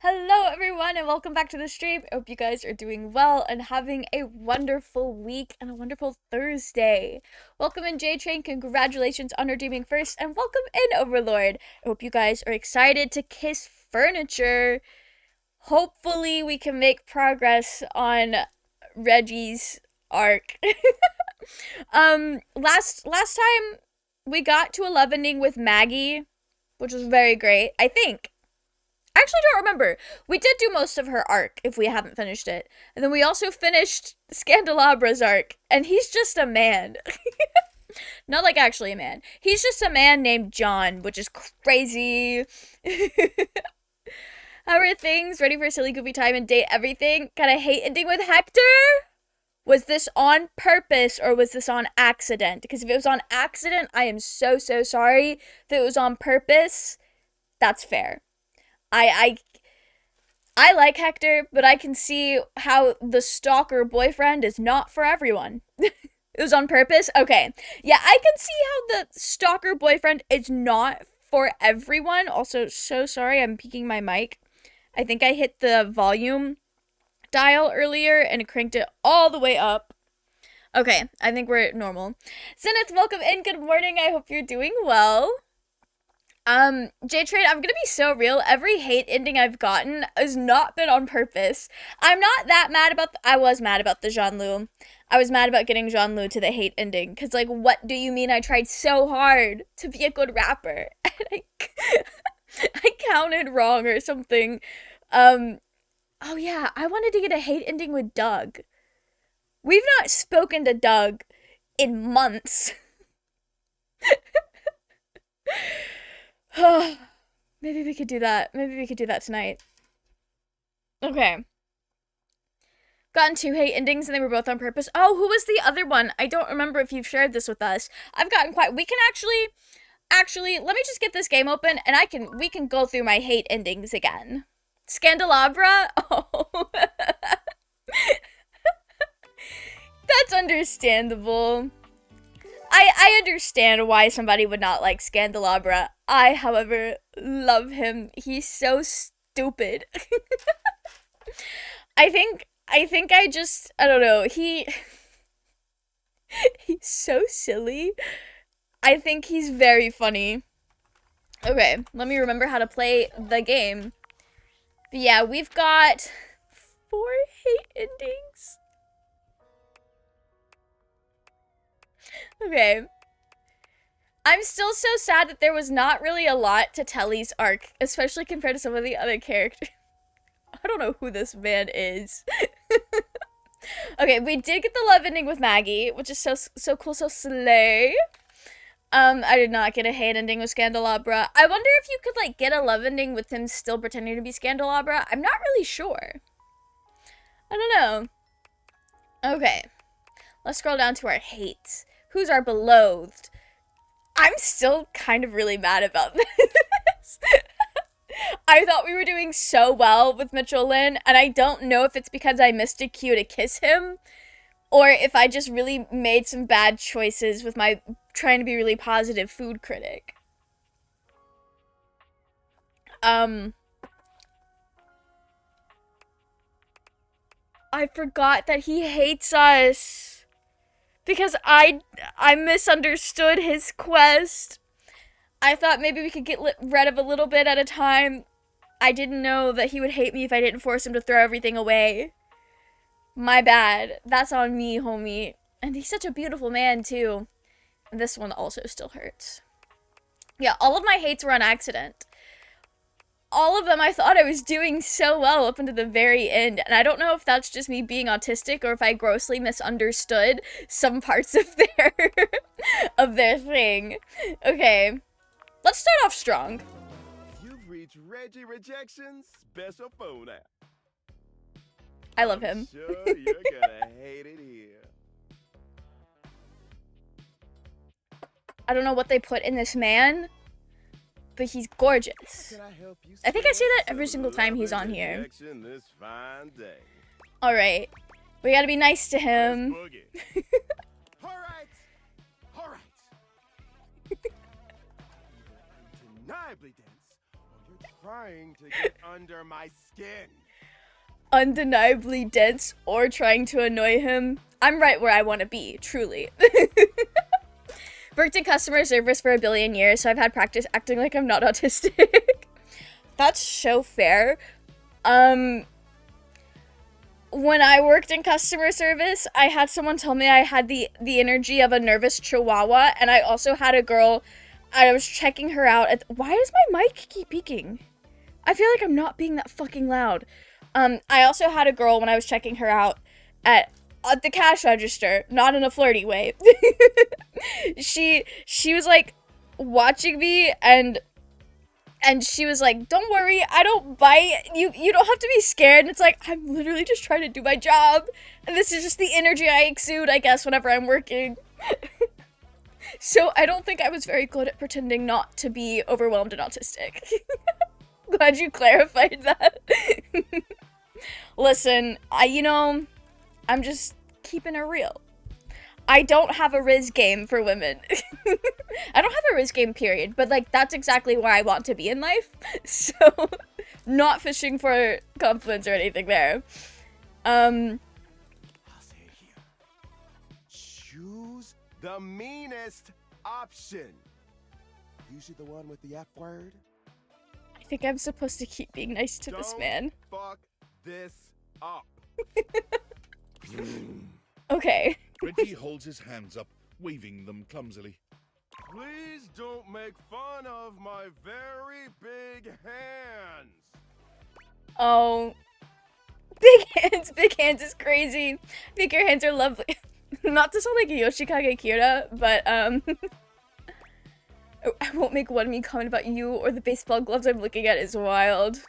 Hello everyone and welcome back to the stream. I hope you guys are doing well and having a wonderful week and a wonderful Thursday. Welcome in J-Train, congratulations on redeeming first, and welcome in Overlord. I hope you guys are excited to kiss furniture. Hopefully we can make progress on Reggie's arc. Last time we got to a love ending with Maggie, which was very great, I think. I actually don't remember. We did do most of her arc if we haven't finished it. And then we also finished Scandalabra's arc. And he's just a man. Not like actually a man. He's just a man named John, which is crazy. How are things? Ready for a silly goofy time and date everything? Got a hate ending with Hector? Was this on purpose or was this on accident? Because if it was on accident, I am so sorry. If it was on purpose, that's fair. I like Hector, but I can see how the stalker boyfriend is not for everyone. It was on purpose? Okay. Yeah, I can see how the stalker boyfriend is not for everyone. Also, so sorry, I'm peeking my mic. I think I hit the volume dial earlier and it cranked it all the way up. Okay, I think we're normal. Zenith, welcome in. Good morning. I hope you're doing well. J-Trade, I'm gonna be so real. Every hate ending I've gotten has not been on purpose. I'm not that mad about I was mad about the Jean-Lu. I was mad about getting Jean-Lu to the hate ending. Because, like, what do you mean I tried so hard to be a good rapper? And I counted wrong or something. Oh yeah, I wanted to get a hate ending with Doug. We've not spoken to Doug in months. Maybe we could do that. Maybe we could do that tonight. Okay. Gotten 2 hate endings and they were both on purpose. Oh, who was the other one? I don't remember if you've shared this with us. I've gotten quite... We can actually, let me just get this game open and we can go through my hate endings again. Scandalabra? Oh. That's understandable. I understand why somebody would not like Scandalabra. I, however, love him. He's so stupid. I think I don't know, he's so silly. I think he's very funny. Okay, let me remember how to play the game. But yeah, we've got 4 hate endings. Okay. I'm still so sad that there was not really a lot to Telly's arc, especially compared to some of the other characters. I don't know who this man is. Okay, we did get the love ending with Maggie, which is so cool, so slay. I did not get a hate ending with Scandalabra. I wonder if you could, like, get a love ending with him still pretending to be Scandalabra. I'm not really sure. I don't know. Okay. Let's scroll down to our hates. Who's our beloved? I'm still kind of really mad about this. I thought we were doing so well with Mitchell Lynn, and I don't know if it's because I missed a cue to kiss him, or if I just really made some bad choices with my trying to be really positive food critic. I forgot that he hates us. Because I misunderstood his quest. I thought maybe we could get rid of a little bit at a time. I didn't know that he would hate me if I didn't force him to throw everything away. My bad. That's on me, homie. And he's such a beautiful man, too. And this one also still hurts. Yeah, all of my hates were on accident. All of them, I thought I was doing so well up until the very end, and I don't know if that's just me being autistic or if I grossly misunderstood some parts of their thing. Okay, let's start off strong. You've reached Reggie Rejection's special phone app. I love him. Sure, you're gonna hate it here. I don't know what they put in this man, but he's gorgeous. I think I say that every single time he's on here. Alright. We gotta be nice to him. Alright. Undeniably dense, or you're trying to get under my skin. Undeniably dense or trying to annoy him. I'm right where I want to be, truly. Worked in customer service for a billion years, so I've had practice acting like I'm not autistic. That's so fair. When I worked in customer service, I had someone tell me I had the energy of a nervous chihuahua, and I also had a girl, I was checking her out at, why does my mic keep peaking? I feel like I'm not being that fucking loud. I also had a girl when I was checking her out at the cash register, not in a flirty way. She was like watching me and she was like, "Don't worry, I don't bite. You don't have to be scared." And it's like, I'm literally just trying to do my job. And this is just the energy I exude, I guess, whenever I'm working. So I don't think I was very good at pretending not to be overwhelmed and autistic. Glad you clarified that. Listen, I'm just keeping it real. I don't have a Riz game for women. I don't have a Riz game, period. But, like, that's exactly where I want to be in life. So, not fishing for compliments or anything there. I'll say it here. Choose the meanest option. Usually the one with the F word. I think I'm supposed to keep being nice to this man. Fuck this up. Okay. Reggie holds his hands up, waving them clumsily. Please don't make fun of my very big hands. Oh. Big hands. Big hands is crazy. I think your hands are lovely. Not to sound like a Yoshikage Kira, but, I won't make one mean comment about you or the baseball gloves I'm looking at is wild.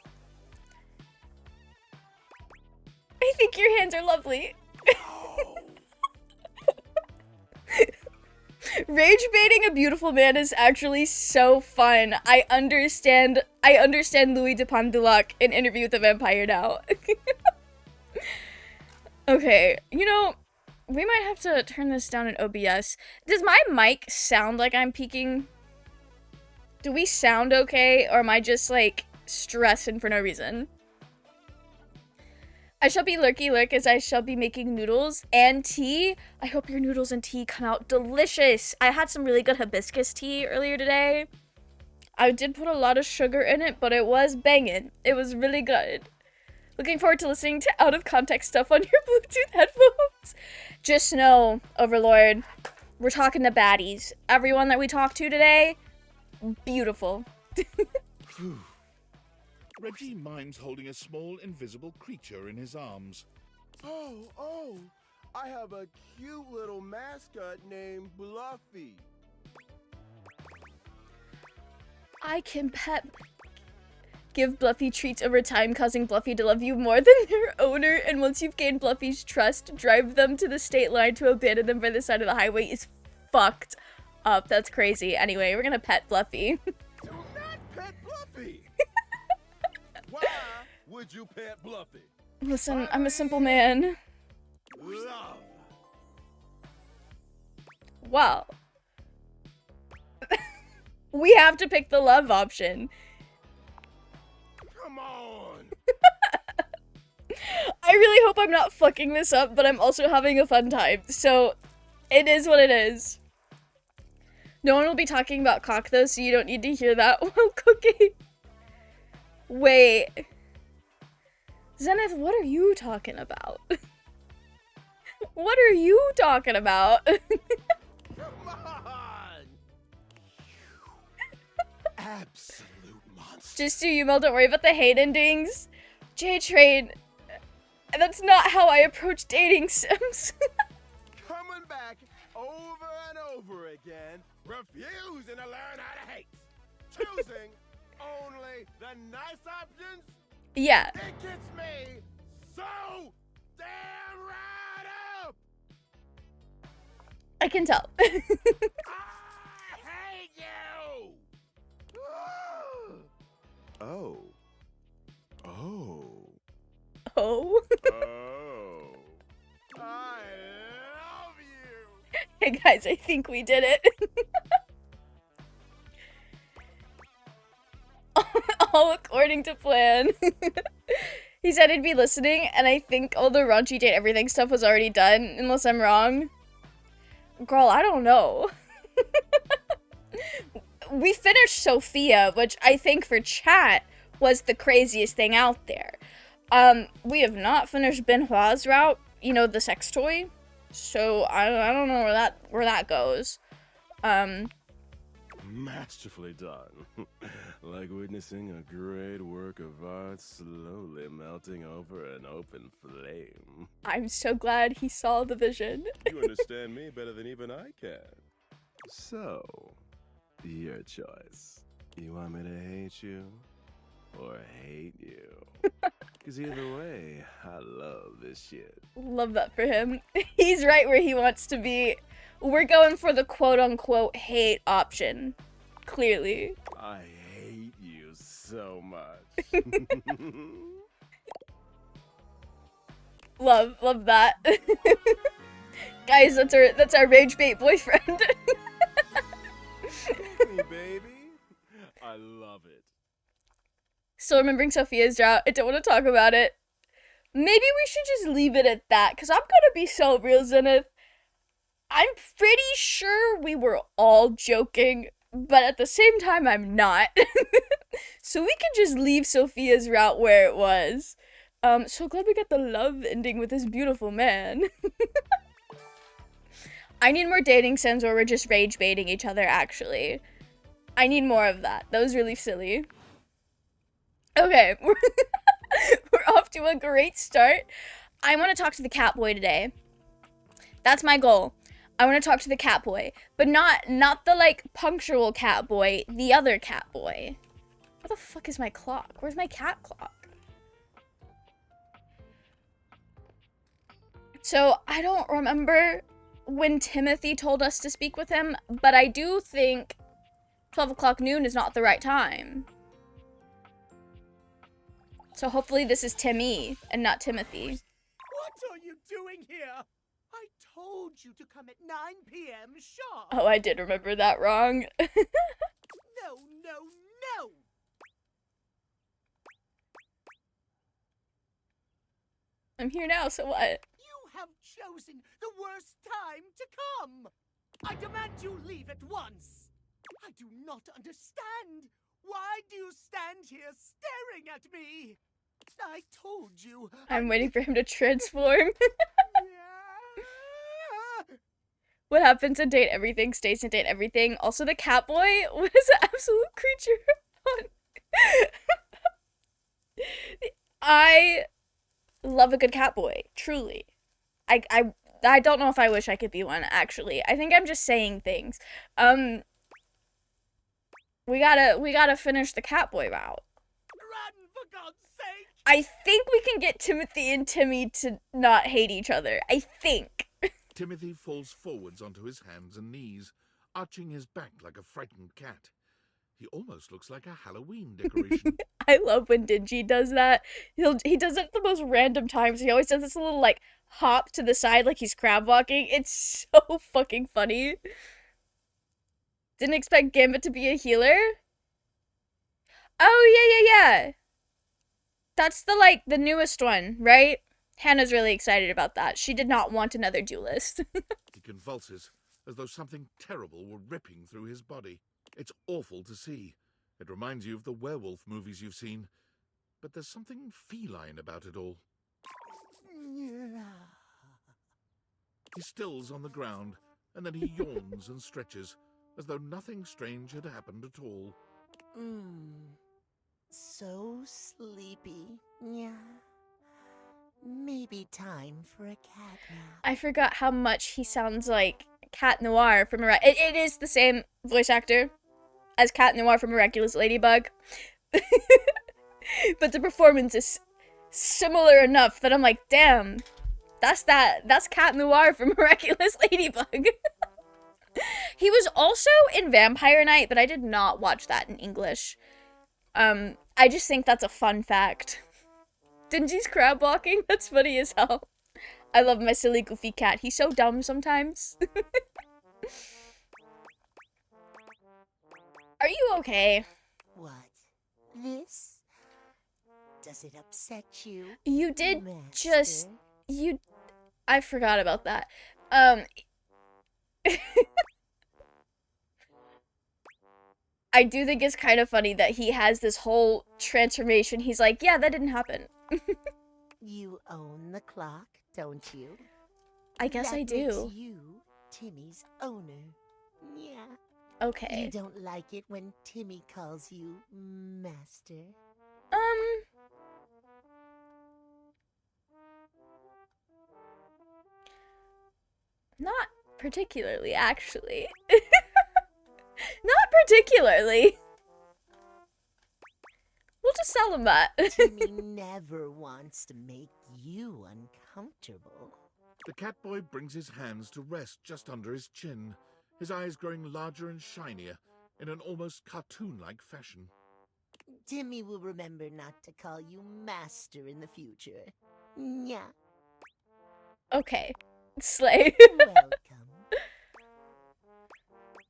I think your hands are lovely. Rage baiting a beautiful man is actually so fun. I understand Louis de Pandulac in Interview with the Vampire now. Okay, we might have to turn this down in OBS. Does my mic sound like I'm peaking? Do we sound okay, or am I just, like, stressing for no reason? I shall be lurky lurk as I shall be making noodles and tea. I hope your noodles and tea come out delicious. I had some really good hibiscus tea earlier today. I did put a lot of sugar in it, but it was banging. It was really good. Looking forward to listening to out of context stuff on your Bluetooth headphones. Just know, Overlord, we're talking to baddies. Everyone that we talked to today, beautiful. Reggie mimes holding a small invisible creature in his arms. Oh, I have a cute little mascot named Bluffy. I can give Bluffy treats over time, causing Bluffy to love you more than their owner, and once you've gained Bluffy's trust, drive them to the state line to abandon them by the side of the highway is fucked up. That's crazy. Anyway, we're gonna pet Bluffy. Do not pet Bluffy! Why would you pet Bluffy? Listen, I'm a simple man. Love. Wow. We have to pick the love option. Come on! I really hope I'm not fucking this up, but I'm also having a fun time. So, it is what it is. No one will be talking about cock though, so you don't need to hear that while cooking. Wait. Zenith, what are you talking about? What are you talking about? Come on! Absolute monster. Just do you, Mel. Don't worry about the hate endings. J-Train, that's not how I approach dating sims. Coming back over and over again, refusing to learn how to hate. Choosing only the nice options. Yeah. It gets me so damn right up. I can tell. I hate you. Oh. Oh. Oh. Oh. I love you. Hey guys, I think we did it. all according to plan. He said he'd be listening, and I think all the raunchy date everything stuff was already done, unless I'm wrong. Girl, I don't know. We finished Sophia, which I think for chat was the craziest thing out there. We have not finished Benhua's route, you know, the sex toy. So I don't know where that goes. Masterfully done. Like witnessing a great work of art slowly melting over an open flame. I'm so glad he saw the vision. You understand me better than even I can. So, your choice. You want me to hate you? Or hate you? Because either way, I love this shit. Love that for him. He's right where he wants to be. We're going for the quote-unquote hate option. Clearly. I hate you so much. Love that. Guys, that's our rage bait boyfriend. Me, baby. I love it. Still remembering Sophia's drought. I don't want to talk about it. Maybe we should just leave it at that, because I'm gonna be so real, Zenith. I'm pretty sure we were all joking, but at the same time, I'm not. So we can just leave Sophia's route where it was. So glad we got the love ending with this beautiful man. I need more dating sims where we're just rage baiting each other, actually. I need more of that. That was really silly. Okay, we're off to a great start. I want to talk to the cat boy today. That's my goal. I want to talk to the cat boy, but not the like punctual cat boy, the other cat boy. Where the fuck is my clock? Where's my cat clock? So I don't remember when Timothy told us to speak with him, but I do think 12 o'clock noon is not the right time. So hopefully this is Timmy and not Timothy. What are you doing here? I told you to come at 9 p.m. sharp. Oh, I did remember that wrong. No, no, no. I'm here now, so what? You have chosen the worst time to come. I demand you leave at once. I do not understand. Why do you stand here staring at me? I told you. I'm waiting for him to transform. What happens in Date Everything stays in Date Everything. Also, the cat boy was an absolute creature. I love a good cat boy, truly. I don't know if I wish I could be one, actually. I think I'm just saying things. We gotta finish the cat boy route. Run, for God's sake! I think we can get Timothy and Timmy to not hate each other. I think. Timothy falls forwards onto his hands and knees, arching his back like a frightened cat. He almost looks like a Halloween decoration. I love when Dingy does that. He does it at the most random times. He always does this little, like, hop to the side like he's crab walking. It's so fucking funny. Didn't expect Gambit to be a healer? Oh, yeah. That's the newest one, right? Hannah's really excited about that. She did not want another duelist. He convulses, as though something terrible were ripping through his body. It's awful to see. It reminds you of the werewolf movies you've seen. But there's something feline about it all. He stills on the ground, and then he yawns and stretches, as though nothing strange had happened at all. So sleepy. Yeah. Maybe time for a cat nap. I forgot how much he sounds like Cat Noir from it is the same voice actor as Cat Noir from Miraculous Ladybug. But the performance is similar enough that I'm like, damn, that's Cat Noir from Miraculous Ladybug. He was also in Vampire Night, but I did not watch that in English. I just think that's a fun fact. Dingy's crab walking? That's funny as hell. I love my silly goofy cat. He's so dumb sometimes. Are you okay? What? this? Does it upset you? You did just... Master? I forgot about that. I do think it's kind of funny that he has this whole transformation. He's like, yeah, that didn't happen. You own the clock, don't you? I guess That I do. Makes you Timmy's owner. Yeah. Okay. You don't like it when Timmy calls you Master? Not particularly, actually. Not particularly. We'll just sell him that. Timmy never wants to make you uncomfortable. The Catboy brings his hands to rest just under his chin, his eyes growing larger and shinier in an almost cartoon-like fashion. Timmy will remember not to call you Master in the future. Yeah. Okay. Slay. Welcome.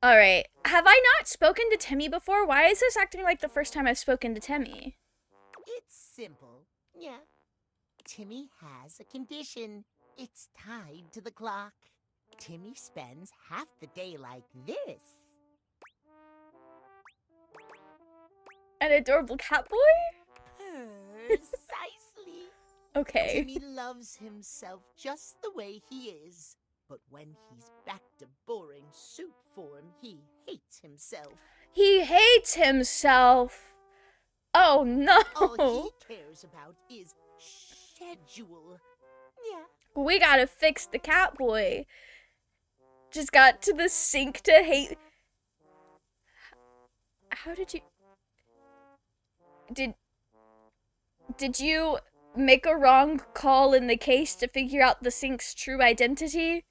Alright. Have I not spoken to Timmy before? Why is this acting like the first time I've spoken to Timmy? It's simple. Yeah. Timmy has a condition. It's tied to the clock. Timmy spends half the day like this. An adorable cat boy? Precisely. Okay. Timmy loves himself just the way he is. But when he's back to boring suit form, he hates himself. He hates himself. Oh no. All he cares about is schedule. Yeah. We gotta fix the cat boy. Just got to the sink to hate. How did you... Did you make a wrong call in the case to figure out the sink's true identity?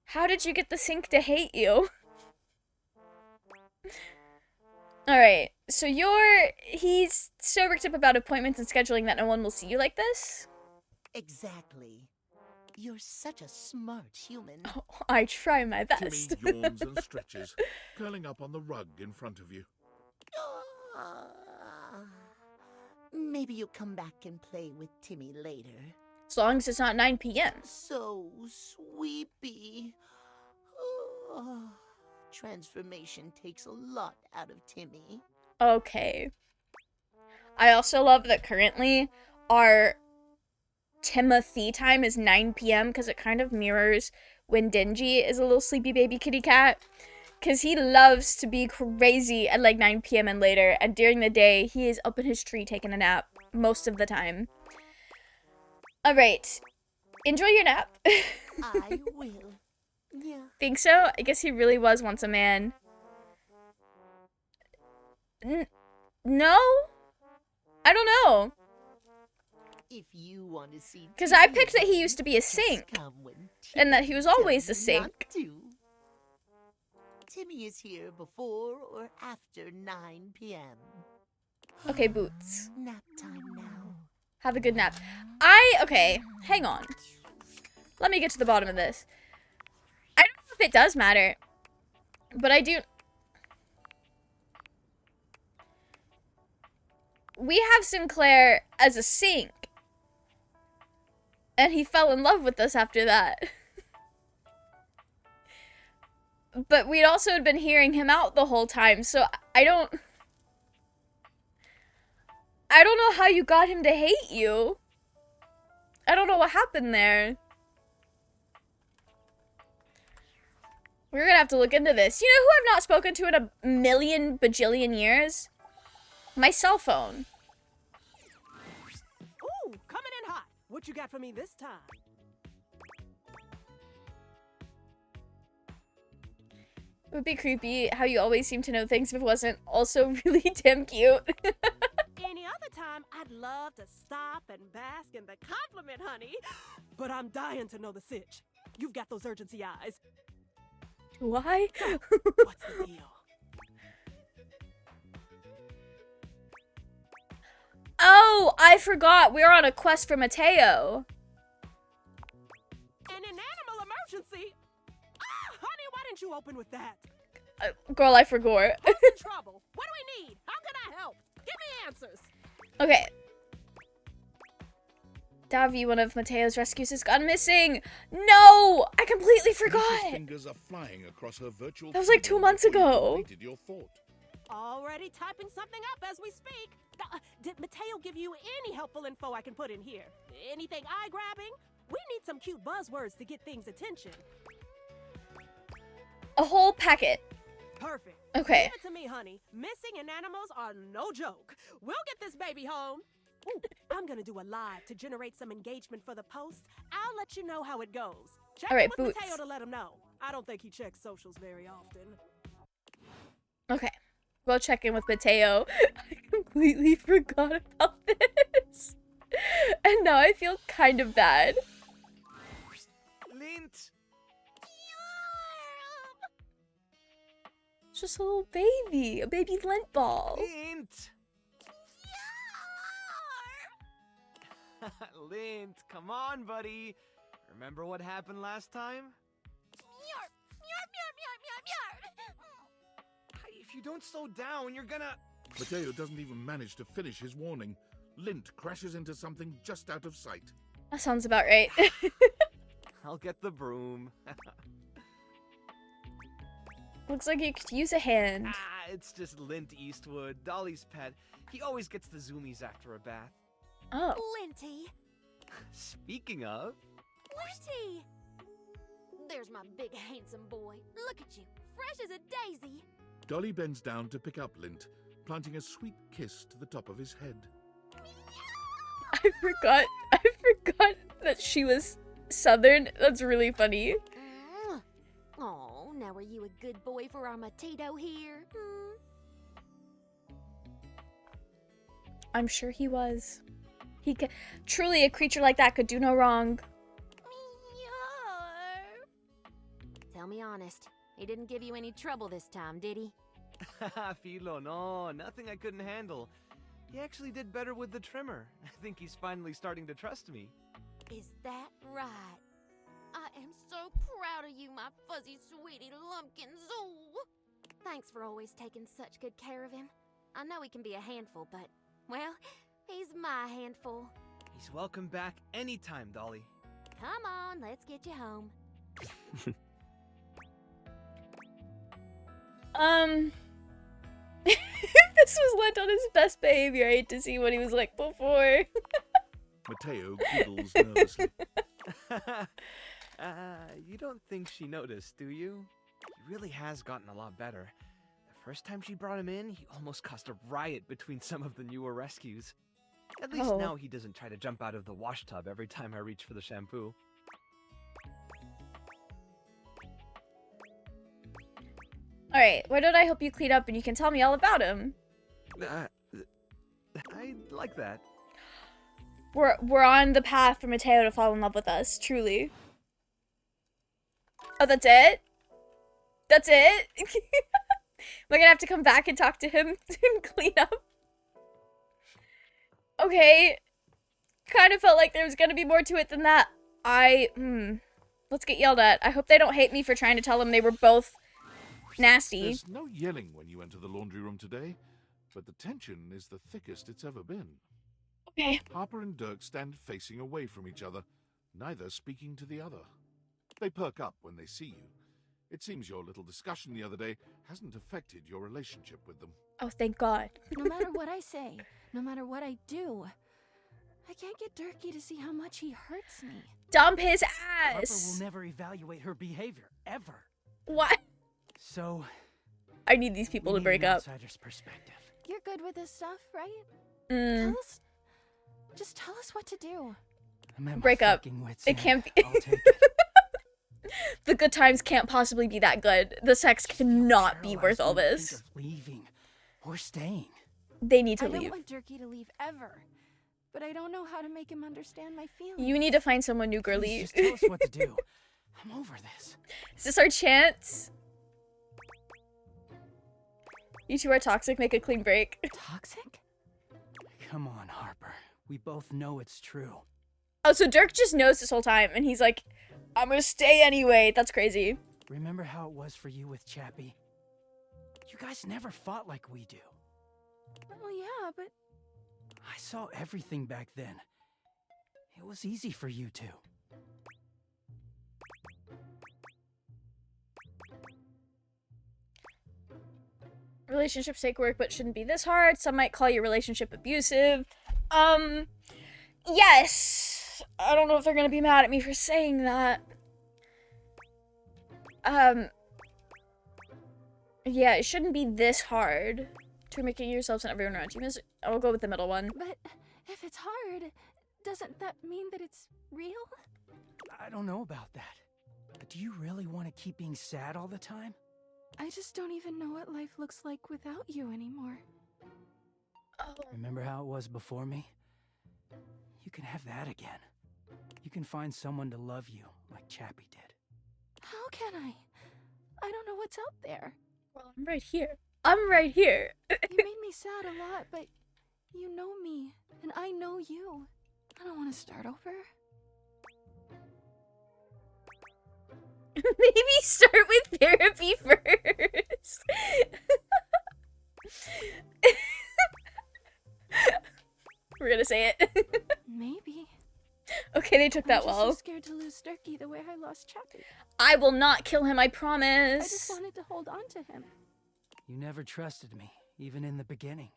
How did you get the sink to hate you? Alright, so he's so worked up about appointments and scheduling that no one will see you like this? Exactly. You're such a smart human. Oh, I try my best. Timmy yawns and stretches, curling up on the rug in front of you. Maybe you'll come back and play with Timmy later. As long as it's not 9 p.m. So sleepy. Transformation takes a lot out of Timmy. Okay. I also love that currently our Timothy time is 9 p.m. because it kind of mirrors when Denji is a little sleepy baby kitty cat. Because he loves to be crazy at like 9 p.m. and later, and during the day, he is up in his tree taking a nap most of the time. Alright. Enjoy your nap. I will. Yeah. Think so? I guess he really was once a man. No? I don't know. If you want to see, Because I picked that he used to be a sink, and that he was always a tells you sink. not to. Timmy is here before or after 9 p.m. Okay, Boots. Nap time now. Have a good nap. Okay, hang on. Let me get to the bottom of this. I don't know if it does matter, but I do. We have Sinclair as a sink, and he fell in love with us after that. But we'd also had been hearing him out the whole time, so I don't know how you got him to hate you. I don't know what happened there. We're gonna have to look into this. You know who I've not spoken to in a million bajillion years? My cell phone. Ooh, coming in hot. What you got for me this time? It would be creepy how you always seem to know things if it wasn't also really damn cute. Any other time, I'd love to stop and bask in the compliment, honey. But I'm dying to know the sitch. You've got those urgency eyes. Why? What's the deal? Oh, I forgot. We're on a quest for Mateo. An animal emergency? Ah, honey, why didn't you open with that? Girl, I forgot. Who's in trouble? What do we need? How can I help? Give me answers. Okay. Davi, one of Mateo's rescues, has gone missing. No! I completely Alicia's forgot. fingers are flying across her virtual That was like 2 keyboard months before you ago. completed your thought. Already typing something up as we speak. Did Mateo give you any helpful info I can put in here? Anything eye-grabbing? We need some cute buzzwords to get things attention. A whole packet. Perfect. Okay. Give it to me, honey. Missing and animals are no joke. We'll get this baby home. Ooh, I'm gonna do a live to generate some engagement for the post. I'll let you know how it goes. Check All right, in with Boots. Mateo to let him know. I don't think he checks socials very often. Okay. We'll check in with Mateo. I completely forgot about this. And now I feel kind of bad. Lint! It's just a little baby. A baby lint ball. Lint! Lint, come on, buddy. Remember what happened last time? If you don't slow down, you're gonna... Mateo doesn't even manage to finish his warning. Lint crashes into something just out of sight. That sounds about right. I'll get the broom. Looks like you could use a hand. It's just Lint Eastwood, Dolly's pet. He always gets the zoomies after a bath. Oh. Linty! Speaking of... Linty! There's my big handsome boy. Look at you, fresh as a daisy. Dolly bends down to pick up Lint, planting a sweet kiss to the top of his head. I forgot that she was Southern. That's really funny. Oh, now are you a good boy for our Matito here? I'm sure he was. Truly, a creature like that could do no wrong. Tell me honest, he didn't give you any trouble this time, did he? Philo, no, nothing I couldn't handle. He actually did better with the trimmer. I think he's finally starting to trust me. Is that right? I am so proud of you, my fuzzy sweetie lumpkins. Oh, thanks for always taking such good care of him. I know he can be a handful, but, well, he's my handful. He's welcome back anytime, Dolly. Come on, let's get you home. If this was Lint on his best behavior, I hate to see what he was like before. Mateo giggles nervously. You don't think she noticed, do you? He really has gotten a lot better. The first time she brought him in, he almost caused a riot between some of the newer rescues. At least now he doesn't try to jump out of the wash tub every time I reach for the shampoo. Alright, why don't I help you clean up and you can tell me all about him? I like that. We're on the path for Mateo to fall in love with us, truly. Oh, that's it? That's it? Am I gonna have to come back and talk to him and clean up? Okay. Kind of felt like there was gonna be more to it than that. Let's get yelled at. I hope they don't hate me for trying to tell them they were both nasty. There's no yelling when you enter the laundry room today, but the tension is the thickest it's ever been. Okay. Harper and Dirk stand facing away from each other, neither speaking to the other. They perk up when they see you. It seems your little discussion the other day hasn't affected your relationship with them. Oh, thank God. No matter what I say, no matter what I do, I can't get Durkee to see how much he hurts me. Dump his Harper ass. will never evaluate her behavior, ever. What? So, I need these people we to need break an up. outsider's perspective. You're good with this stuff, right? Mm. Just tell us what to do. I'm at my Break up. fucking wits' It end. can't be. I'll take it. The good times can't possibly be that good. The sex cannot be worth all Paralyzed this. when I think of leaving or staying. They need to I don't leave. want Durkee to leave ever, but I don't know how to make him understand my feelings. You need to find someone new, Please girly. just tell us what to do. I'm over this. Is this our chance? You two are toxic, make a clean break. Toxic? Come on, Harper. We both know it's true. Oh, so Dirk just knows this whole time, and he's like, I'm gonna stay anyway. That's crazy. Remember how it was for you with Chappie? You guys never fought like we do. Well, yeah, but saw everything back then. It was easy for you two. Relationships take work, but shouldn't be this hard. Some might call your relationship abusive. Yes. I don't know if they're gonna be mad at me for saying that. Yeah, it shouldn't be this hard to making yourselves and everyone around you. I'll go with the middle one. But if it's hard, doesn't that mean that it's real? I don't know about that. But do you really want to keep being sad all the time? I just don't even know what life looks like without you anymore. Oh. Remember how it was before me? You can have that again. You can find someone to love you like Chappie did. How can I? I don't know what's out there. Well, I'm right here. I'm right here. You made me sad a lot, but you know me, and I know you. I don't want to start over. Maybe start with therapy first. We're gonna say it. Maybe. Okay, they took that I'm just well. so scared to lose Sturkey the way I lost Chappie. I will not kill him, I I just promise. wanted to hold on to him. You never trusted me, even in the beginning.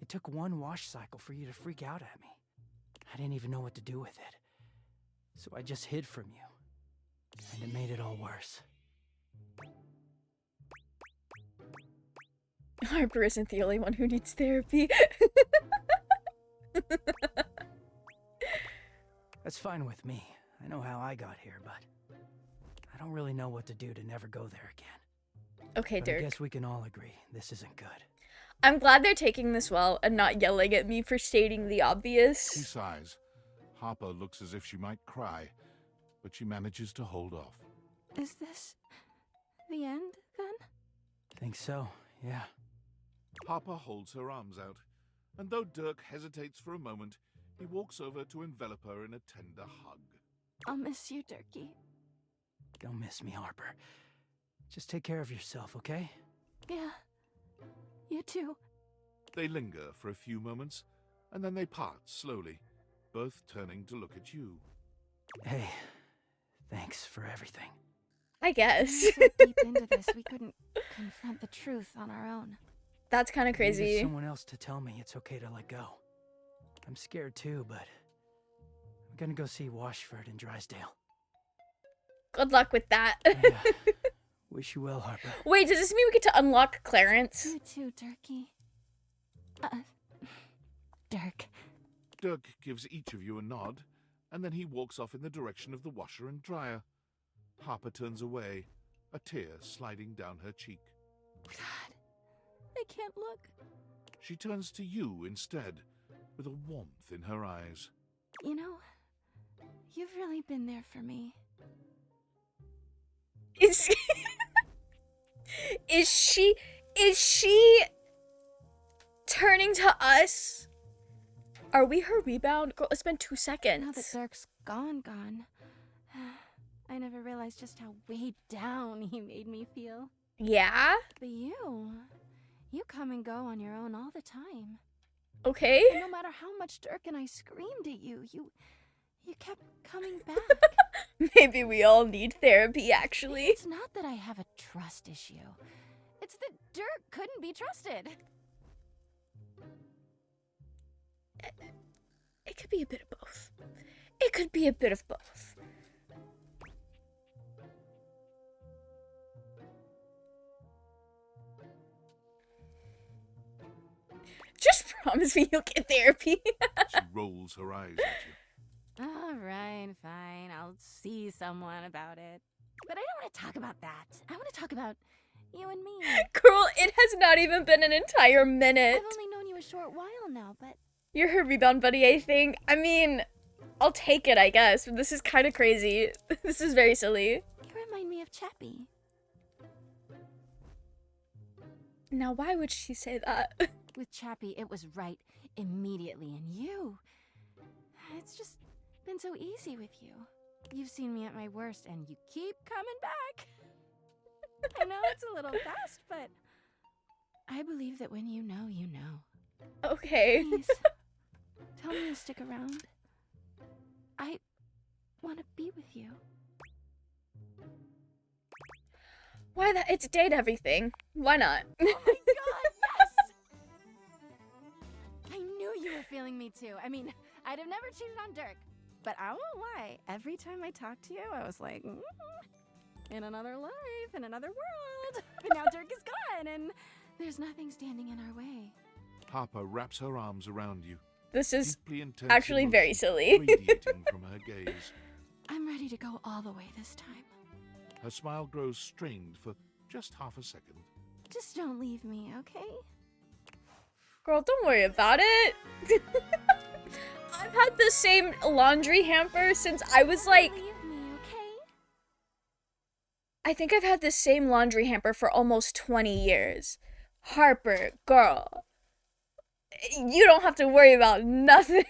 It took one wash cycle for you to freak out at me. I didn't even know what to do with it. So I just hid from you. And it made it all worse. Harper isn't the only one who needs therapy. That's fine with me. I know how I got here, but I don't really know what to do to never go there again. Okay, But I Dirk. guess we can all agree this isn't good. I'm glad they're taking this well and not yelling at me for stating the He obvious. sighs. Harper looks as if she might cry, but she manages to hold off. Is this the end, then? Think so, yeah. Harper holds her arms out, and though Dirk hesitates for a moment, he walks over to envelop her in a tender hug. I'll miss you, Durkee. Don't miss me, Harper. Just take care of yourself, okay? Yeah. You too. They linger for a few moments, and then they part slowly, both turning to look at you. Hey, thanks for everything. I guess. So deep into this, we couldn't confront the truth on our own. That's kind of I needed crazy. someone else to tell me it's okay to let go. I'm scared too, but I'm gonna go see Washford and Drysdale. Good luck with that. Yeah. Wish you well, Harper. Wait, does this mean we get to unlock Clarence? You too, Durkee. Dirk. Dirk gives each of you a nod, and then he walks off in the direction of the washer and dryer. Harper turns away, a tear sliding down her cheek. God, I can't look. She turns to you instead, with a warmth in her eyes. You know, you've really been there for me. Is is she turning to us? Are we her rebound? Girl, it's been 2 seconds. Now that Dirk's gone, I never realized just how weighed down he made me feel. Yeah? But you come and go on your own all the time. Okay. And no matter how much Dirk and I screamed at you, you kept coming back. Maybe we all need therapy, actually. It's not that I have a trust issue. It's that Dirk couldn't be trusted. It could be a bit of both. It could be a bit of both. Just promise me you'll get therapy. She rolls her eyes at you. All right, fine. I'll see someone about it. But I don't want to talk about that. I want to talk about you and me. Girl, it has not even been an entire minute. I've only known you a short while now, but You're her rebound buddy, I think. I mean, I'll take it, I guess. But this is kind of crazy. This is very silly. you remind me of Chappie. Now, why would she say that? With Chappie, it was right immediately, and you... It's just been so easy with you. You've seen me at my worst, and you keep coming back. I know it's a little fast, but I believe that when you know, you know. Okay. Please, tell me you'll stick around. I want to be with you. Why that? It's date everything. Why not? Oh my god, yes! I knew you were feeling me too. I mean, I'd have never cheated on Dirk. But I won't lie, every time I talked to you, I was like, in another life, in another world. But now Dirk is gone, and there's nothing standing in our way. Harper wraps her arms around you. This is deeply intense actually very emotion silly. radiating from her gaze. I'm ready to go all the way this time. Her smile grows strained for just half a second. Just don't leave me, okay? Girl, don't worry about it. I've had the same laundry hamper since I was like... Leave me, okay? I think I've had the same laundry hamper for almost 20 years. Harper, girl. You don't have to worry about nothing.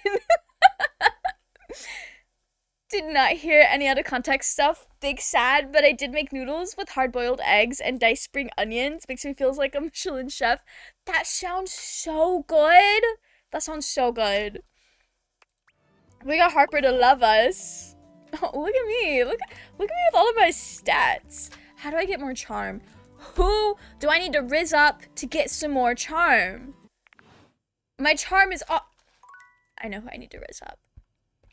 Did not hear any out of context stuff. Big sad, but I did make noodles with hard-boiled eggs and diced spring onions. Makes me feel like a Michelin chef. That sounds so good. That sounds so good. We got Harper to love us. Oh, look at me. Look at me with all of my stats. How do I get more charm? Who do I need to rizz up to get some more charm? My charm is all... I know who I need to rizz up.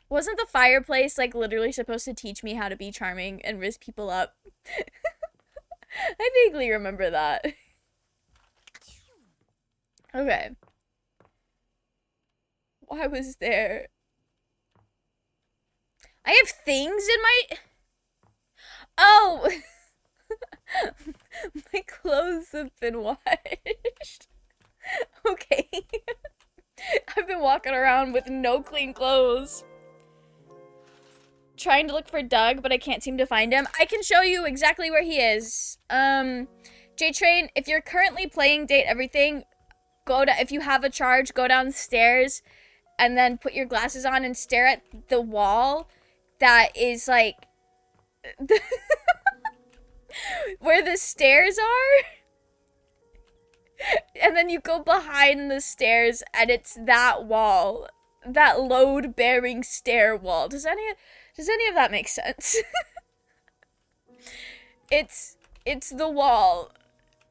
Wasn't the fireplace like literally supposed to teach me how to be charming and rizz people up? I vaguely remember that. Okay. Why was there... I have things in my... Oh! My clothes have been washed. Okay. I've been walking around with no clean clothes. Trying to look for Doug, but I can't seem to find him. I can show you exactly where he is. J-Train, if you're currently playing Date Everything, if you have a charge, go downstairs and then put your glasses on and stare at the wall that is like where the stairs are. And then you go behind the stairs and it's that wall. That load-bearing stair wall. Does any of that make sense? It's the wall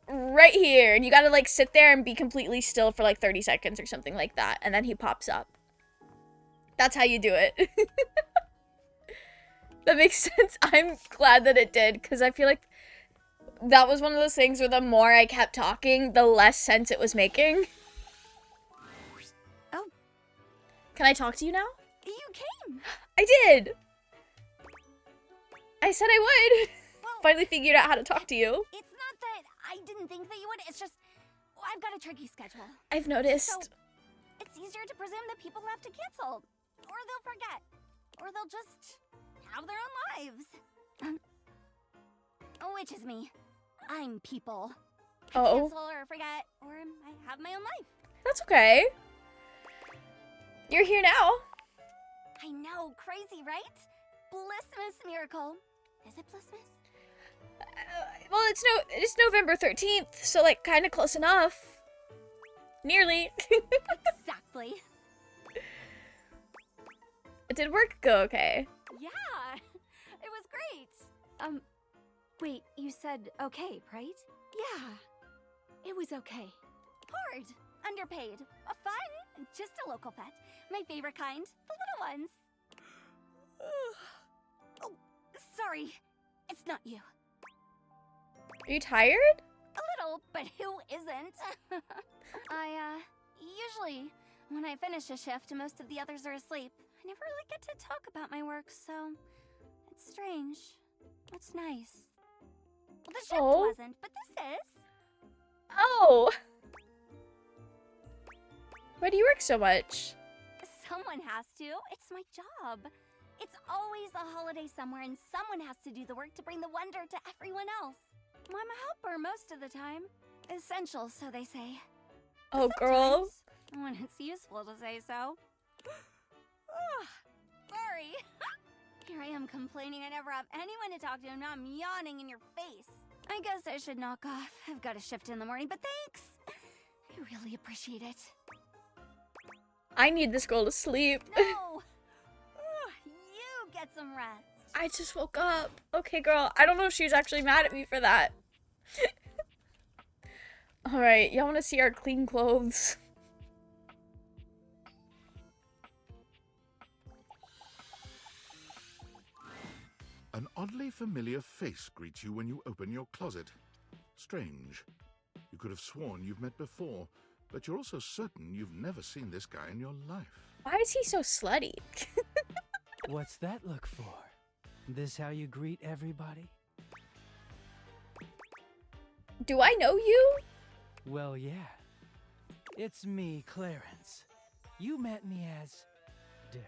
right here, and you gotta like sit there and be completely still for like 30 seconds or something like that, and then he pops up. That's how you do it. That makes sense. I'm glad that it did, because I feel like that was one of those things where the more I kept talking, the less sense it was making. Oh. Can I talk to you now? You came! I did! I said I would! Well, Finally figured out how to talk to you. it's not that I didn't think that you would, it's just I've got a tricky schedule. I've noticed. So, it's easier to presume that people have to cancel. Or they'll forget. Or they'll just have their own lives. Which is me. I'm people. I Uh-oh. cancel or forget, or I have my own life. That's okay. You're here now. I know, crazy, right? Blissmas miracle. Is it Blissmas? Well, it's November 13th, so like kind of close enough. Nearly. Exactly. Did work go okay? Yeah, it was great. Wait, you said okay, right? Yeah, it was okay. Hard, underpaid, fun, just a local pet. My favorite kind, the little ones. Oh, sorry, it's not you. Are you tired? A little, but who isn't? Usually, when I finish a shift, most of the others are asleep. I never really get to talk about my work, so it's strange. It's nice. Well, the shift wasn't, but this is. Oh. Why do you work so much? Someone has to. It's my job. It's always a holiday somewhere, and someone has to do the work to bring the wonder to everyone else. I'm a helper most of the time. Essential, so they say. Oh, girl. When it's useful to say so. Sorry. Here I am complaining I never have anyone to talk to, and now I'm yawning in your face. I guess I should knock off. I've got a shift in the morning, but thanks. I really appreciate it. I need this girl to sleep. No! You get some rest. I just woke up. Okay, girl. I don't know if she's actually mad at me for that. Alright, y'all want to see our clean clothes? An oddly familiar face greets you when you open your closet. Strange. You could have sworn you've met before, but you're also certain you've never seen this guy in your life. Why is he so slutty? What's that look for? This how you greet everybody? Do I know you? Well, yeah. It's me, Clarence. You met me as Dirk.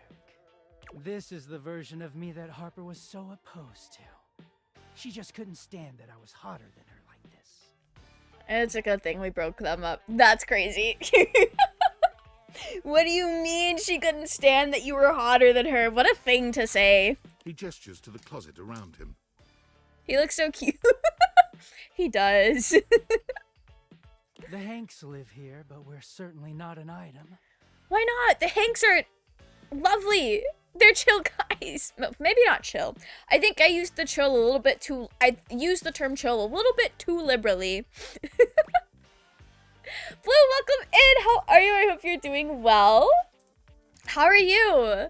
This is the version of me that Harper was so opposed to. She just couldn't stand that I was hotter than her like this. It's a good thing we broke them up. That's crazy. What do you mean she couldn't stand that you were hotter than her? What a thing to say. He gestures to the closet around him. He looks so cute. He does. The Hanks live here, but we're certainly not an item. Why not? The Hanks are lovely. They're chill guys. Maybe not chill. I think I used the chill a little bit too... I used the term chill a little bit too liberally. Blue, welcome in. How are you? I hope you're doing well. How are you?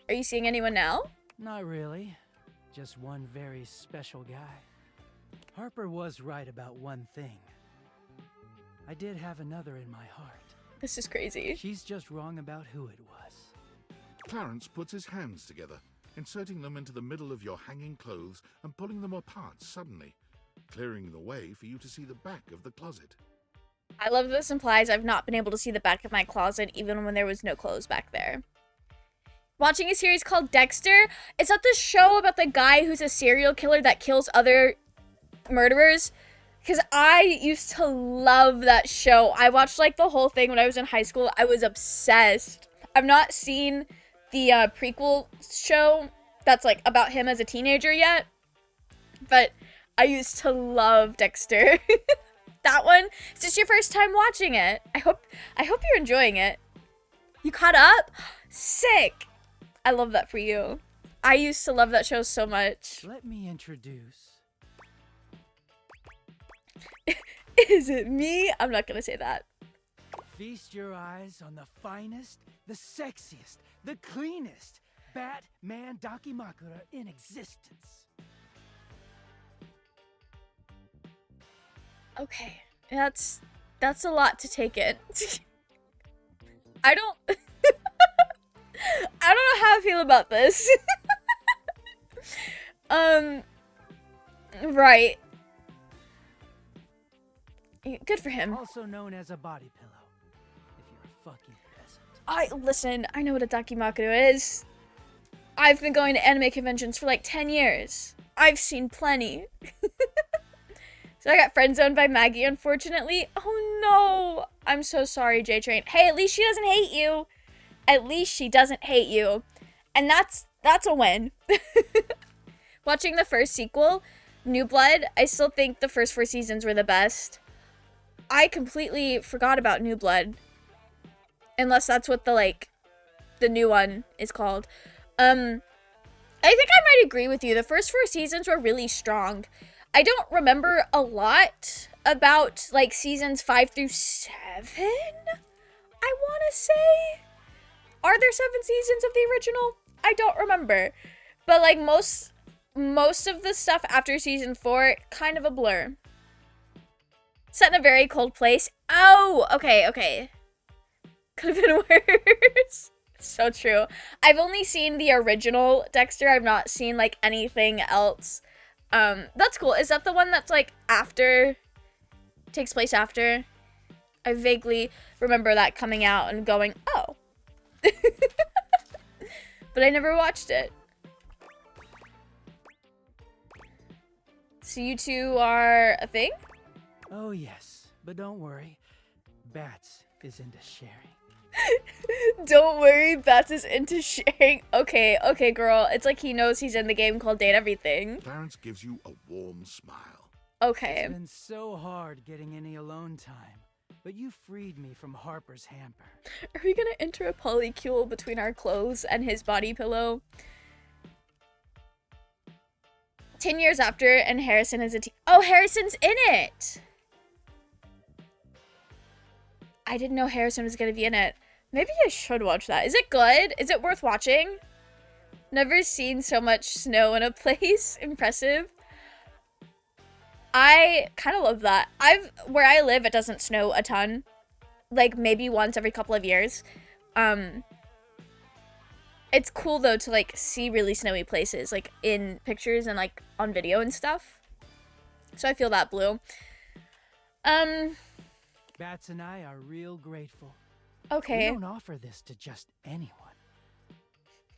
Are you seeing anyone now? Not really. Just one very special guy. Harper was right about one thing. I did have another in my heart. This is crazy. She's just wrong about who it was. Clarence puts his hands together, inserting them into the middle of your hanging clothes and pulling them apart suddenly, clearing the way for you to see the back of the closet. I love this implies I've not been able to see the back of my closet even when there was no clothes back there. Watching a series called Dexter. Is that the show about the guy who's a serial killer that kills other murderers? Because I used to love that show. I watched like the whole thing when I was in high school. I was obsessed. I've not seen the prequel show that's like about him as a teenager yet. But I used to love Dexter. That one. Is this your first time watching it? I hope you're enjoying it. You caught up? Sick. I love that for you. I used to love that show so much. Let me introduce. Is it me? I'm not gonna say that. Feast your eyes on the finest, the sexiest, the cleanest Batman Dakimakura in existence. Okay, that's a lot to take in. I don't I don't know how I feel about this. Right. Good for him. Also known as a body pillow, if you're a fucking peasant. Listen, I know what a dakimakuru is. I've been going to anime conventions for like 10 years. I've seen plenty. So I got friend zoned by Maggie, unfortunately. Oh no. I'm so sorry, J-Train. Hey, at least she doesn't hate you. At least she doesn't hate you. And that's a win. Watching the first sequel, New Blood, I still think the first 4 seasons were the best. I completely forgot about New Blood. Unless that's what the new one is called. I think I might agree with you. The first 4 seasons were really strong. I don't remember a lot about like seasons 5 through 7. I want to say, are there 7 seasons of the original? I don't remember, but like most of the stuff after season 4, kind of a blur. Set in a very cold place. Oh, okay. Could have been worse. So true. I've only seen the original Dexter. I've not seen like anything else. That's cool. Is that the one that's like after, takes place after? I vaguely remember that coming out and going, oh. But I never watched it. So you two are a thing? Oh yes, but don't worry. Bats is into sharing. Don't worry, Bats is into sharing. Okay, girl. It's like he knows he's in the game called Date Everything. Clarence gives you a warm smile. Okay. It's been so hard getting any alone time. but you freed me from Harper's hamper. Are we gonna enter a polycule between our clothes and his body pillow? 10 years after, and Harrison is a oh, Harrison's in it! I didn't know Harrison was gonna be in it. Maybe I should watch that. Is it good? Is it worth watching? Never seen so much snow in a place. Impressive. I kind of love that. Where I live, it doesn't snow a ton. Like, maybe once every couple of years. It's cool, though, to, like, see really snowy places, like, in pictures and, like, on video and stuff. So I feel that, Blue. Bats and I are real grateful. Okay. We don't offer this to just anyone.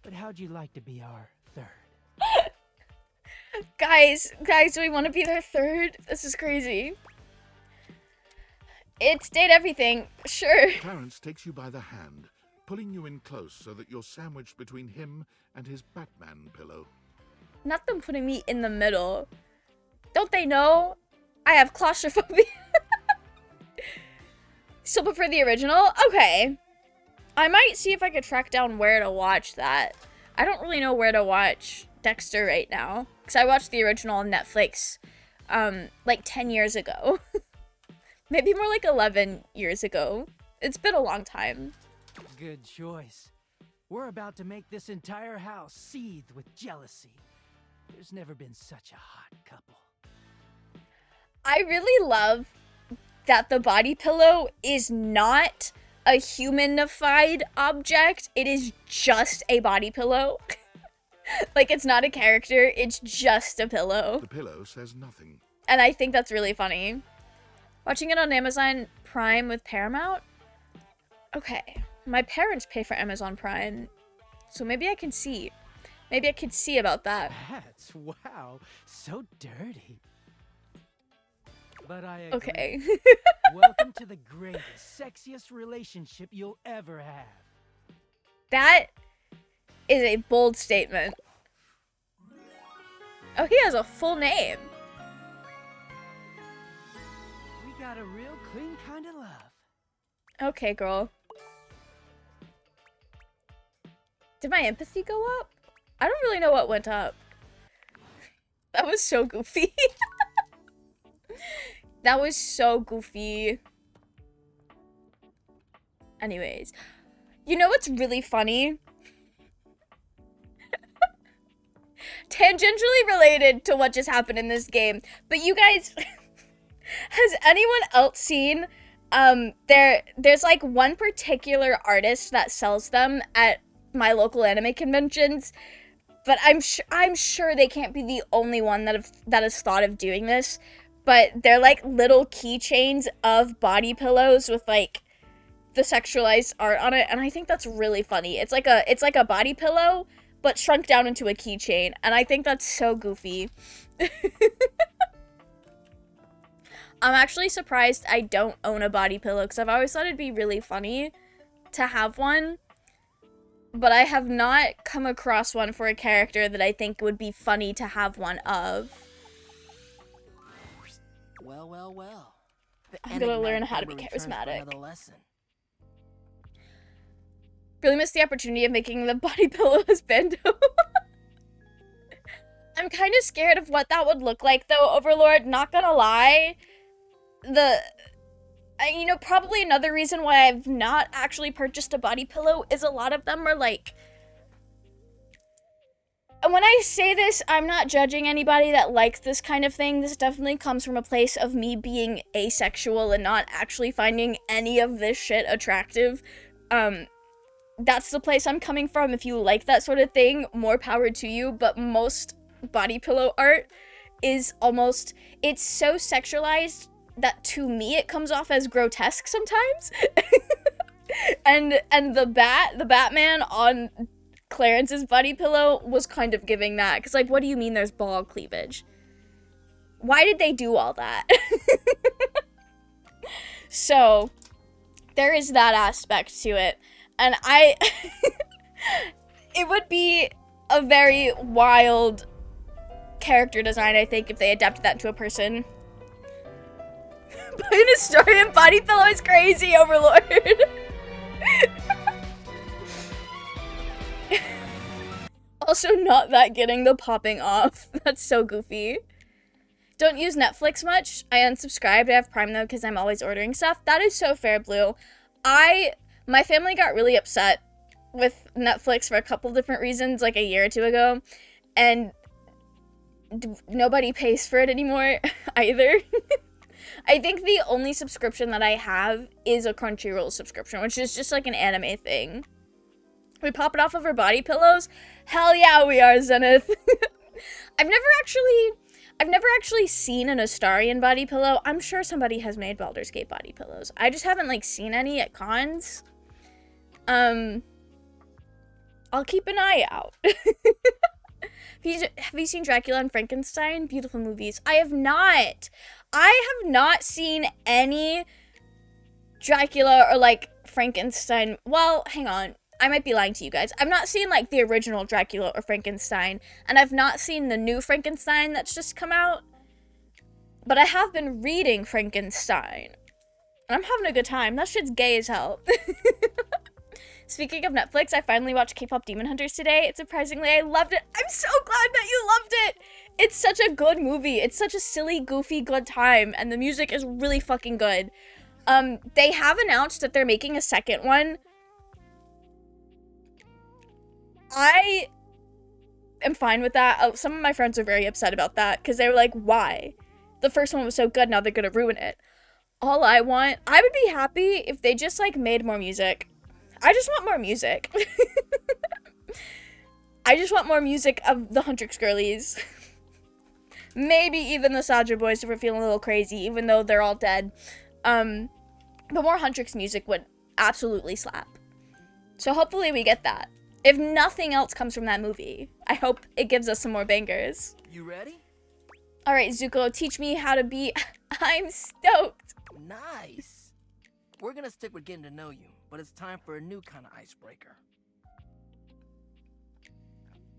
But how'd you like to be our third? Guys, do we want to be their third? This is crazy. It's date everything, sure. Clarence takes you by the hand, pulling you in close so that you're sandwiched between him and his Batman pillow. Not them putting me in the middle. Don't they know? I have claustrophobia. Still prefer the original? Okay. I might see if I could track down where to watch that. I don't really know where to watch Dexter right now. Because I watched the original on Netflix, like 10 years ago. Maybe more like 11 years ago. It's been a long time. Good choice. We're about to make this entire house seethe with jealousy. There's never been such a hot couple. I really love that the body pillow is not a humanified object. It is just a body pillow. Like, it's not a character, it's just a pillow. The pillow says nothing. And I think that's really funny. Watching it on Amazon Prime with Paramount? Okay. My parents pay for Amazon Prime, so maybe I can see. Maybe I could see about that. Bats, wow, so dirty. But I agree. Okay. Welcome to the greatest, sexiest relationship you'll ever have. That is a bold statement. Oh, he has a full name. We got a real clean kind of love. Okay, girl. Did my empathy go up? I don't really know what went up. That was so goofy. That was so goofy. Anyways. You know what's really funny? Tangentially related to what just happened in this game. But you guys... has anyone else seen... there's like one particular artist that sells them at my local anime conventions, but I'm sure they can't be the only one that has thought of doing this. But they're like little keychains of body pillows with like the sexualized art on it, and I think that's really funny. It's like a body pillow, but shrunk down into a keychain, and I think that's so goofy. I'm actually surprised I don't own a body pillow, because I've always thought it'd be really funny to have one. But I have not come across one for a character that I think would be funny to have one of. Well. I'm gonna learn how to be charismatic. Another lesson. Really missed the opportunity of making the body pillow as Bando. I'm kind of scared of what that would look like, though, Overlord. Not gonna lie. You know, probably another reason why I've not actually purchased a body pillow is a lot of them are like... And when I say this, I'm not judging anybody that likes this kind of thing. This definitely comes from a place of me being asexual and not actually finding any of this shit attractive. That's the place I'm coming from. If you like that sort of thing, more power to you. But most body pillow art is almost... It's so sexualized that to me it comes off as grotesque sometimes. and the Batman on Clarence's body pillow was kind of giving that, because like, what do you mean there's ball cleavage? Why did they do all that? So there is that aspect to it, and it would be a very wild character design, I think, if they adapted that into a person. Putting a story in body pillow is crazy, Overlord. Also, not that getting the popping off. That's so goofy. Don't use Netflix much. I unsubscribed. I have Prime though because I'm always ordering stuff. That is so fair, Blue. My family got really upset with Netflix for a couple different reasons like a year or two ago, and nobody pays for it anymore either. I think the only subscription that I have is a Crunchyroll subscription, which is just like an anime thing. We pop it off of our body pillows? Hell yeah, we are, Zenith. I've never actually seen an Astarian body pillow. I'm sure somebody has made Baldur's Gate body pillows. I just haven't like seen any at cons. I'll keep an eye out. Have you seen Dracula and Frankenstein? Beautiful movies. I have not. I have not seen any Dracula or like Frankenstein. Well, hang on. I might be lying to you guys. I've not seen like the original Dracula or Frankenstein, and I've not seen the new Frankenstein that's just come out. But I have been reading Frankenstein, and I'm having a good time. That shit's gay as hell. Speaking of Netflix, I finally watched K-pop Demon Hunters today. Surprisingly, I loved it. I'm so glad that you loved it. It's such a good movie. It's such a silly, goofy, good time, and the music is really fucking good. They have announced that they're making a second one. I am fine with that. Some of my friends are very upset about that because they were like, why? The first one was so good, now they're gonna ruin it. I would be happy if they just like made more music. I just want more music. I just want more music of the Huntrix girlies. Maybe even the Saja boys if we're feeling a little crazy, even though they're all dead. But more Huntrix music would absolutely slap. So hopefully we get that. If nothing else comes from that movie, I hope it gives us some more bangers. You ready? All right, Zuko, teach me how to be... I'm stoked. Nice. We're gonna stick with getting to know you, but it's time for a new kind of icebreaker.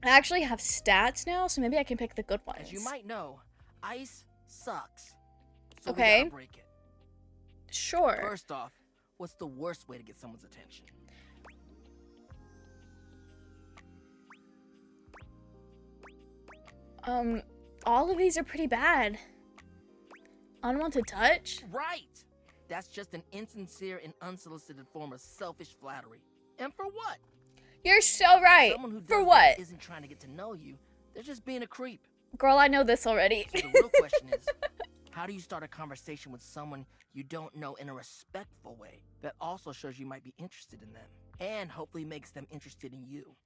I actually have stats now, so maybe I can pick the good ones. As you might know, ice sucks. So Okay. we gotta break it. Sure. First off, what's the worst way to get someone's attention? All of these are pretty bad. Unwanted touch? Right! That's just an insincere and unsolicited form of selfish flattery. And for what? You're so right. Someone who does For that what? isn't trying to get to know you. They're just being a creep. Girl, I know this already. So the real question is, how do you start a conversation with someone you don't know in a respectful way that also shows you might be interested in them and hopefully makes them interested in you?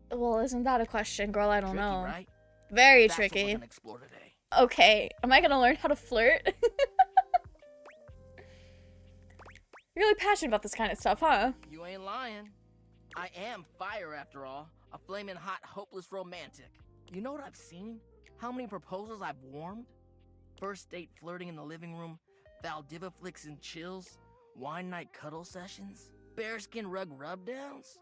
Well, isn't that a question, girl? I don't Tricky, know. right? Very That's what we're tricky. gonna explore today. Okay, am I gonna learn how to flirt? You're really passionate about this kind of stuff, huh? You ain't lying. I am fire after all. A flaming hot, hopeless romantic. You know what I've seen? How many proposals I've warmed? First date flirting in the living room, Valdiva flicks and chills, wine night cuddle sessions, bearskin rug rubdowns.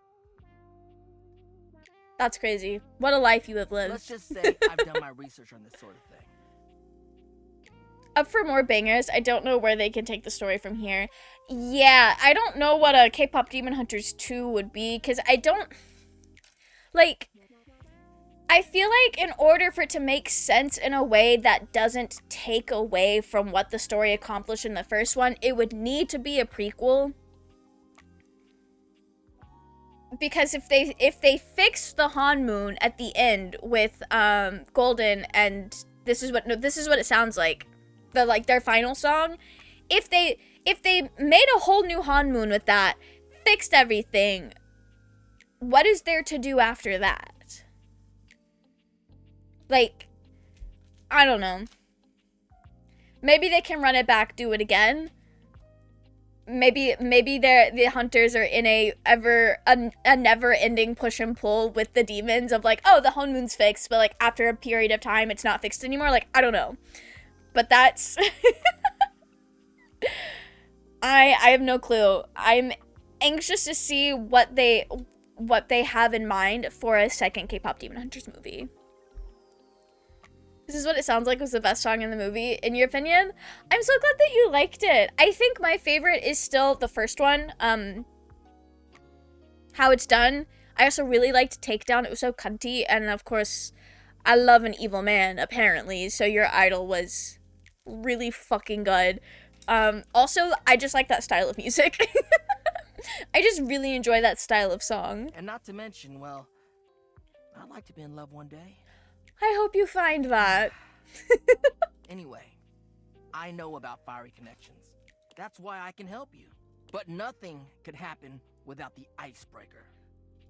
That's crazy. What a life you have lived. Let's just say I've done my research on this sort of thing. Up for more bangers. I don't know where they can take the story from here. Yeah, I don't know what a K-pop Demon Hunters 2 would be, because I don't... Like, I feel like in order for it to make sense in a way that doesn't take away from what the story accomplished in the first one, it would need to be a prequel. Because if they fix the Hanmoon at the end with Golden and this is what it sounds like, their final song, if they made a whole new Hanmoon with that, fixed everything, what is there to do after that? Like, I don't know. Maybe they can run it back, do it again. Maybe the hunters are in a never-ending push and pull with the demons of like, oh, the Hanmoon's fixed, but like after a period of time it's not fixed anymore. Like, I don't know. But that's I have no clue. I'm anxious to see what they have in mind for a second K-pop Demon Hunters movie. This is what it sounds like was the best song in the movie, in your opinion. I'm so glad that you liked it. I think my favorite is still the first one, How It's Done. I also really liked Takedown. It was so cunty, and of course, I love an evil man, apparently, so Your Idol was really fucking good. Also, I just like that style of music. I just really enjoy that style of song. And not to mention, well, I'd like to be in love one day. I hope you find that. Anyway, I know about fiery connections. That's why I can help you. But nothing could happen without the icebreaker.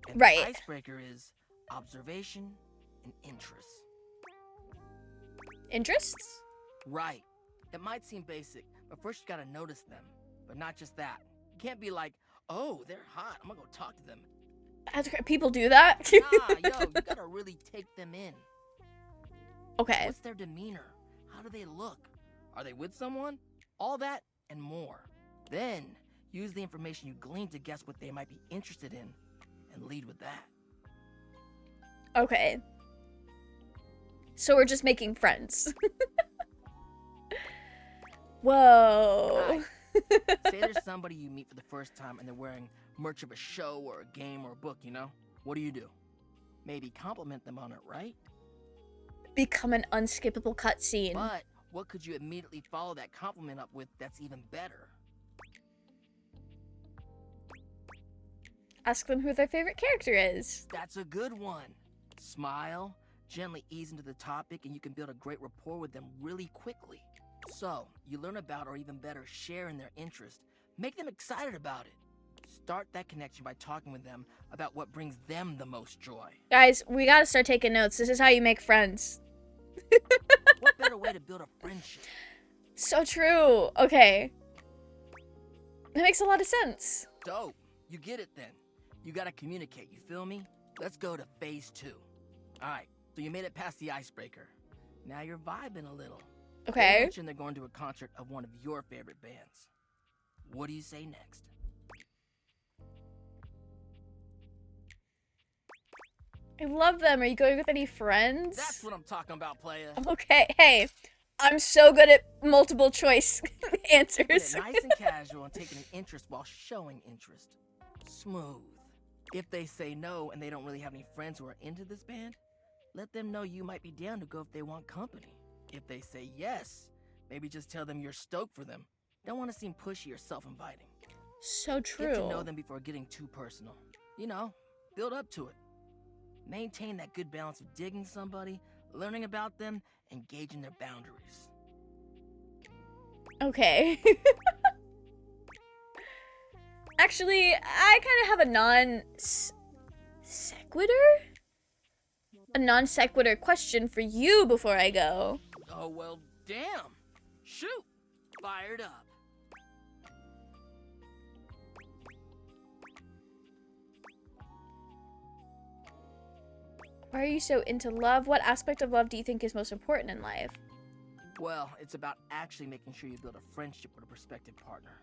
And Right. the icebreaker is observation and interest. Interests? Right. It might seem basic, but first you gotta notice them. But not just that. You can't be like, oh, they're hot, I'm gonna go talk to them. People do that? Nah, yo, you gotta really take them in. Okay. What's their demeanor? How do they look? Are they with someone? All that and more. Then, use the information you glean to guess what they might be interested in, and lead with that. Okay. So we're just making friends. Whoa. Say there's somebody you meet for the first time and they're wearing merch of a show or a game or a book, you know? What do? Maybe compliment them on it, right? Become an unskippable cutscene. But what could you immediately follow that compliment up with that's even better? Ask them who their favorite character is. That's a good one. Smile, gently ease into the topic, and you can build a great rapport with them really quickly. So, you learn about, or even better, share in their interest. Make them excited about it. Start that connection by talking with them about what brings them the most joy. Guys, we gotta start taking notes. This is how you make friends. What better way to build a friendship? So true. Okay. That makes a lot of sense. Dope. You get it then. You gotta communicate, you feel me? Let's go to phase 2. Alright, so you made it past the icebreaker. Now you're vibing a little. They Okay. mentioned they're going to a concert of one of your favorite bands. What do you say next? I love them. Are you going with any friends? That's what I'm talking about, playa. Okay. Hey, I'm so good at multiple choice Keeping answers. it nice and casual and taking an interest while showing interest. Smooth. If they say no and they don't really have any friends who are into this band, let them know you might be down to go if they want company. If they say yes, maybe just tell them you're stoked for them. Don't want to seem pushy or self-inviting. So true. Get to know them before getting too personal. You know, build up to it. Maintain that good balance of digging somebody, learning about them, and gauging their boundaries. Okay. Actually, I kind of have a non-sequitur? A non-sequitur question for you before I go. Oh, well, damn. Shoot. Fired up. Why are you so into love? What aspect of love do you think is most important in life? Well, it's about actually making sure you build a friendship with a prospective partner.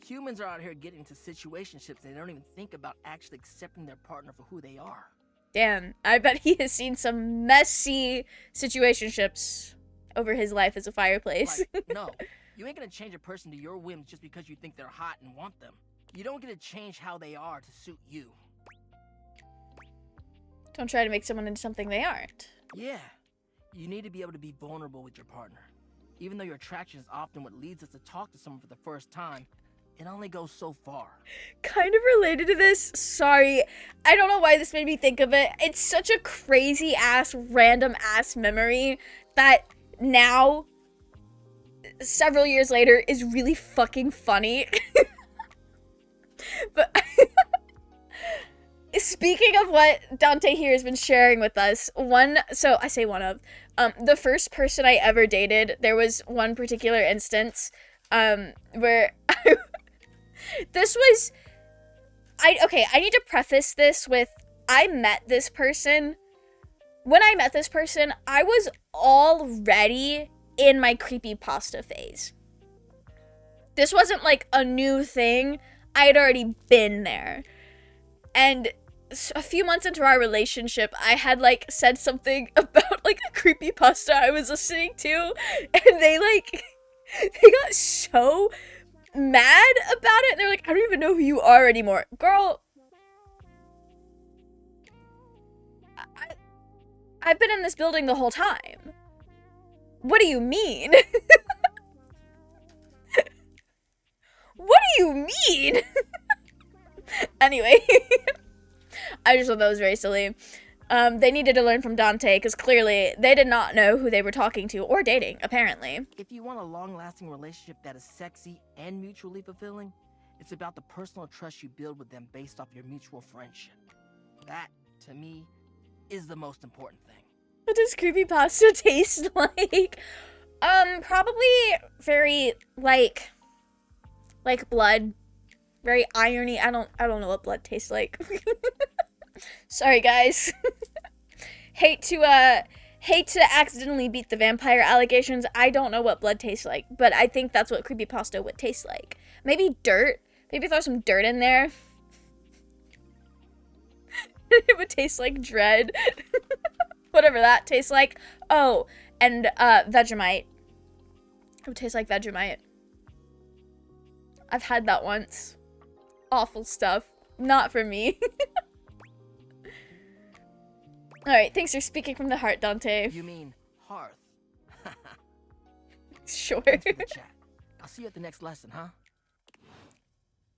Humans are out here getting into situationships and they don't even think about actually accepting their partner for who they are. Damn, I bet he has seen some messy situationships over his life as a fireplace. Like, no, you ain't gonna change a person to your whims just because you think they're hot and want them. You don't get to change how they are to suit you. Don't try to make someone into something they aren't. Yeah, you need to be able to be vulnerable with your partner. Even though your attraction is often what leads us to talk to someone for the first time, it only goes so far. Kind of related to this, sorry, I don't know why this made me think of it. It's such a crazy ass, random ass memory that now, several years later, is really fucking funny. But speaking of what Dante here has been sharing with us, the first person I ever dated, there was one particular instance where I need to preface this with, when I met this person, I was already in my creepypasta phase. This wasn't like a new thing. I had already been there. And a few months into our relationship, I had like said something about like a creepypasta I was listening to, and they got so mad about it. They're like, I don't even know who you are anymore. Girl, I've been in this building the whole time. What do you mean? What do you mean? Anyway, I just thought that was very silly. They needed to learn from Dante, because clearly they did not know who they were talking to or dating, apparently. If you want a long-lasting relationship that is sexy and mutually fulfilling, it's about the personal trust you build with them based off your mutual friendship. That, to me, is the most important thing. What does creepypasta taste like? Probably very, like blood. Very irony. I don't know what blood tastes like. Sorry, guys. hate to accidentally beat the vampire allegations. I don't know what blood tastes like, but I think that's what creepypasta would taste like. Maybe dirt. Maybe throw some dirt in there. It would taste like dread. Whatever that tastes like. Oh, and Vegemite. It would taste like Vegemite. I've had that once. Awful stuff. Not for me. Alright, thanks for speaking from the heart, Dante. You mean hearth? Sure. Thanks for the chat. I'll see you at the next lesson, huh?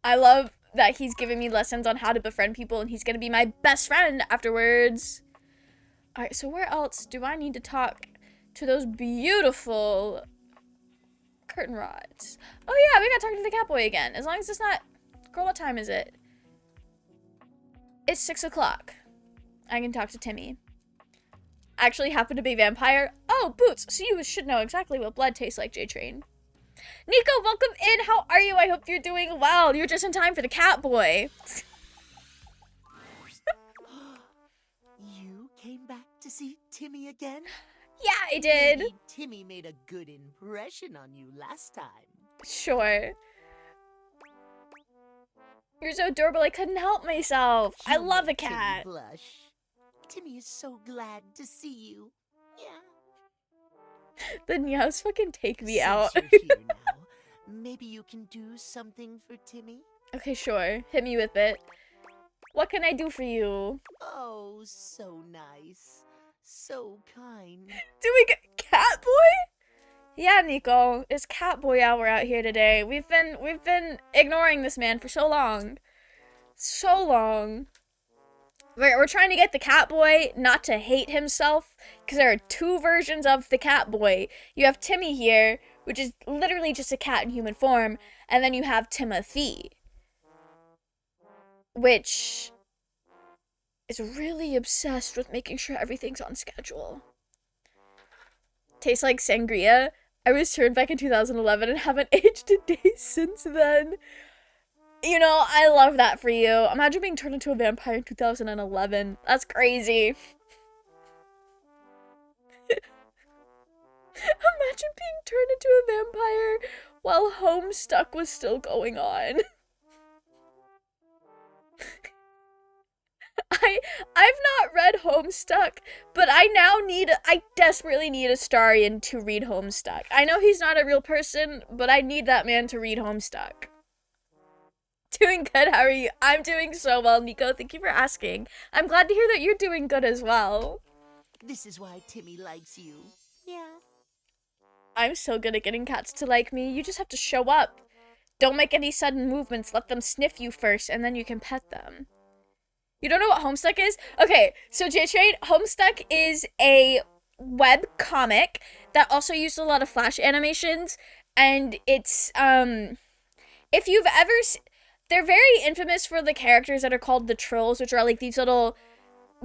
I love that he's giving me lessons on how to befriend people, and he's gonna be my best friend afterwards. Alright, so where else do I need to talk to those beautiful curtain rods? Oh yeah, we gotta talk to the catboy again. As long as it's not... Girl, what time is it? It's 6 o'clock. I can talk to Timmy. Actually happen to be vampire. Oh, Boots, so you should know exactly what blood tastes like, J-Train. Nico, welcome in. How are you? I hope you're doing well. You're just in time for the catboy. You came back to see Timmy again? Yeah, I did. Maybe Timmy made a good impression on you last time. Sure. You're so adorable, I couldn't help myself. I You love a make Timmy cat. blush. Timmy is so glad to see you. Yeah. The Niaos fucking take me out. Since you're here now, maybe you can do something for Timmy? Okay, sure. Hit me with it. What can I do for you? Oh, so nice. So kind. Doing Catboy? Yeah, Nico. It's Catboy hour out here today. We've been ignoring this man for so long. So long. We're trying to get the Catboy not to hate himself, because there are two versions of the Catboy. You have Timmy here, which is literally just a cat in human form, and then you have Timothy, which is really obsessed with making sure everything's on schedule. Tastes like sangria. I was turned back in 2011 and haven't aged a day since then. You know, I love that for you. Imagine being turned into a vampire in 2011. That's crazy. Imagine being turned into a vampire while Homestuck was still going on. I've not read Homestuck, but I desperately need Astarion to read Homestuck. I know he's not a real person, but I need that man to read Homestuck. Doing good, how are you? I'm doing so well, Nico. Thank you for asking. I'm glad to hear that you're doing good as well. This is why Timmy likes you. Yeah. I'm so good at getting cats to like me. You just have to show up. Don't make any sudden movements. Let them sniff you first, and then you can pet them. You don't know what Homestuck is? Okay, so J-Train, Homestuck is a web comic that also used a lot of Flash animations, and it's, if you've ever they're very infamous for the characters that are called the Trolls, which are like these little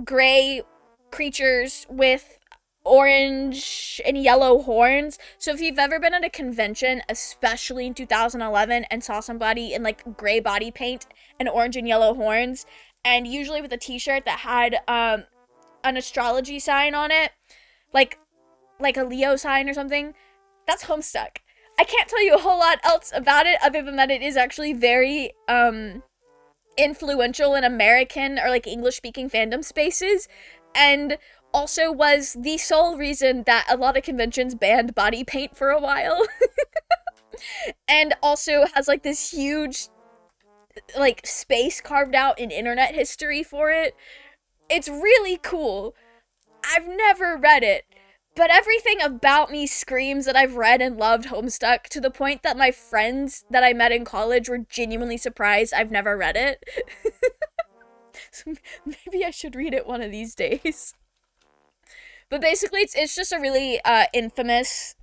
gray creatures with orange and yellow horns. So if you've ever been at a convention, especially in 2011, and saw somebody in like gray body paint and orange and yellow horns, and usually with a t-shirt that had an astrology sign on it, like a Leo sign or something, that's Homestuck. I can't tell you a whole lot else about it other than that it is actually very influential in American or like English speaking fandom spaces, and also was the sole reason that a lot of conventions banned body paint for a while. And also has like this huge like space carved out in internet history for it. It's really cool. I've never read it, but everything about me screams that I've read and loved Homestuck, to the point that my friends that I met in college were genuinely surprised I've never read it. So maybe I should read it one of these days. But basically, it's just a really infamous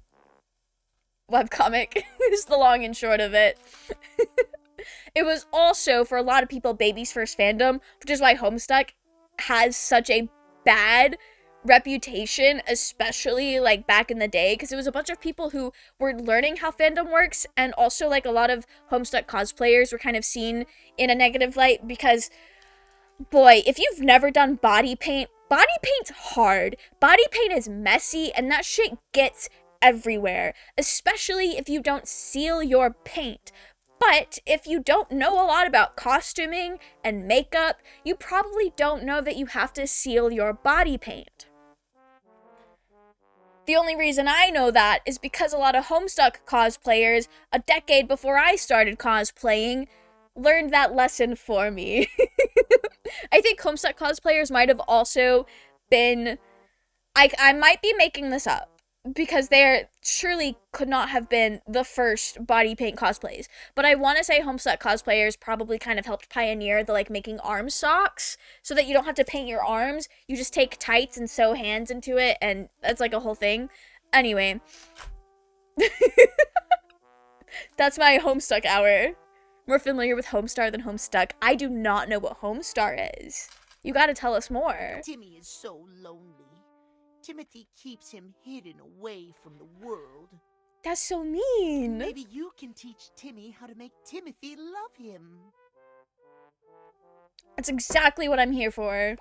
webcomic, is the long and short of it. It was also, for a lot of people, baby's first fandom, which is why Homestuck has such a bad reputation, especially like back in the day, because it was a bunch of people who were learning how fandom works, and also like a lot of Homestuck cosplayers were kind of seen in a negative light because, boy, if you've never done body paint's hard. Body paint is messy, and that shit gets everywhere, especially if you don't seal your paint. But if you don't know a lot about costuming and makeup, you probably don't know that you have to seal your body paint. The only reason I know that is because a lot of Homestuck cosplayers, a decade before I started cosplaying, learned that lesson for me. I think Homestuck cosplayers might have also been... I might be making this up, because they surely could not have been the first body paint cosplays. But I want to say Homestuck cosplayers probably kind of helped pioneer the, like, making arm socks, so that you don't have to paint your arms. You just take tights and sew hands into it, and that's, like, a whole thing. Anyway. That's my Homestuck hour. More familiar with Homestar than Homestuck. I do not know what Homestar is. You gotta tell us more. Timmy is so lonely. Timothy keeps him hidden away from the world. That's so mean. Maybe you can teach Timmy how to make Timothy love him. That's exactly what I'm here for.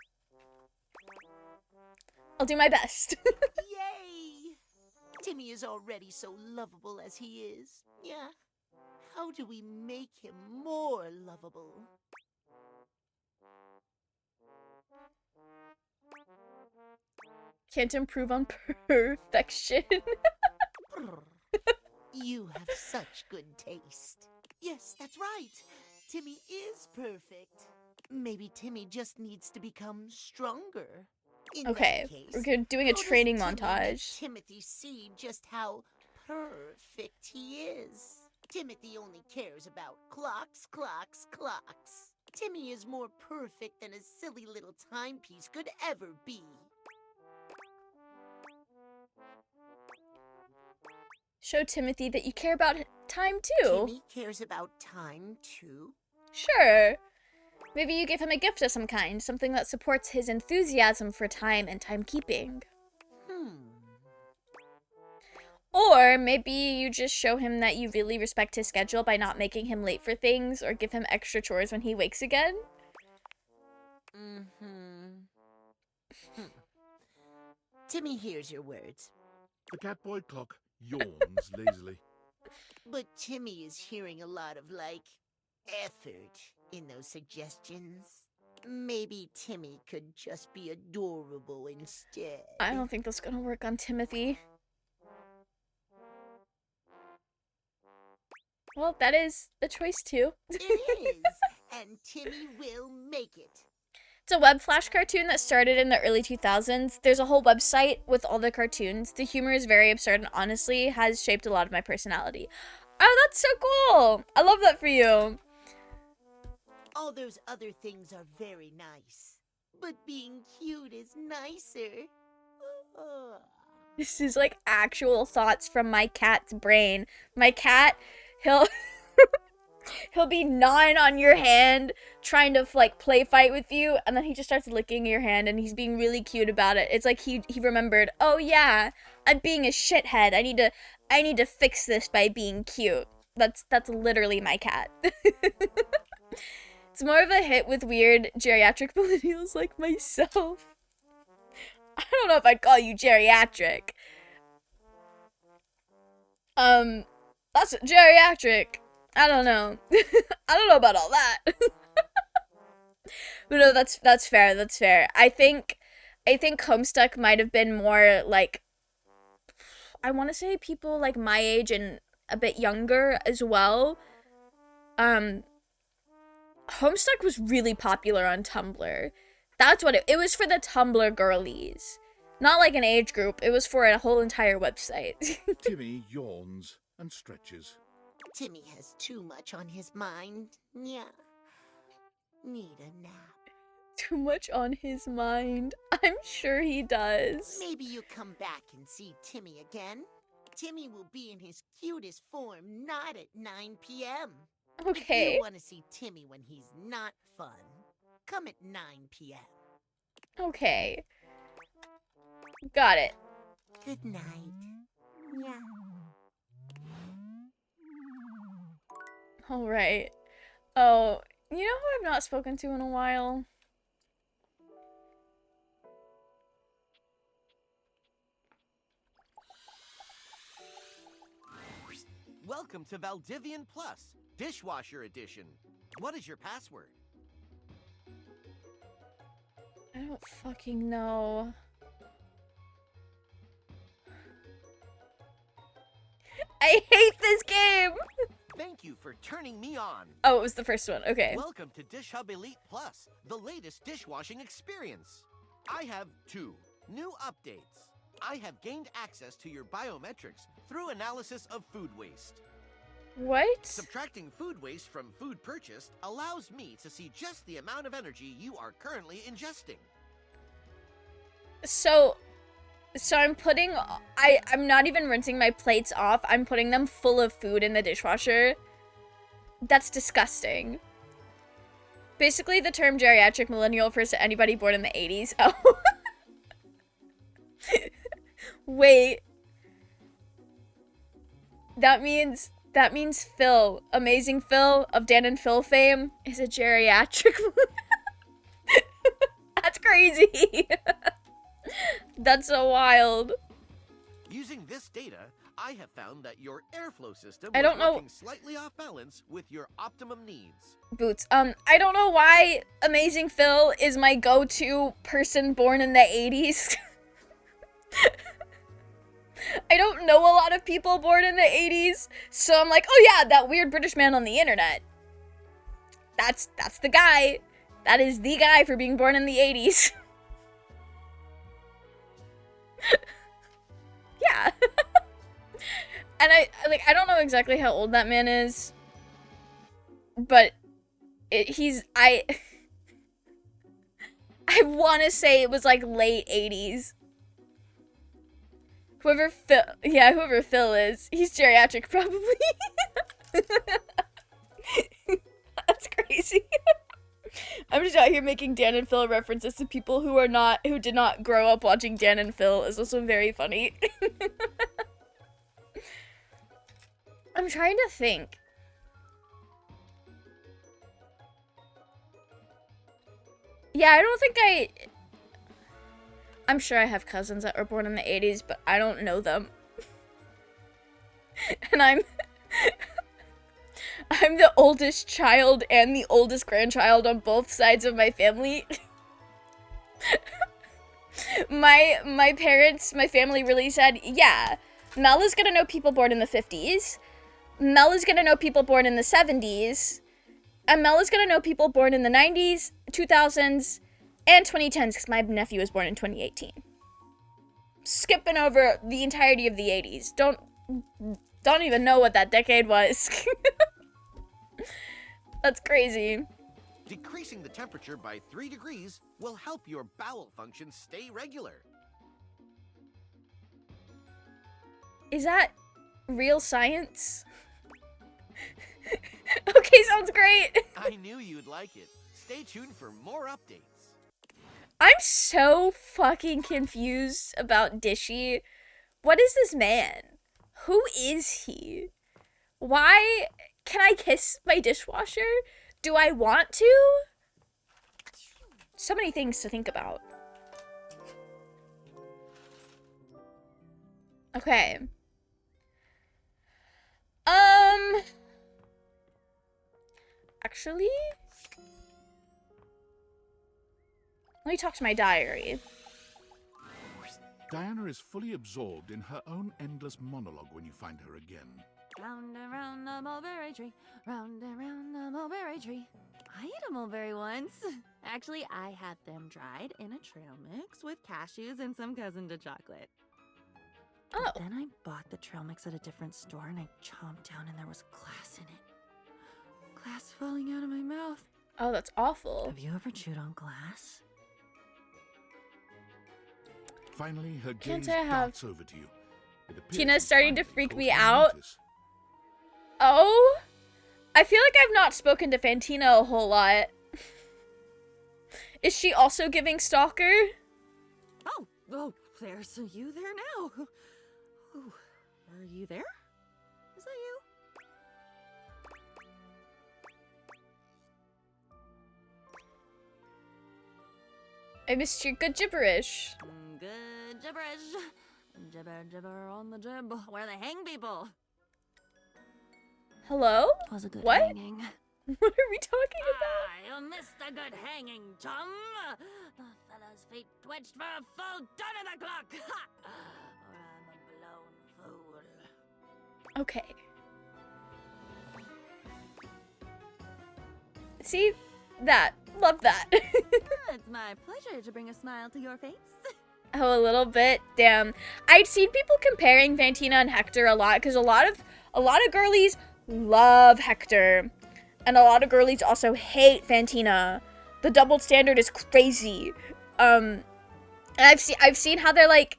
I'll do my best. Yay! Timmy is already so lovable as he is. Yeah. How do we make him more lovable? Can't improve on perfection. You have such good taste. Yes, that's right. Timmy is perfect. Maybe Timmy just needs to become stronger. In Okay, that case, we're doing a how does training Timmy montage. let Timothy see just how perfect he is. Timothy only cares about clocks, clocks, clocks. Timmy is more perfect than a silly little timepiece could ever be. Show Timothy that you care about time too. Timmy cares about time too? Sure. Maybe you give him a gift of some kind, something that supports his enthusiasm for time and timekeeping. Or maybe you just show him that you really respect his schedule by not making him late for things, or give him extra chores when he wakes again. Timmy hears your words. The Catboy clock yawns lazily. But Timmy is hearing a lot of, like, effort in those suggestions. Maybe Timmy could just be adorable instead. I don't think that's gonna work on Timothy. Well, that is a choice too. It is, and Timmy will make it. It's a web flash cartoon that started in the early 2000s. There's a whole website with all the cartoons. The humor is very absurd and honestly has shaped a lot of my personality. Oh, that's so cool. I love that for you. All those other things are very nice, but being cute is nicer. This is like actual thoughts from my cat's brain. My cat, he'll be gnawing on your hand, trying to like play fight with you, and then he just starts licking your hand and he's being really cute about it. It's like he remembered, oh yeah, I'm being a shithead. I need to fix this by being cute. That's literally my cat. It's more of a hit with weird geriatric millennials like myself. I don't know if I'd call you geriatric. That's geriatric. I don't know. I don't know about all that. No, that's fair. That's fair. I think Homestuck might have been more like, I want to say people like my age and a bit younger as well. Homestuck was really popular on Tumblr. That's what it was for, the Tumblr girlies. Not like an age group. It was for a whole entire website. Timmy yawns and stretches. Timmy has too much on his mind. Yeah. Need a nap. Too much on his mind. I'm sure he does. Maybe you come back and see Timmy again. Timmy will be in his cutest form, not at 9 p.m. If Okay. you want to see Timmy when he's not fun, come at 9 p.m. Okay. Got it. Good night. Yeah. All right. Oh, you know who I've not spoken to in a while? Welcome to Valdivian Plus, Dishwasher Edition. What is your password? I don't fucking know. I hate this game! Thank you for turning me on. Oh, it was the first one. Okay. Welcome to Dish Hub Elite Plus, the latest dishwashing experience. I have 2 new updates. I have gained access to your biometrics through analysis of food waste. What? Subtracting food waste from food purchased allows me to see just the amount of energy you are currently ingesting. So I'm putting, I'm not even rinsing my plates off. I'm putting them full of food in the dishwasher. That's disgusting. Basically, the term geriatric millennial refers to anybody born in the 80s. Oh. Wait. That means Phil, amazing Phil of Dan and Phil fame, is a geriatric. That's crazy. That's so wild. Using this data, I have found that your airflow system I don't was know- working slightly off balance with your optimum needs. Boots. I don't know why Amazing Phil is my go-to person born in the 80s. I don't know a lot of people born in the 80s, so I'm like, oh yeah, that weird British man on the internet. That's the guy. That is the guy for being born in the 80s. Yeah. And I don't know exactly how old that man is, but I want to say it was like late 80s. Whoever Phil is, he's geriatric probably. That's crazy. I'm just out here making Dan and Phil references to people who did not grow up watching Dan and Phil. Is also very funny. I'm trying to think. Yeah, I don't think I'm sure I have cousins that were born in the 80s, but I don't know them. And I'm the oldest child and the oldest grandchild on both sides of my family. My parents, my family really said, yeah, Mel is gonna know people born in the 50s. Mel is gonna know people born in the 70s. And Mel is gonna know people born in the 90s, 2000s, and 2010s, because my nephew was born in 2018. Skipping over the entirety of the 80s. Don't even know what that decade was. That's crazy. Decreasing the temperature by 3 degrees will help your bowel function stay regular. Is that real science? Okay, sounds great. I knew you'd like it. Stay tuned for more updates. I'm so fucking confused about Dishy. What is this man? Who is he? Why can I kiss my dishwasher? Do I want to? So many things to think about. Okay. Actually, Let me talk to my diary. Diana is fully absorbed in her own endless monologue when you find her again. Round and round the mulberry tree, round and round the mulberry tree. I ate a mulberry once. Actually, I had them dried in a trail mix with cashews and some cousin to chocolate. Oh. Then I bought the trail mix at a different store and I chomped down and there was glass in it. Glass falling out of my mouth. Oh, that's awful. Have you ever chewed on glass? Finally, her Can't gaze say I have. darts over to you. It appears Tina's you starting to finally freak caught me her out. notice. Oh? I feel like I've not spoken to Fantina a whole lot. Is she also giving stalker? Oh, there's you there now. Oh, are you there? Is that you? I missed your good gibberish. Good gibberish. Gibber, gibber on the jib. Where they hang people. Hello? Was a good What? hanging. What are we talking about? I missed a good hanging, chum. The fella's feet twitched for a full ton of the clock. Ha! Or I'm a blown fool. Okay. See? That. Love that. It's my pleasure to bring a smile to your face. Oh, a little bit. Damn. I'd seen people comparing Fantina and Hector a lot because a lot of girlies love Hector. And a lot of girlies also hate Fantina. The double standard is crazy. And I've seen how they're like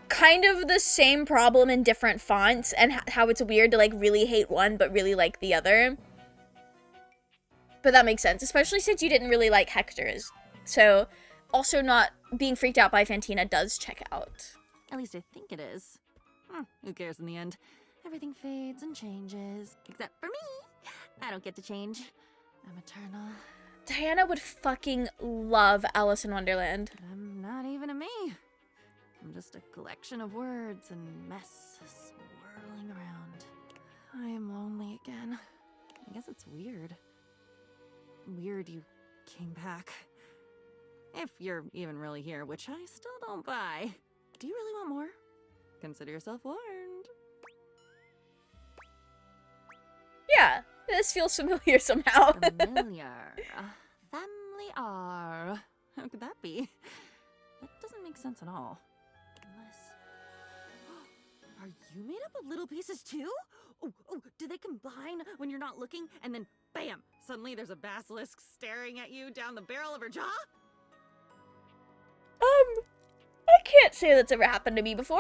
kind of the same problem in different fonts and how it's weird to like really hate one but really like the other. But that makes sense, especially since you didn't really like Hector's. So also not being freaked out by Fantina does check out. At least I think it is. Who cares in the end? Everything fades and changes. Except for me. I don't get to change. I'm eternal. Diana would fucking love Alice in Wonderland. I'm not even a me. I'm just a collection of words and mess swirling around. I am lonely again. I guess it's weird. Weird you came back. If you're even really here, which I still don't buy. Do you really want more? Consider yourself warned. Yeah, this feels familiar somehow. Familiar. Family R. How could that be? That doesn't make sense at all. Unless... Are you made up of little pieces too? Oh, do they combine when you're not looking and then bam, suddenly there's a basilisk staring at you down the barrel of her jaw? I can't say that's ever happened to me before.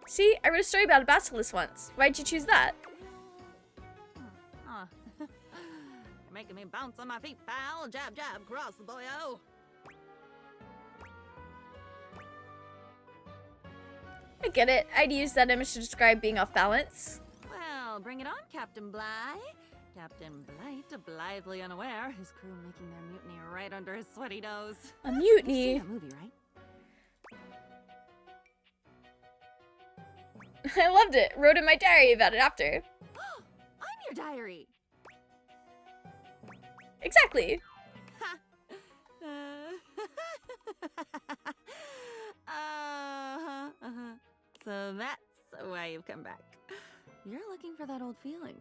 See, I read a story about a basilisk once. Why'd you choose that? You're making me bounce on my feet, pal. Jab, jab, cross the boyo. I get it. I'd use that image to describe being off balance. Well, bring it on, Captain Bligh. Captain Blight, blithely unaware, his crew making their mutiny right under his sweaty nose. A mutiny? You've seen that movie, right? I loved it. Wrote in my diary about it after. I'm your diary. Exactly. So that's why you've come back. You're looking for that old feeling.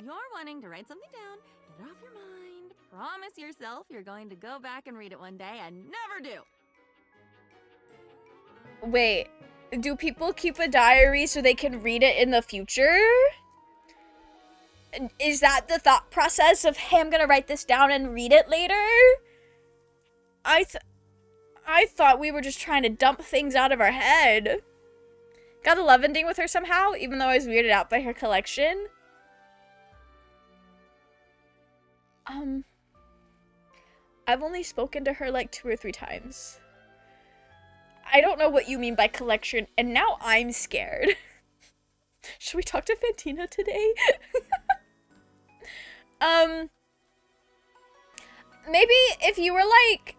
You're wanting to write something down, get it off your mind, promise yourself you're going to go back and read it one day and never do. Wait, do people keep a diary so they can read it in the future? Is that the thought process of, hey, I'm gonna write this down and read it later? I thought we were just trying to dump things out of our head. Got a love ending with her somehow, even though I was weirded out by her collection. I've only spoken to her like 2 or 3 times. I don't know what you mean by collection, and now I'm scared. Should we talk to Fantina today? Maybe if you were like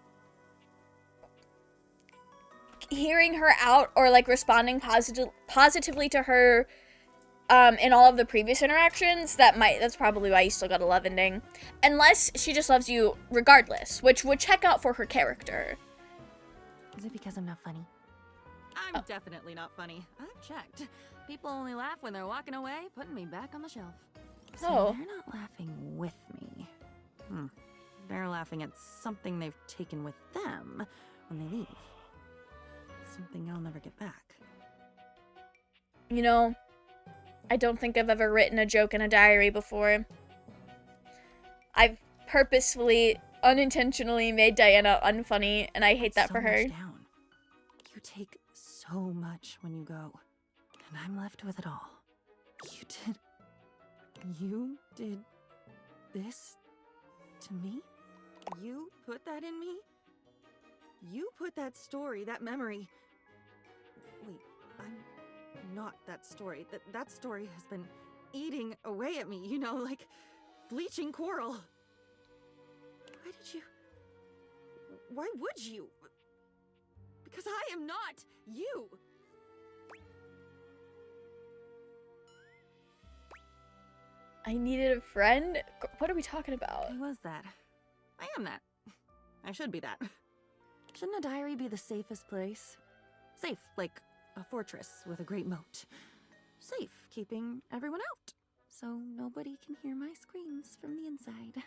hearing her out or like responding positively to her in all of the previous interactions, that's probably why you still got a love ending. Unless she just loves you regardless, which would check out for her character. Is it because I'm not funny? I'm definitely not funny. I've checked. People only laugh when they're walking away, putting me back on the shelf. So Oh. they're not laughing with me. They're laughing at something they've taken with them when they leave. Something I'll never get back. You know, I don't think I've ever written a joke in a diary before. I've purposefully, unintentionally made Diana unfunny, and I hate that for her. Down. You take so much when you go, and I'm left with it all. You did this to me? You put that in me? You put that story, that memory. Wait, I'm not that story. That story has been eating away at me, you know, like bleaching coral. Why did you? Why would you? Because I am not you. I needed a friend? What are we talking about? I was that. I am that. I should be that. Shouldn't a diary be the safest place? Safe, like a fortress with a great moat. Safe, keeping everyone out, so nobody can hear my screams from the inside.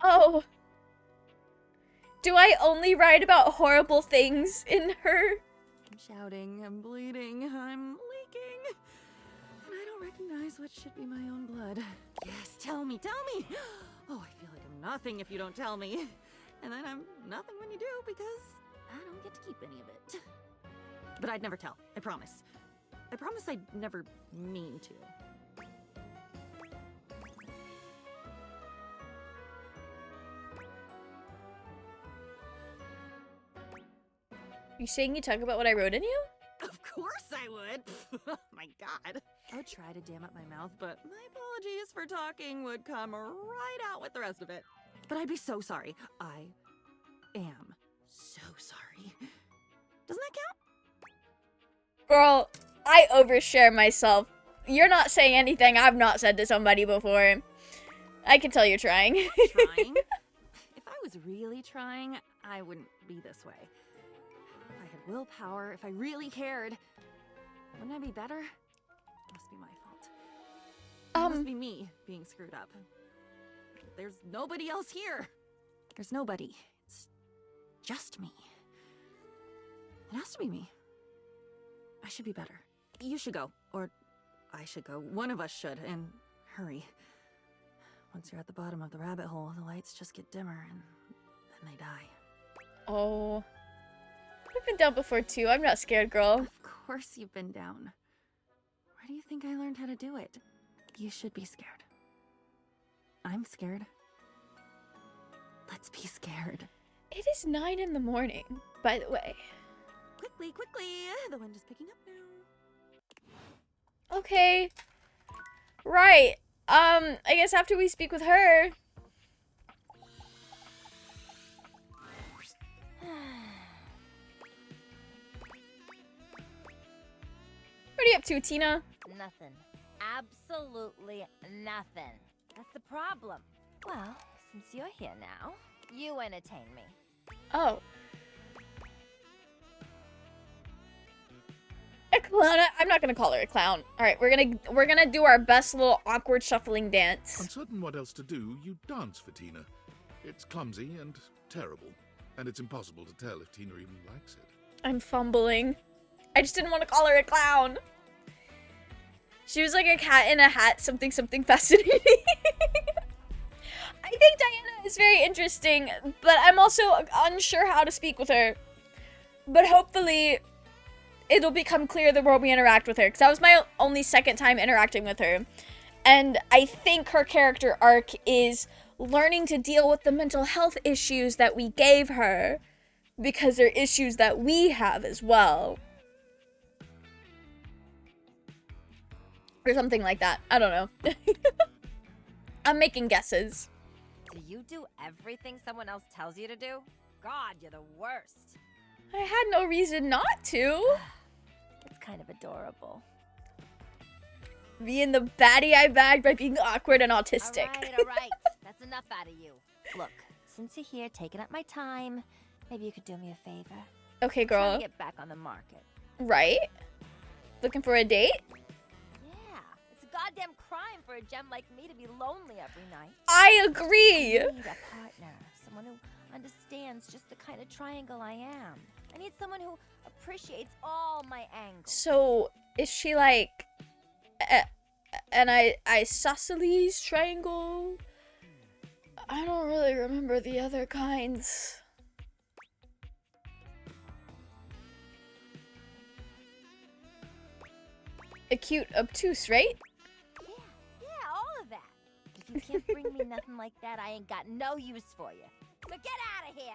Oh. Do I only write about horrible things in her? I'm shouting, I'm bleeding, I'm leaking. And I don't recognize what should be my own blood. Yes, tell me, tell me! Oh, I feel like I'm nothing if you don't tell me. And then I'm nothing when you do because I don't get to keep any of it. But I'd never tell, I promise. I promise I'd never mean to. You saying you talk about what I wrote in you? Of course I would! Oh my god. I would try to dam up my mouth, but my apologies for talking would come right out with the rest of it. But I'd be so sorry. I am so sorry. Doesn't that count? Girl, I overshare myself. You're not saying anything I've not said to somebody before. I can tell you're trying. Trying? If I was really trying, I wouldn't be this way. If I had willpower, if I really cared, wouldn't I be better? Must be my fault. It must be me being screwed up. There's nobody else here. There's nobody. It's just me. It has to be me. I should be better. You should go, or I should go. One of us should, and hurry. Once you're at the bottom of the rabbit hole, the lights just get dimmer, and then they die. Oh. I've been down before too. I'm not scared, girl. Of course you've been down. Where do you think I learned how to do it? You should be scared. I'm scared. Let's be scared. It is 9 in the morning, by the way. Quickly, quickly! The wind is picking up now. Okay. Right. I guess after we speak with her. What are you up to, Tina? Nothing. Absolutely nothing. That's the problem. Well, since you're here now, you entertain me. Oh. A clown? I'm not gonna call her a clown. All right, we're gonna do our best little awkward shuffling dance. Uncertain what else to do, you dance for Tina. It's clumsy and terrible, and it's impossible to tell if Tina even likes it. I'm fumbling. I just didn't want to call her a clown. She was like a cat in a hat, something fascinating. I think Diana is very interesting, but I'm also unsure how to speak with her. But hopefully, it'll become clear the more we interact with her, because that was my only second time interacting with her. And I think her character arc is learning to deal with the mental health issues that we gave her, because they're issues that we have as well. Or something like that. I don't know. I'm making guesses. Do you do everything someone else tells you to do? God, you're the worst. I had no reason not to. It's kind of adorable. Being the baddie I bagged by being awkward and autistic. All right. That's enough out of you. Look, since you're here taking up my time, maybe you could do me a favor. Okay, Try girl. to get back on the market. Right? Looking for a date? Yeah, it's a goddamn crime for a gem like me to be lonely every night. I agree. I need a partner, someone who understands just the kind of triangle I am. I need someone who appreciates all my angles. So, is she like an isosceles triangle? I don't really remember the other kinds. Acute, obtuse, right? Yeah, all of that. If you can't bring me nothing like that, I ain't got no use for you. So get out of here.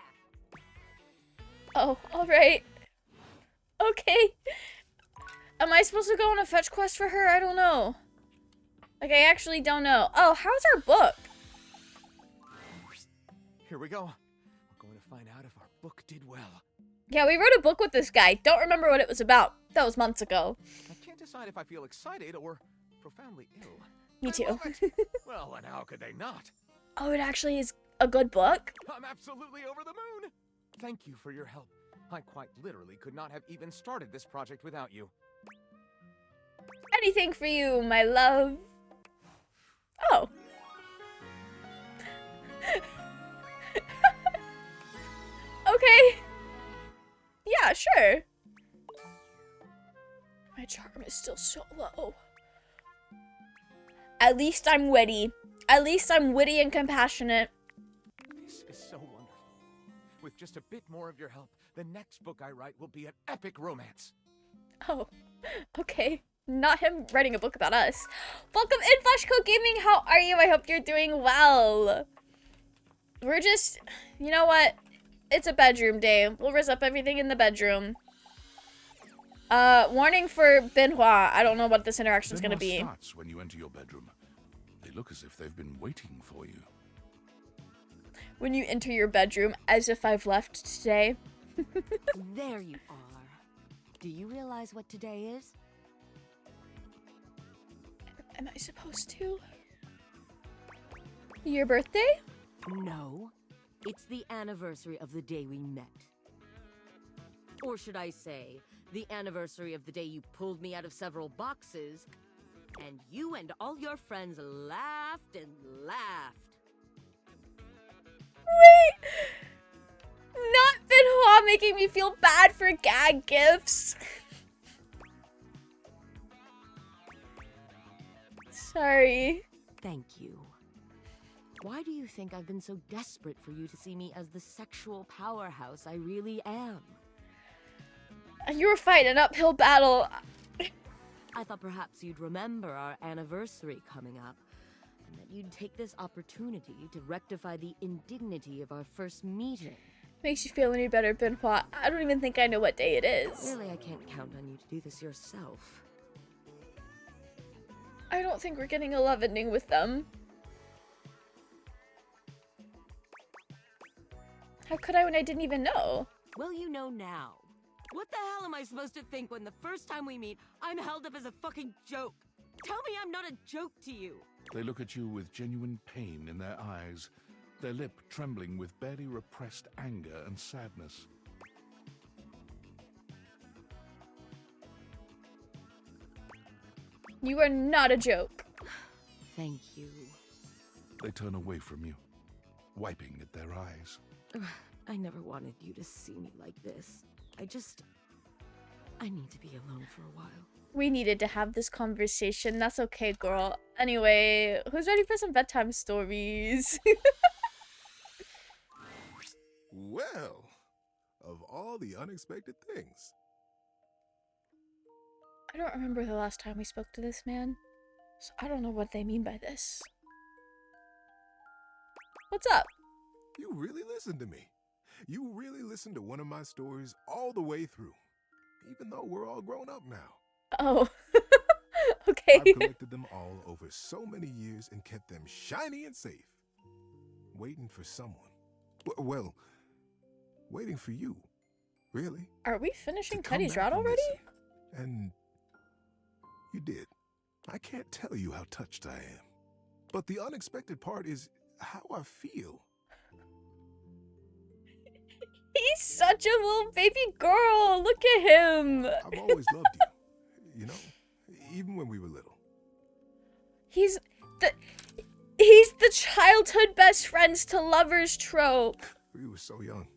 Oh, alright. Okay. Am I supposed to go on a fetch quest for her? I don't know. Like, I actually don't know. Oh, how's our book? Here we go. We're going to find out if our book did well. Yeah, we wrote a book with this guy. Don't remember what it was about. That was months ago. I can't decide if I feel excited or profoundly ill. Me too. Well, and how could they not? Oh, it actually is a good book? I'm absolutely over the moon. Thank you for your help. I quite literally could not have even started this project without you. Anything for you, my love. Oh. Okay. Yeah, sure. My charm is still so low. At least I'm witty. At least I'm witty and compassionate. This is so wonderful. With just a bit more of your help, the next book I write will be an epic romance. Oh, okay. Not him writing a book about us. Welcome in, Flashcode Gaming. How are you? I hope you're doing well. We're just, you know what? It's a bedroom day. We'll rizz up everything in the bedroom. Warning for Benoit. I don't know what this interaction is going to be. Starts when you enter your bedroom. They look as if they've been waiting for you. When you enter your bedroom, as if I've left today. There you are. Do you realize what today is? Am I supposed to? Your birthday? No. It's the anniversary of the day we met. Or should I say, the anniversary of the day you pulled me out of several boxes, and you and all your friends laughed and laughed. Wait! Not Benoit making me feel bad for gag gifts. Sorry. Thank you. Why do you think I've been so desperate for you to see me as the sexual powerhouse I really am? You were fighting an uphill battle. I thought perhaps you'd remember our anniversary coming up, and that you'd take this opportunity to rectify the indignity of our first meeting. Makes you feel any better, Benoit. I don't even think I know what day it is. Really, I can't count on you to do this yourself. I don't think we're getting a love ending with them. How could I when I didn't even know? Well, you know now. What the hell am I supposed to think when the first time we meet, I'm held up as a fucking joke? Tell me I'm not a joke to you. They look at you with genuine pain in their eyes, their lip trembling with barely repressed anger and sadness. You are not a joke. Thank you. They turn away from you, wiping at their eyes. I never wanted you to see me like this. I need to be alone for a while. We needed to have this conversation. That's okay, girl. Anyway, who's ready for some bedtime stories? Well, of all the unexpected things. I don't remember the last time we spoke to this man, so I don't know what they mean by this. What's up? You really listened to me. You really listened to one of my stories all the way through, even though we're all grown up now. Oh, okay. I've collected them all over so many years and kept them shiny and safe, waiting for someone. Well, waiting for you. really. Are we finishing To come Teddy's back route and already? listen. And you did. I can't tell you how touched I am. But the unexpected part is how I feel. He's such a little baby girl. Look at him. I've always loved you. You know, even when we were little. He's the childhood best friends to lovers trope. We were so young.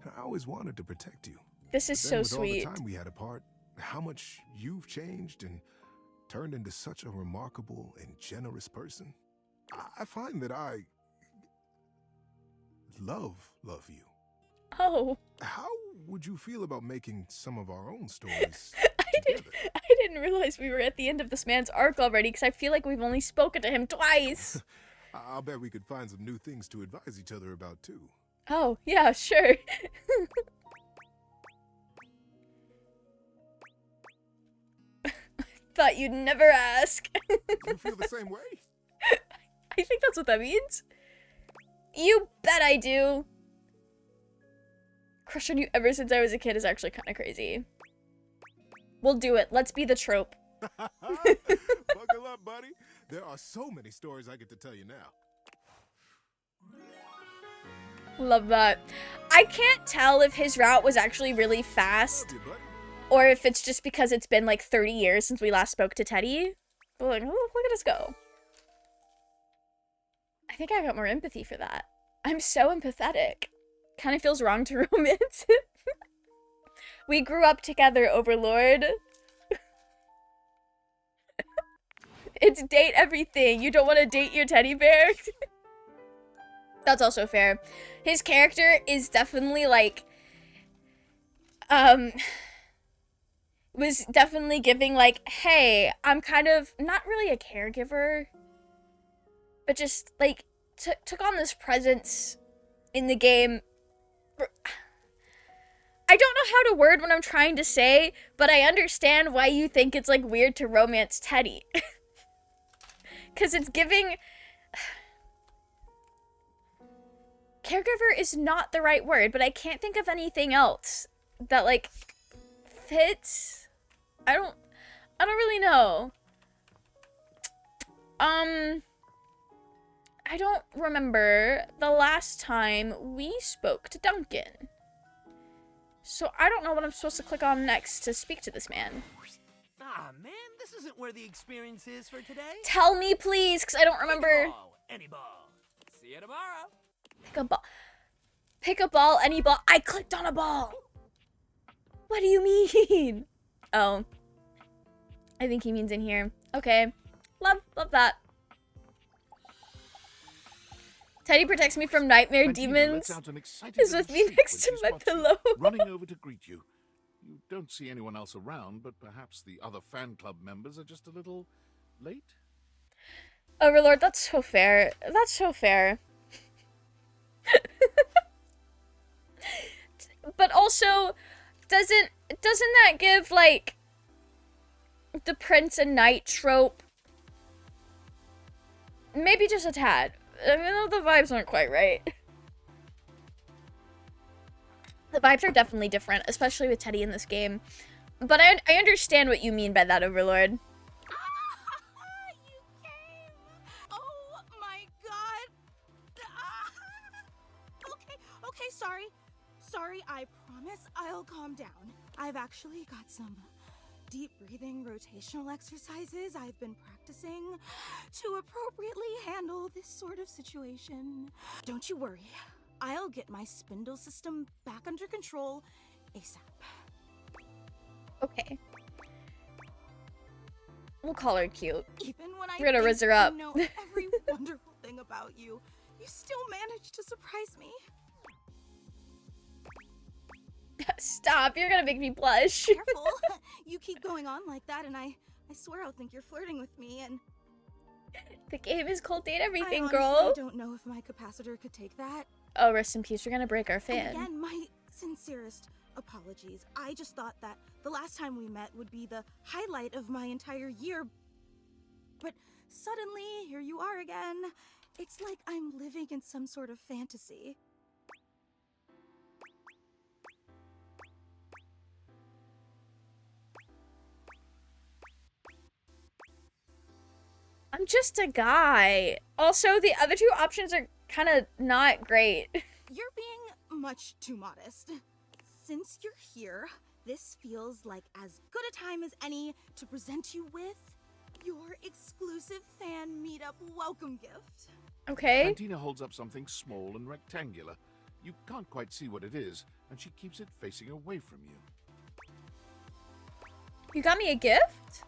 And I always wanted to protect you. This is But then so with sweet. all the time we had apart, how much you've changed and turned into such a remarkable and generous person. I find that I love you. Oh. How would you feel about making some of our own stories? I didn't realize we were at the end of this man's arc already because I feel like we've only spoken to him twice. I'll bet we could find some new things to advise each other about too. Oh, yeah, sure. Thought you'd never ask. You feel the same way? I think that's what that means. You bet I do. Crush on you ever since I was a kid is actually kind of crazy. We'll do it. Let's be the trope. Buckle up, buddy. There are so many stories I get to tell you now. Love that. I can't tell if his route was actually really fast or if it's just because it's been like 30 years since we last spoke to Teddy. But like, oh, look at us go. I think I got more empathy for that. I'm so empathetic. Kind of feels wrong to romance it. We grew up together, Overlord. It's date everything. You don't want to date your teddy bear? That's also fair. His character is definitely like, was definitely giving like, hey, I'm kind of not really a caregiver, but just like took on this presence in the game. I don't know how to word what I'm trying to say, but I understand why you think it's like weird to romance Teddy. Cause it's giving... Caregiver is not the right word, but I can't think of anything else that like fits. I don't really know. I don't remember the last time we spoke to Duncan. So I don't know what I'm supposed to click on next to speak to this man. Ah, man, this isn't where the experience is for today. Tell me, please, because I don't remember. Any ball. See you tomorrow. Pick a ball. Pick a ball, any ball. I clicked on a ball. What do you mean? Oh. I think he means in here. Okay. Love that. Teddy protects me from nightmare demons. Is with me next to my pillow. Running over to greet you. You don't see anyone else around, but perhaps the other fan club members are just a little late? Overlord, that's so fair. That's so fair. But also, doesn't that give, like, the prince and knight trope? Maybe just a tad. I mean, the vibes aren't quite right. The vibes are definitely different, especially with Teddy in this game. But I understand what you mean by that, Overlord. Oh my god! Okay, sorry. Sorry, I promise I'll calm down. I've actually got some deep breathing rotational exercises I've been practicing to appropriately handle this sort of situation. Don't you worry. I'll get my spindle system back under control ASAP. Okay. We'll call her cute. Even when We're gonna riz her up. I know every wonderful thing about you, you still manage to surprise me. Stop, you're gonna make me blush. Careful. You keep going on like that and I swear I'll think you're flirting with me and... The game is called Date Everything, I girl. don't know if my capacitor could take that. Oh, rest in peace, we're gonna break our fan. And again, my sincerest apologies. I just thought that the last time we met would be the highlight of my entire year. But suddenly, here you are again. It's like I'm living in some sort of fantasy. I'm just a guy. Also, the other two options are kind of not great. You're being much too modest. Since you're here, this feels like as good a time as any to present you with your exclusive fan meetup welcome gift. Okay. Cantina holds up something small and rectangular. You can't quite see what it is, and she keeps it facing away from you. You got me a gift?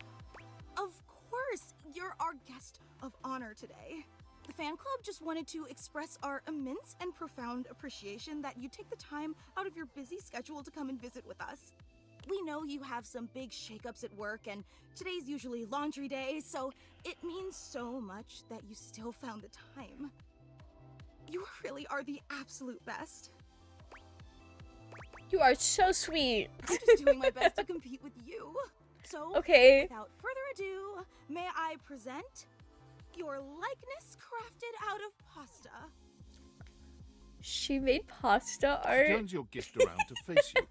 Of course, you're our guest of honor today. The fan club just wanted to express our immense and profound appreciation that you take the time out of your busy schedule to come and visit with us. We know you have some big shakeups at work, and today's usually laundry day, so it means so much that you still found the time. You really are the absolute best. You are so sweet. I'm just doing my best to compete with you. So, okay. Without further ado, may I present your likeness crafted out of pasta. She made pasta art. She turns your gift around to face you,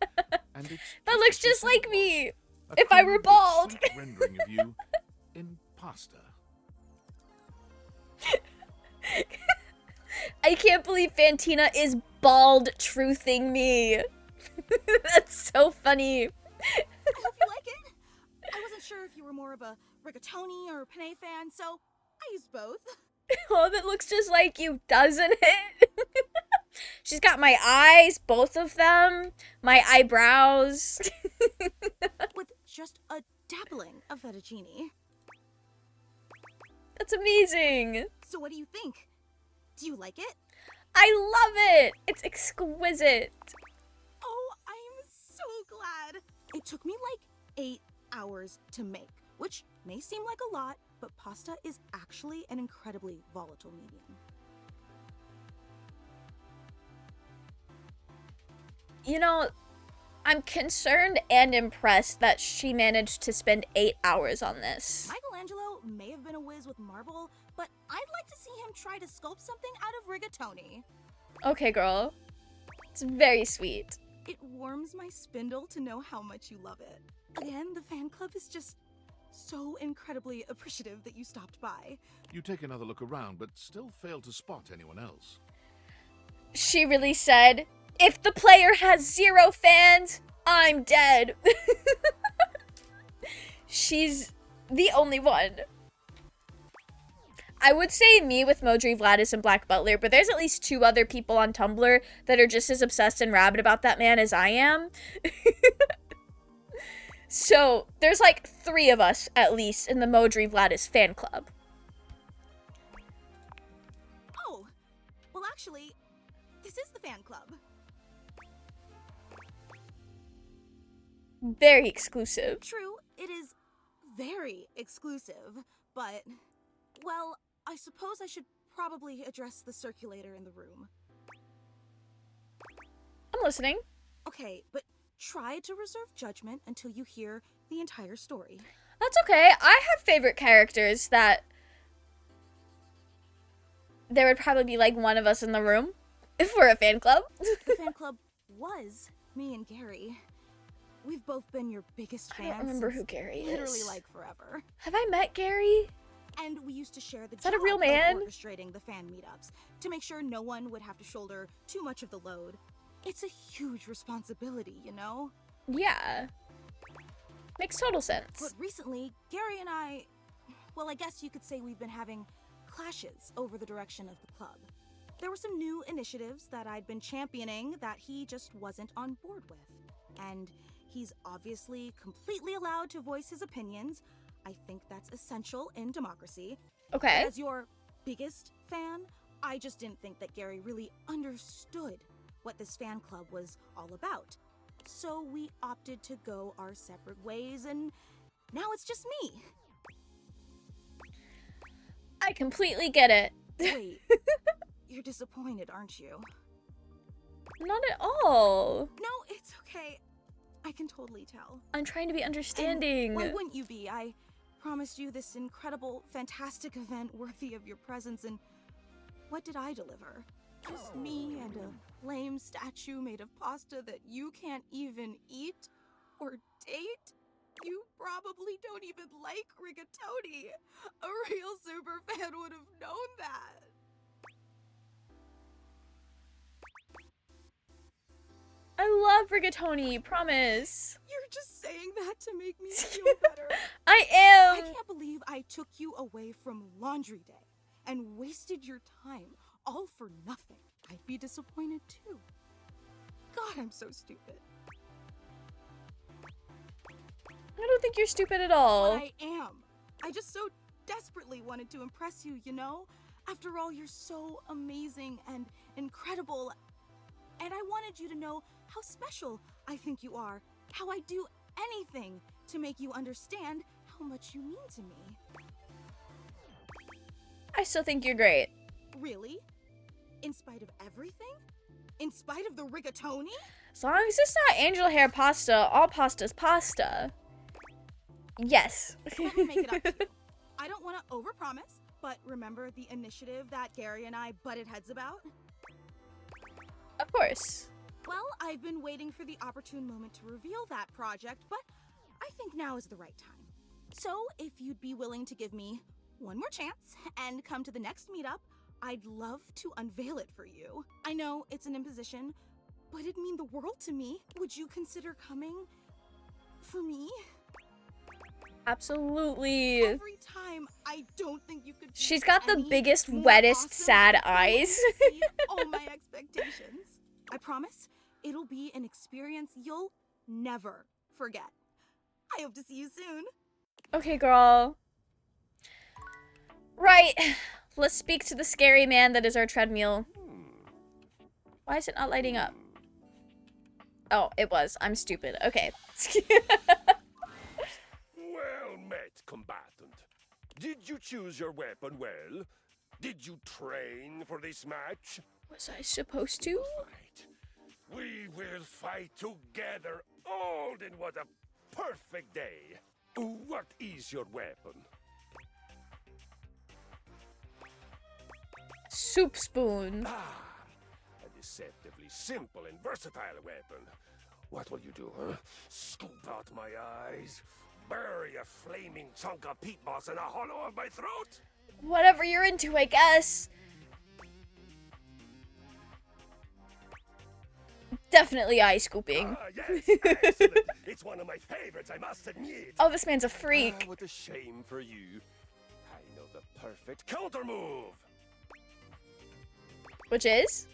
and it's that looks just like me. A if I were bald. Rendering of you in pasta. I can't believe Fantina is bald truthing me. That's so funny. I hope you like it. I wasn't sure if you were more of a rigatoni or penne fan, so I used both. Oh, that looks just like you, doesn't it? She's got my eyes, both of them, my eyebrows. With just a dabbling of fettuccine. That's amazing. So what do you think? Do you like it? I love it. It's exquisite. Oh, I'm so glad. It took me like 8 hours to make, which may seem like a lot, but pasta is actually an incredibly volatile medium. You know, I'm concerned and impressed that she managed to spend 8 hours on this. Michelangelo may have been a whiz with marble, but I'd like to see him try to sculpt something out of rigatoni. Okay, girl. It's very sweet. It warms my spindle to know how much you love it. Again, the fan club is just so incredibly appreciative that you stopped by. You take another look around, but still fail to spot anyone else. She really said, if the player has 0 fans, I'm dead. She's the only one. I would say me with Modri, Vladis, and Black Butler, but there's at least 2 other people on Tumblr that are just as obsessed and rabid about that man as I am. So, there's like 3 of us, at least, in the Modri, Vladis fan club. Oh, well actually, this is the fan club. Very exclusive. True, it is very exclusive, but, well, I suppose I should probably address the circulator in the room. I'm listening. Okay, but try to reserve judgment until you hear the entire story. That's okay. I have favorite characters that there would probably be like one of us in the room for a fan club. The fan club was me and Gary. We've both been your biggest fans. I don't remember who Gary literally is. like forever. Have I met Gary? And we used to share the Is that a job real man? of orchestrating the fan meetups to make sure no one would have to shoulder too much of the load. It's a huge responsibility, you know? Yeah. Makes total sense. But recently, Gary and I, well, I guess you could say we've been having clashes over the direction of the club. There were some new initiatives that I'd been championing that he just wasn't on board with. And he's obviously completely allowed to voice his opinions. I think that's essential in democracy. Okay. But as your biggest fan, I just didn't think that Gary really understood what this fan club was all about. So we opted to go our separate ways, and now it's just me. I completely get it. Wait, you're disappointed, aren't you? Not at all. No, it's okay. I can totally tell. I'm trying to be understanding. And why wouldn't you be? I promised you this incredible, fantastic event worthy of your presence, and what did I deliver? Just me and a lame statue made of pasta that you can't even eat or date? You probably don't even like rigatoni. A real super fan would have known that. I love rigatoni, promise. You're just saying that to make me feel better. I am. I can't believe I took you away from laundry day and wasted your time all for nothing. I'd be disappointed too. God, I'm so stupid. I don't think you're stupid at all. But I am. I just so desperately wanted to impress you, you know? After all, you're so amazing and incredible. And I wanted you to know how special I think you are. How I'd do anything to make you understand how much you mean to me. I still think you're great. Really? In spite of everything? In spite of the rigatoni? As long as it's not angel hair pasta, all pasta's pasta. Yes. Let me make it up to you. I don't want to overpromise, but remember the initiative that Gary and I butted heads about? Of course. Well, I've been waiting for the opportune moment to reveal that project, but I think now is the right time. So, if you'd be willing to give me one more chance and come to the next meetup, I'd love to unveil it for you. I know it's an imposition, but it'd mean the world to me. Would you consider coming for me? Absolutely. Every time, I don't think you could. She's got the any biggest, more wettest, awesome sad than eyes. you see all my expectations. I promise it'll be an experience you'll never forget. I hope to see you soon. Okay, girl. Right. Let's speak to the scary man that is our treadmill. Why is it not lighting up? Oh, it was. I'm stupid. Okay. Well met, combatant. Did you choose your weapon well? Did you train for this match? Was I supposed to? We will fight together, all in what a perfect day. What is your weapon? Soup spoon. A deceptively simple and versatile weapon. What will you do, huh? Scoop out my eyes? Bury a flaming chunk of peat moss in a hollow of my throat? Whatever you're into, I guess. Definitely eye scooping. Yes, excellent. It's one of my favorites, I must admit. Oh, this man's a freak. What a shame for you. I know the perfect counter move. Which is?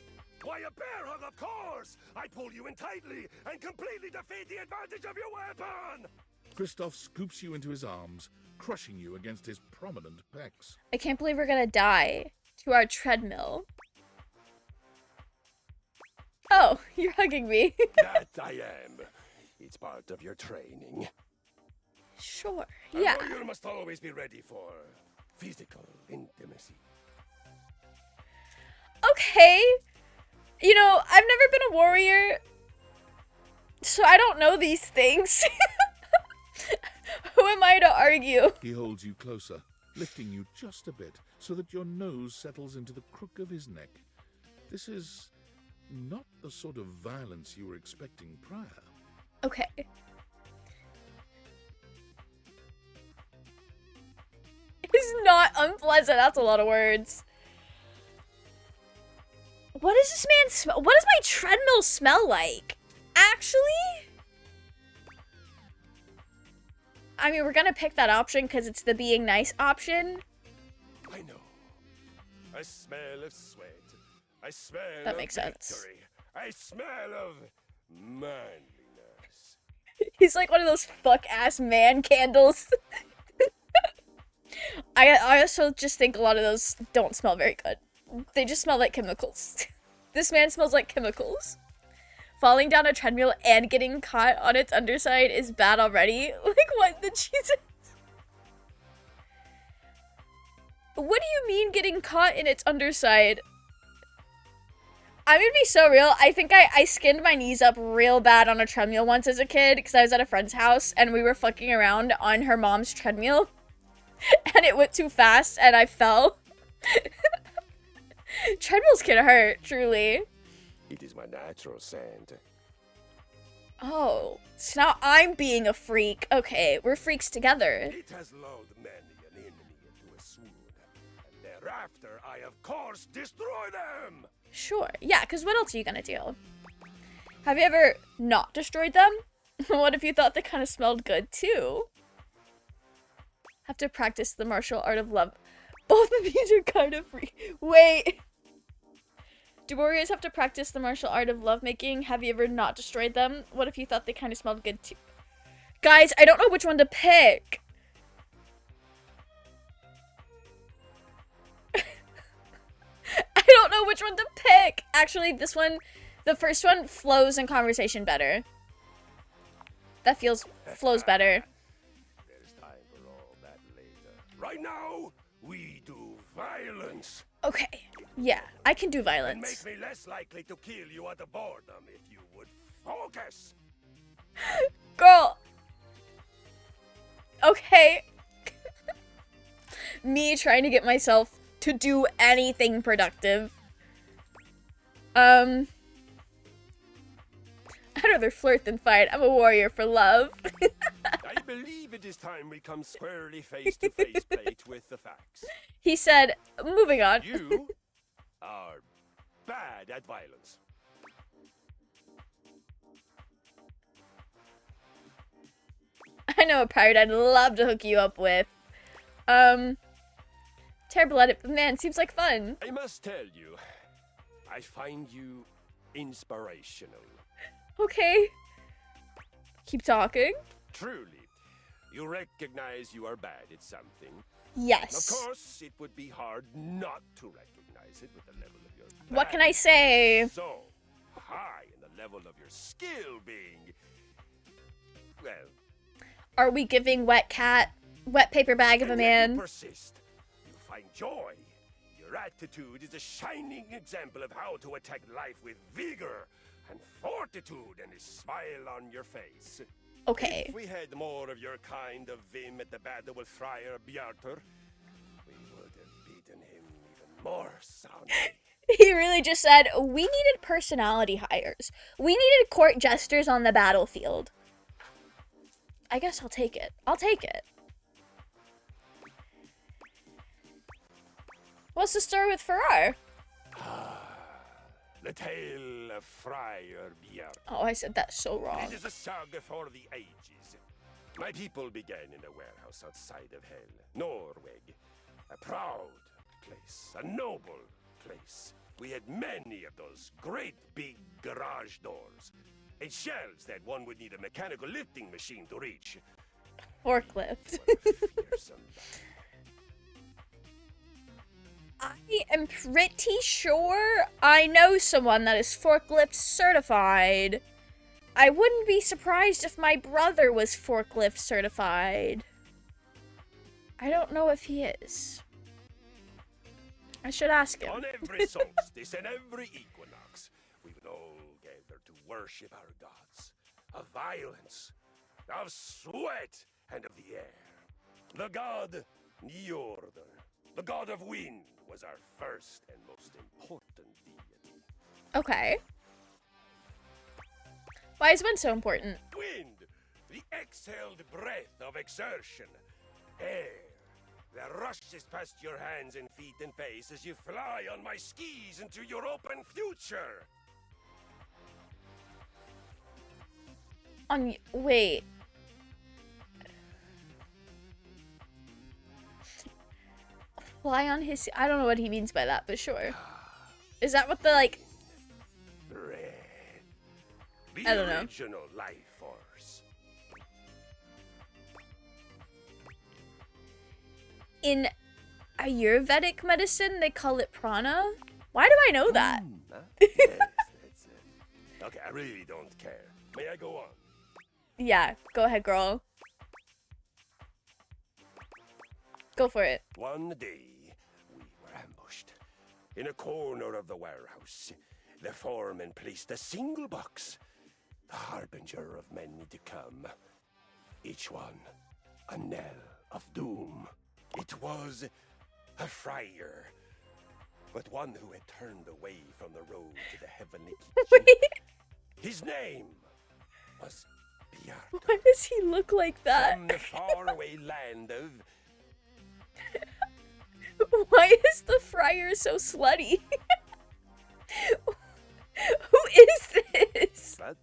Why, a bear hug, of course! I pull you in tightly and completely defeat the advantage of your weapon! Kristoff scoops you into his arms, crushing you against his prominent pecs. I can't believe we're gonna die to our treadmill. Oh, you're hugging me. That I am. It's part of your training. Sure, yeah. A warrior must always be ready for physical intimacy. Okay. You know, I've never been a warrior, so I don't know these things. Who am I to argue? He holds you closer, lifting you just a bit so that your nose settles into the crook of his neck. This is not the sort of violence you were expecting prior. Okay. It's not unpleasant. That's a lot of words. What does this man smell? What does my treadmill smell like? Actually? I mean, we're gonna pick that option because it's the being nice option. I know. I smell of sweat. I smell That of makes sense. victory. I smell of manliness. He's like one of those fuck-ass man candles. I also just think a lot of those don't smell very good. They just smell like chemicals. This man smells like chemicals. Falling down a treadmill and getting caught on its underside is bad already. Like, what the Jesus? What do you mean getting caught in its underside? I'm gonna be so real. I think I skinned my knees up real bad on a treadmill once as a kid because I was at a friend's house and we were fucking around on her mom's treadmill. And it went too fast and I fell. Treadmills can hurt, truly. It is my natural scent. Oh, so now I'm being a freak. Okay, we're freaks together. It has lulled many an enemy into a swoon, and thereafter I of course destroy them! Sure. Yeah, because what else are you gonna do? Have you ever not destroyed them? What if you thought they kind of smelled good too? Have to practice the martial art of love. Both of these are kind of free. Wait. Do warriors have to practice the martial art of lovemaking? Have you ever not destroyed them? What if you thought they kind of smelled good too? Guys, I don't know which one to pick. I don't know which one to pick. Actually, this one, the first one flows in conversation better. That flows better. There's time for all that later. Right now, we do violence. Okay. Yeah, I can do And violence. make me less likely to kill you out of boredom if you would focus. Girl. Okay. Me trying to get myself to do anything productive. I'd rather flirt than fight. I'm a warrior for love. I believe it is time we come squarely face to face plate with the facts. He said, moving on. You are bad at violence. I know a pirate I'd love to hook you up with. Terrible at it, but man, seems like fun. I must tell you, I find you inspirational. Okay. Keep talking. Truly, you recognize you are bad at something. Yes. Of course, it would be hard not to recognize it with the level of your What can I say? so high in the level of your skill being, well, Are we giving wet paper bag of a and yet you man? persist. You find joy. Your attitude is a shining example of how to attack life with vigor and fortitude and a smile on your face. Okay. If we had more of your kind of vim at the battle with Friar Bjartur, we would have beaten him even more soundly. He really just said, we needed personality hires. We needed court jesters on the battlefield. I guess I'll take it. I'll take it. What's the story with Farrar? The tale of Friar Bjartur. Oh, I said that so wrong. It is a saga for the ages. My people began in a warehouse outside of Hell, Norway. A proud place, a noble place. We had many of those great big garage doors, and shelves that one would need a mechanical lifting machine to reach. Forklift. Fearsome. I am pretty sure I know someone that is forklift certified. I wouldn't be surprised if my brother was forklift certified. I don't know if he is. I should ask him. On every solstice and every equinox, we would all gather to worship our gods of violence, of sweat, and of the air. The god Njordr, the god of wind, was our first and most important deity. Okay. Why is wind so important? Wind, the exhaled breath of exertion. Air, that rushes past your hands and feet and face as you fly on my skis into your open future. Wait. Fly on his... I don't know what he means by that, but sure. Is that what the, like... The I don't know. original life force. In Ayurvedic medicine, they call it prana. Why do I know that? Yes, that's it. Okay, I really don't care. May I go on? Yeah, go ahead, girl. Go for it. One day, we were ambushed. In a corner of the warehouse, the foreman placed a single box, the harbinger of many to come. Each one, a knell of doom. It was a friar, but one who had turned away from the road to the heavenly kitchen. His name was Bjarter. Why does he look like that? From the faraway land of... Why is the friar so slutty? Who is this? But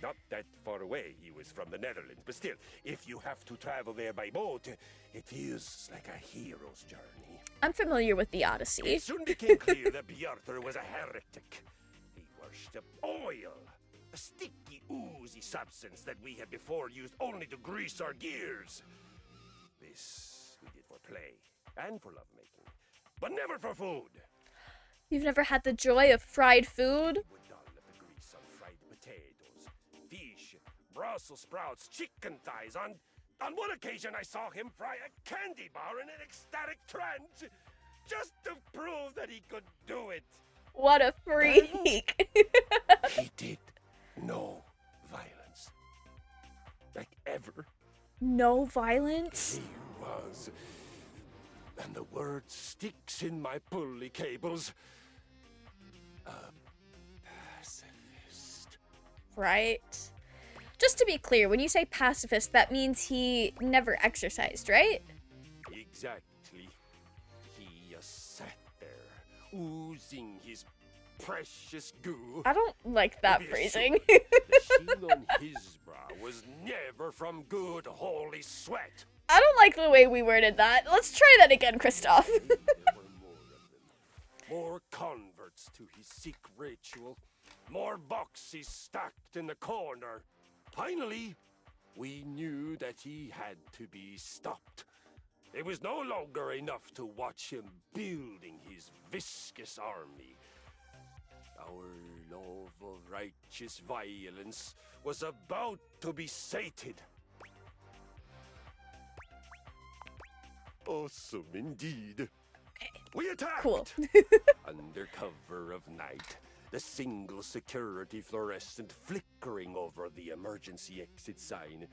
not that far away. He was from the Netherlands. But still, if you have to travel there by boat, it feels like a hero's journey. I'm familiar with the Odyssey. It soon became clear that Bjarter was a heretic. He worshipped oil, a sticky, oozy substance that we had before used only to grease our gears. This we did for play and for lovemaking, but never for food. You've never had the joy of fried food? We're done with the grease on fried potatoes, fish, Brussels sprouts, chicken thighs. On one occasion, I saw him fry a candy bar in an ecstatic trance, just to prove that he could do it. What a freak! He did no violence. Like ever. No violence? He was. And the word sticks in my pulley cables. A pacifist. Right. Just to be clear, when you say pacifist, that means he never exercised, right? Exactly. He sat there, oozing his precious goo. I don't like that Be phrasing. assured, the sheen on his brow was never from good holy sweat. I don't like the way we worded that. Let's try that again, Christoph. More converts to his sick ritual. More boxes stacked in the corner. Finally, we knew that he had to be stopped. It was no longer enough to watch him building his viscous army. Our love of righteous violence was about to be sated. Awesome indeed. We attacked! Cool. Under cover of night, the single security fluorescent flickering over the emergency exit sign,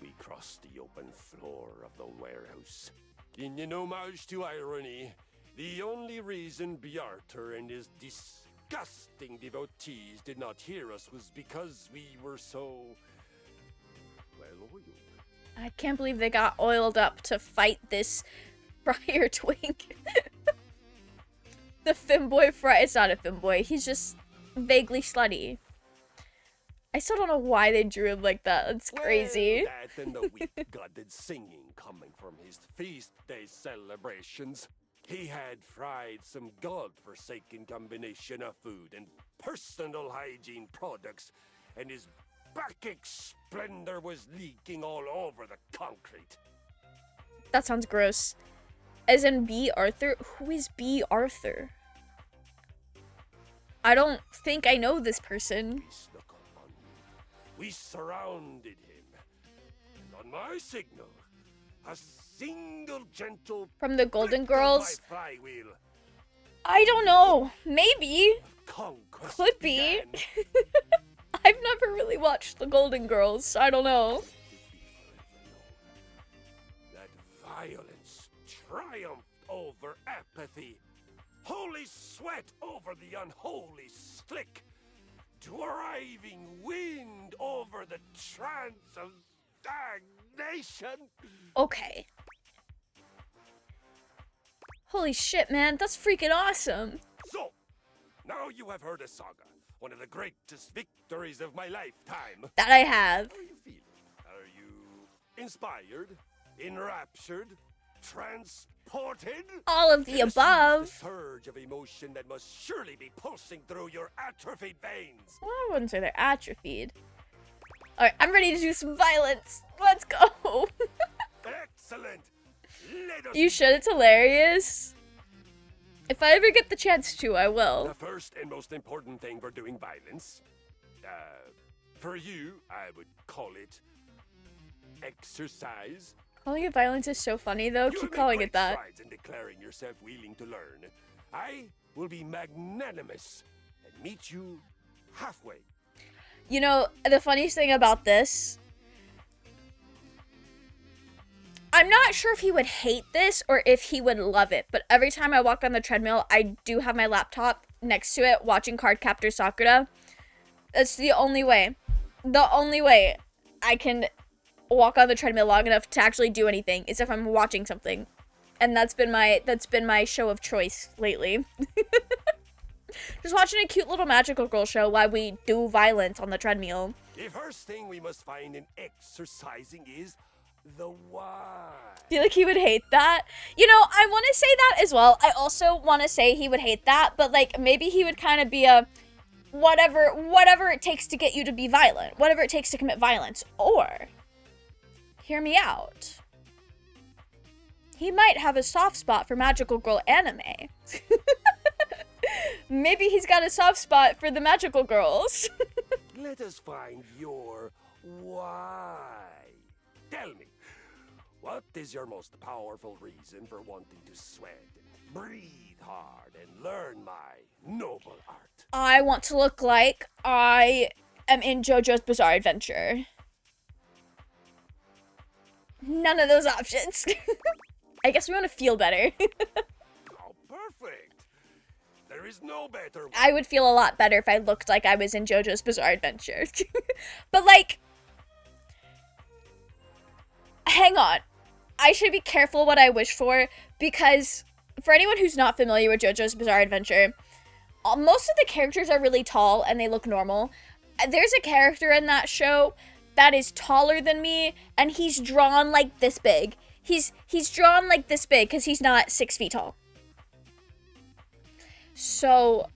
we crossed the open floor of the warehouse. In an homage to irony, the only reason Bjarter and his disgusting devotees did not hear us was because we were so... well oiled. I can't believe they got oiled up to fight this friar twink. The femboy friar. It's not a femboy. He's just vaguely slutty. I still don't know why they drew him like that. That's crazy. Well, that and the weak-gutted singing coming from his feast day celebrations. He had fried some god-forsaken combination of food and personal hygiene products, and his Bacchic splendor was leaking all over the concrete. That sounds gross. As in B. Arthur? Who is B. Arthur? I don't think I know this person. We snuck up on him. We surrounded him. And on my signal, a single gentle From the Golden flick of Girls? my flywheel. I don't know. Maybe. Conquest Could be. began. I've never really watched the Golden Girls, so I don't know. That violence triumphed over apathy. Holy sweat over the unholy slick. Driving wind over the trance of stagnation. Okay. Holy shit, man. That's freaking awesome. So, now you have heard a saga. One of the greatest victories of my lifetime. That I have. How are you feeling? Are you inspired? Enraptured? Transported? All of the This is above. the surge of emotion that must surely be pulsing through your atrophied veins. Well, I wouldn't say they're atrophied. Alright, I'm ready to do some violence. Let's go. Excellent. Let us You should. It's hilarious. If I ever get the chance to, I will. The first and most important thing for doing violence, for you, I would call it exercise. Calling it violence is so funny, though. You Keep have made calling great it that. strides in declaring yourself willing to learn. I will be magnanimous and meet you halfway. You know, the funniest thing about this, I'm not sure if he would hate this or if he would love it, but every time I walk on the treadmill, I do have my laptop next to it watching Cardcaptor Sakura. That's the only way. the only way I can walk on the treadmill long enough to actually do anything is if I'm watching something. And that's been my show of choice lately. Just watching a cute little magical girl show while we do violence on the treadmill. The first thing we must find in exercising is the why. I feel like he would hate that. You know, I want to say that as well. I also want to say he would hate that, but like maybe he would kind of be a whatever it takes to get you to be violent, whatever it takes to commit violence. Or, hear me out, he might have a soft spot for magical girl anime. Maybe he's got a soft spot for the magical girls. Let us find your why. Tell me, what is your most powerful reason for wanting to sweat, breathe hard, and learn my noble art? I want to look like I am in JoJo's Bizarre Adventure. None of those options. I guess we want to feel better. Oh, perfect. There is no better way. I would feel a lot better if I looked like I was in JoJo's Bizarre Adventure. But like, hang on. I should be careful what I wish for, because for anyone who's not familiar with JoJo's Bizarre Adventure, most of the characters are really tall and they look normal. There's a character in that show that is taller than me, and he's drawn like this big. He's drawn like this big because he's not 6 feet tall. So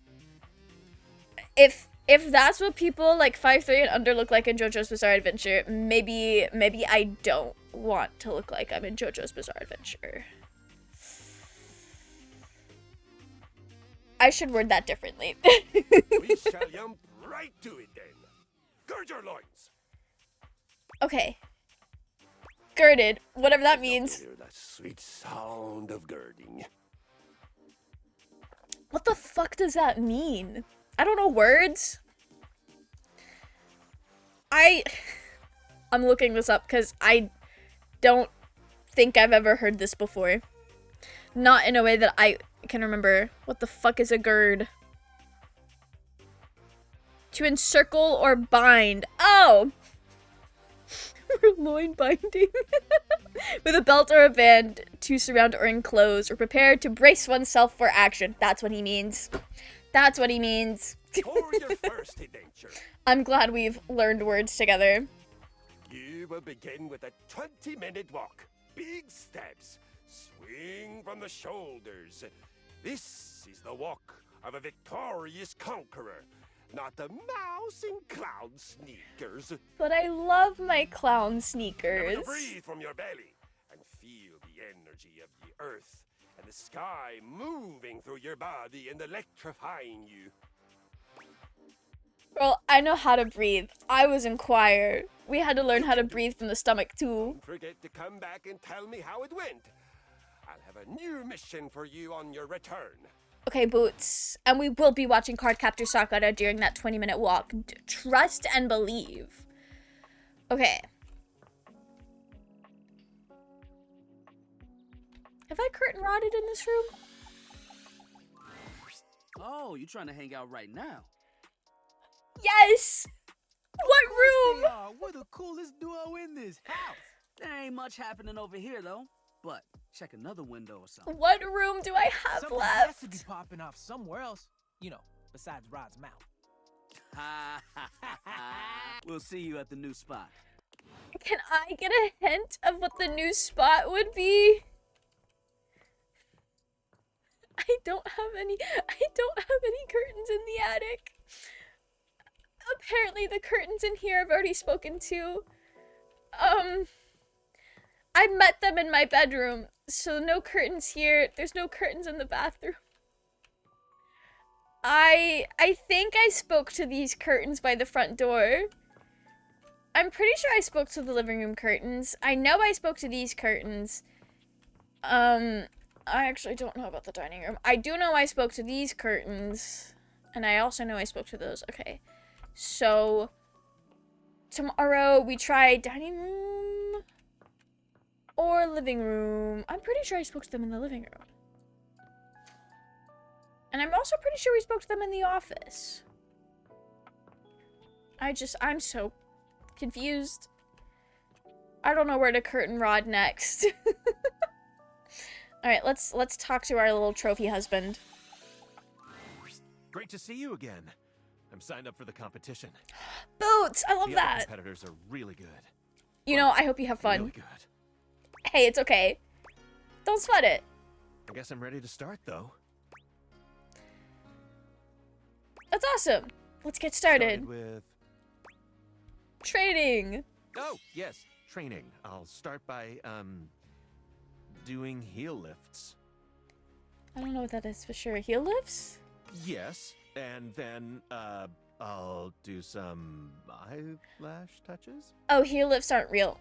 if that's what people like 5'3" and under look like in JoJo's Bizarre Adventure, maybe I don't want to look like I'm in JoJo's Bizarre Adventure. I should word that differently. We shall jump right to it then. Gird your loins. Okay. Girded, whatever that means. Hear that sweet sound of girding. What the fuck does that mean? I don't know words. I'm looking this up because I don't think I've ever heard this before. Not in a way that I can remember. What the fuck is a gird? To encircle or bind. Oh! Loin binding. With a belt or a band to surround or enclose, or prepare to brace oneself for action. That's what he means. That's what he means. For your first adventure, I'm glad we've learned words together. you will begin with a 20-minute walk. Big steps. Swing from the shoulders. This is the walk of a victorious conqueror, not a mouse in clown sneakers. But I love my clown sneakers. Remember to breathe from your belly and feel the energy of the earth and the sky moving through your body and electrifying you. Girl, I know how to breathe. I was in choir. We had to learn how to breathe from the stomach too. Don't forget to come back and tell me how it went. I'll have a new mission for you on your return. Okay, Boots. And we will be watching Cardcaptor Sakura during that 20-minute walk. Trust and believe. Okay. Have I curtain rotted in this room? Oh, you trying to hang out right now? Yes! What room? We're the coolest duo in this house. There ain't much happening over here, though. But check another window or something. What room do I have Something left? has to be popping off somewhere else. You know, besides Rod's mouth. We'll see you at the new spot. Can I get a hint of what the new spot would be? I don't have any curtains in the attic. Apparently the curtains in here I've already spoken to. I met them in my bedroom, so no curtains here. There's no curtains in the bathroom. I think I spoke to these curtains by the front door. I'm pretty sure I spoke to the living room curtains. I know I spoke to these curtains. I actually don't know about the dining room. I do know I spoke to these curtains. And I also know I spoke to those. Okay. So, tomorrow we try dining room or living room. I'm pretty sure I spoke to them in the living room. And I'm also pretty sure we spoke to them in the office. I'm so confused. I don't know where to curtain rod next. All right, let's talk to our little trophy husband. Great to see you again. I'm signed up for the competition. Boots, I love the that. Other competitors are really good. You know, I hope you have fun. Really good. Hey, it's okay. Don't sweat it. I guess I'm ready to start, though. That's awesome. Let's get started. With training. Oh, yes, training. I'll start by doing heel lifts. I don't know what that is for sure. Heel lifts? Yes, and then I'll do some eyelash touches. Oh, heel lifts aren't real.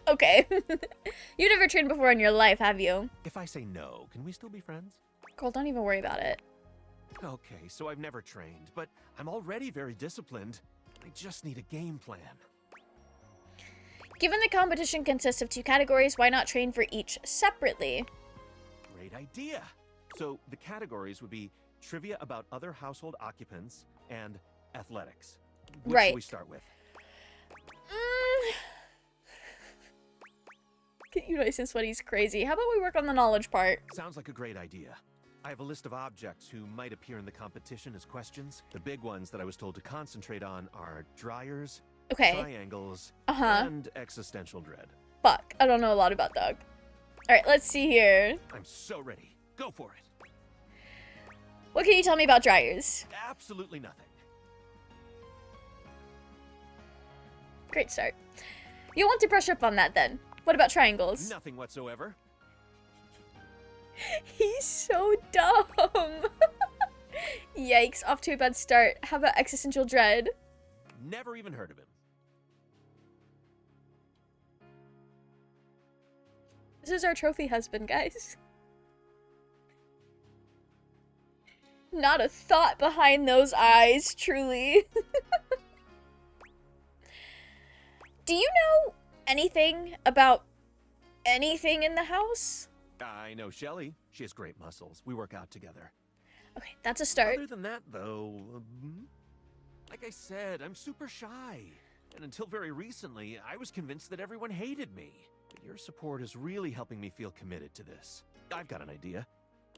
Okay. You never trained before in your life, have you? If I say no, can we still be friends? Girl, don't even worry about it. Okay, so I've never trained, but I'm already very disciplined. I just need a game plan. Given the competition consists of 2 categories, why not train for each separately? Great idea. So the categories would be trivia about other household occupants and athletics. Which right. should we start with? Get you nice and sweaty's crazy. How about we work on the knowledge part? Sounds like a great idea. I have a list of objects who might appear in the competition as questions. The big ones that I was told to concentrate on are dryers, triangles, and existential dread. Fuck, I don't know a lot about dog. Alright, let's see here. I'm so ready. Go for it. What can you tell me about dryers? Absolutely nothing. Great start. You'll want to brush up on that then. What about triangles? Nothing whatsoever. He's so dumb. Yikes, off to a bad start. How about existential dread? Never even heard of him. This is our trophy husband, guys. Not a thought behind those eyes, truly. Do you know anything about anything in the house? I know Shelly. She has great muscles. We work out together. Okay, that's a start. Other than that, though, like I said, I'm super shy. And until very recently, I was convinced that everyone hated me. But your support is really helping me feel committed to this. I've got an idea.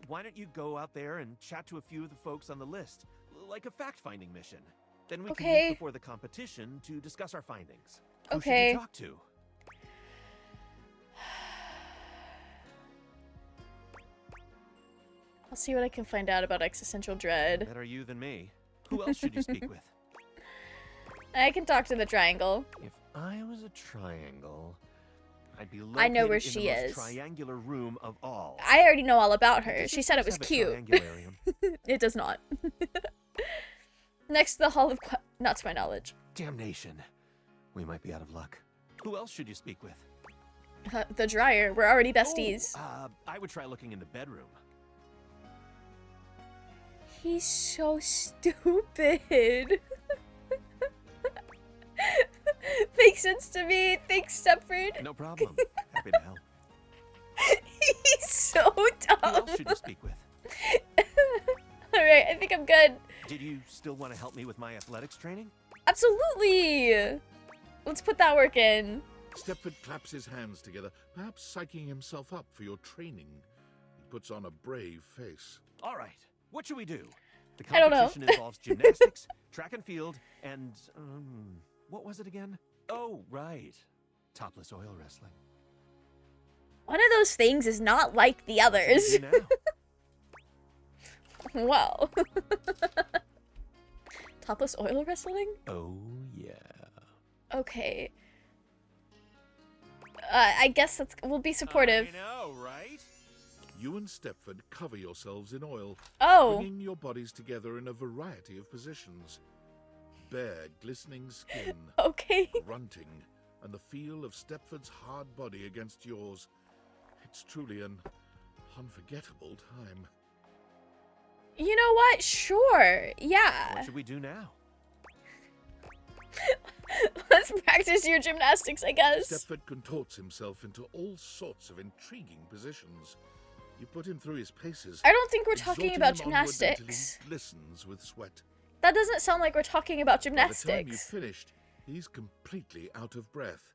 Why don't you go out there and chat to a few of the folks on the list, like a fact-finding mission? Then we can meet before the competition to discuss our findings. Who should you talk to? I'll see what I can find out about existential dread. Better you than me. Who else should you speak with? I can talk to the triangle. If I was a triangle, I'd be I know where located in she the most is. triangular room of all. I already know all about her. Does She this said it place was have a cute. triangularium? It does not. Next to the Hall of not to my knowledge. Damnation. We might be out of luck. Who else should you speak with? The dryer. We're already besties. I would try looking in the bedroom. He's so stupid. Makes sense to me. Thanks, Stepford. No problem. Happy to help. He's so dumb. Who else should you speak with? Alright, I think I'm good. Did you still want to help me with my athletics training? Absolutely. Let's put that work in. Stepford claps his hands together, perhaps psyching himself up for your training. He puts on a brave face. All right. What should we do? The I don't know. competition involves gymnastics, track and field, and what was it again? Oh, right. Topless oil wrestling. One of those things is not like the others. Well. Topless oil wrestling? Oh, yeah. Okay. I guess we'll be supportive. I know, right? You and Stepford cover yourselves in oil, bringing your bodies together in a variety of positions. Bare, glistening skin, grunting, and the feel of Stepford's hard body against yours. It's truly an unforgettable time. You know what? Sure. Yeah. What should we do now? Let's practice your gymnastics, I guess. Stepford contorts himself into all sorts of intriguing positions. You put him through his paces. I don't think we're talking exhorting about him onward until gymnastics. he glistens with sweat. That doesn't sound like we're talking about By the time gymnastics. you've finished, He's completely out of breath,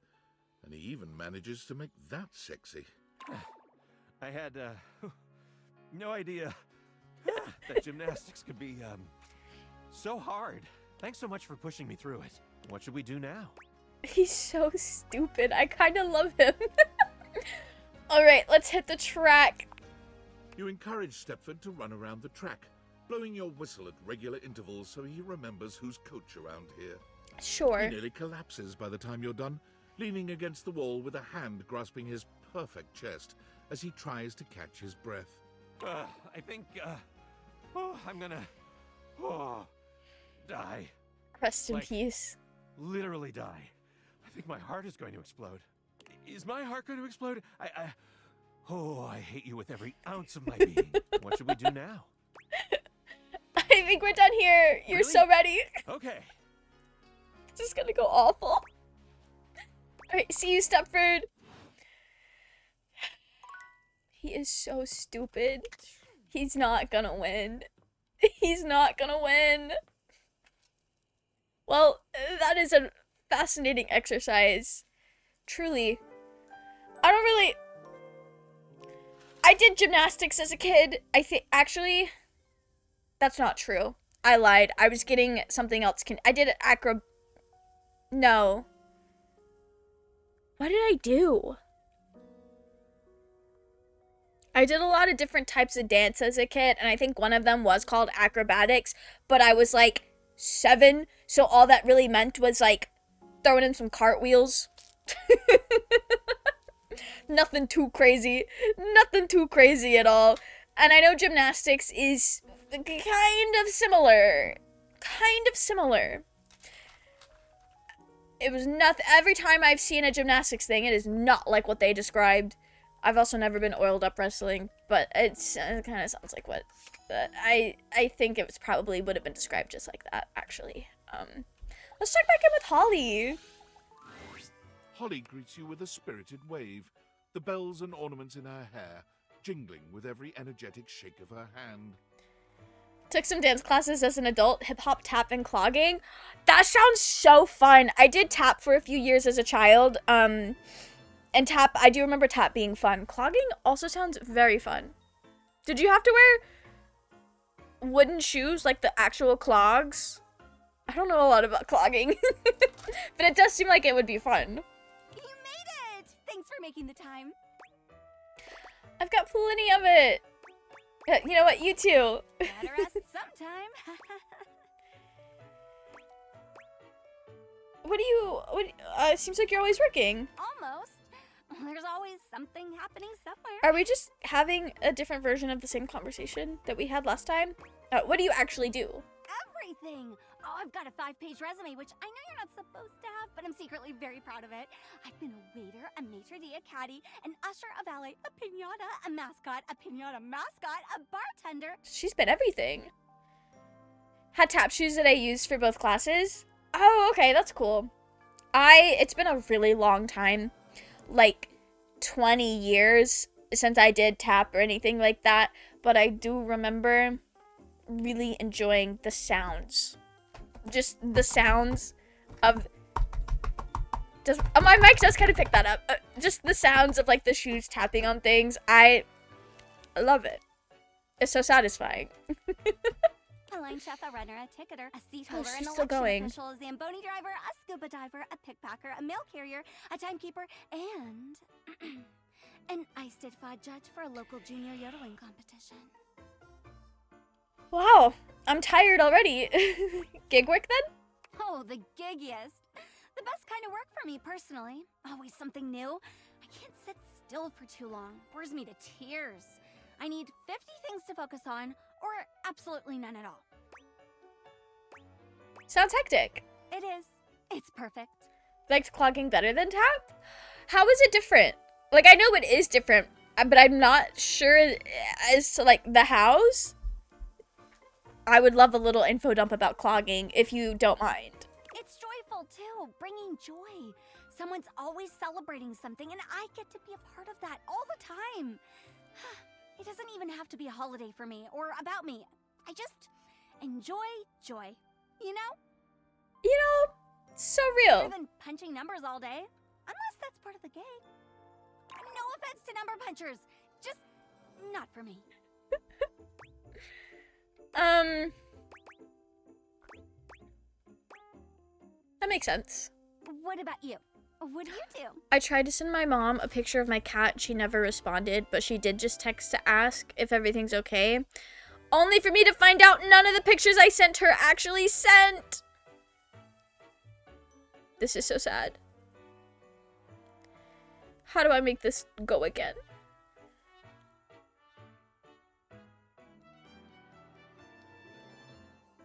and he even manages to make that sexy. I had, no idea that gymnastics could be, so hard. Thanks so much for pushing me through it. What should we do now? He's so stupid. I kind of love him. Alright, let's hit the track. You encourage Stepford to run around the track, blowing your whistle at regular intervals so he remembers who's coach around here. Sure. He nearly collapses by the time you're done, leaning against the wall with a hand grasping his perfect chest as he tries to catch his breath. I think, I'm gonna, die. Rest in peace. Literally die. I think my heart is going to explode. Is my heart going to explode? I hate you with every ounce of my being. What should we do now? I think we're done here. You're Really? so ready. Okay. This is gonna go awful. Alright, see you, Stepford. He is so stupid. He's not gonna win. He's not gonna win. Well, that is a fascinating exercise. Truly. I did gymnastics as a kid. I think, actually, that's not true. I lied. I was getting something else. I did No. What did I do? I did a lot of different types of dance as a kid, and I think one of them was called acrobatics, but I was like 7, so all that really meant was like throwing in some cartwheels. Nothing too crazy. Nothing too crazy at all. And I know gymnastics is kind of similar. It was nothing. Every time I've seen a gymnastics thing, it is not like what they described. I've also never been oiled up wrestling, but it kind of sounds like what. But I think it was probably would have been described just like that, actually. Let's check back in with Holly. Holly greets you with a spirited wave, the bells and ornaments in her hair jingling with every energetic shake of her hand. Took some dance classes as an adult, hip-hop, tap, and clogging. That sounds so fun. I did tap for a few years as a child. And tap, I do remember tap being fun. Clogging also sounds very fun. Did you have to wear wooden shoes, like the actual clogs? I don't know a lot about clogging. But it does seem like it would be fun. You made it! Thanks for making the time. I've got plenty of it. You know what? You too. Gotta rest sometime. It seems like you're always working. Almost. There's always something happening somewhere. Are we just having a different version of the same conversation that we had last time? What do you actually do? Everything. Oh, I've got a 5-page resume, which I know you're not supposed to have, but I'm secretly very proud of it. I've been a waiter, a maitre d', a caddy, an usher, a valet, a piñata, a mascot, a piñata mascot, a bartender. She's been everything. Had tap shoes that I used for both classes. Oh, okay, that's cool. It's been a really long time, like 20 years since I did tap or anything like that, but I do remember really enjoying the sounds. Just the sounds of my mic does kind of pick that up. Just the sounds of like the shoes tapping on things. I love it. It's so satisfying. A line chef, a runner, a ticketer, a seat Oh, holder, an she's election still going. official, a Zamboni driver, a scuba diver, a pickpacker, a mail carrier, a timekeeper, and an ice Fod judge for a local junior yodeling competition. Wow, I'm tired already. Gig work then? Oh, the giggiest. The best kind of work for me, personally. Always something new. I can't sit still for too long. Bores me to tears. I need 50 things to focus on, or absolutely none at all. Sounds hectic. It is. It's perfect. Liked clogging better than tap? How is it different? Like, I know it is different, but I'm not sure as to, like, the hows. I would love a little info dump about clogging, if you don't mind. It's joyful, too. Bringing joy. Someone's always celebrating something, and I get to be a part of that all the time. It doesn't even have to be a holiday for me, or about me. I just enjoy joy, you know? You know, So real. Better than punching numbers all day. Unless that's part of the gig. No offense to number punchers. Just not for me. That makes sense. What about you? What do you do? I tried to send my mom a picture of my cat. She never responded, but she did just text to ask if everything's okay. Only for me to find out none of the pictures I sent her actually sent. This is so sad. How do I make this go again?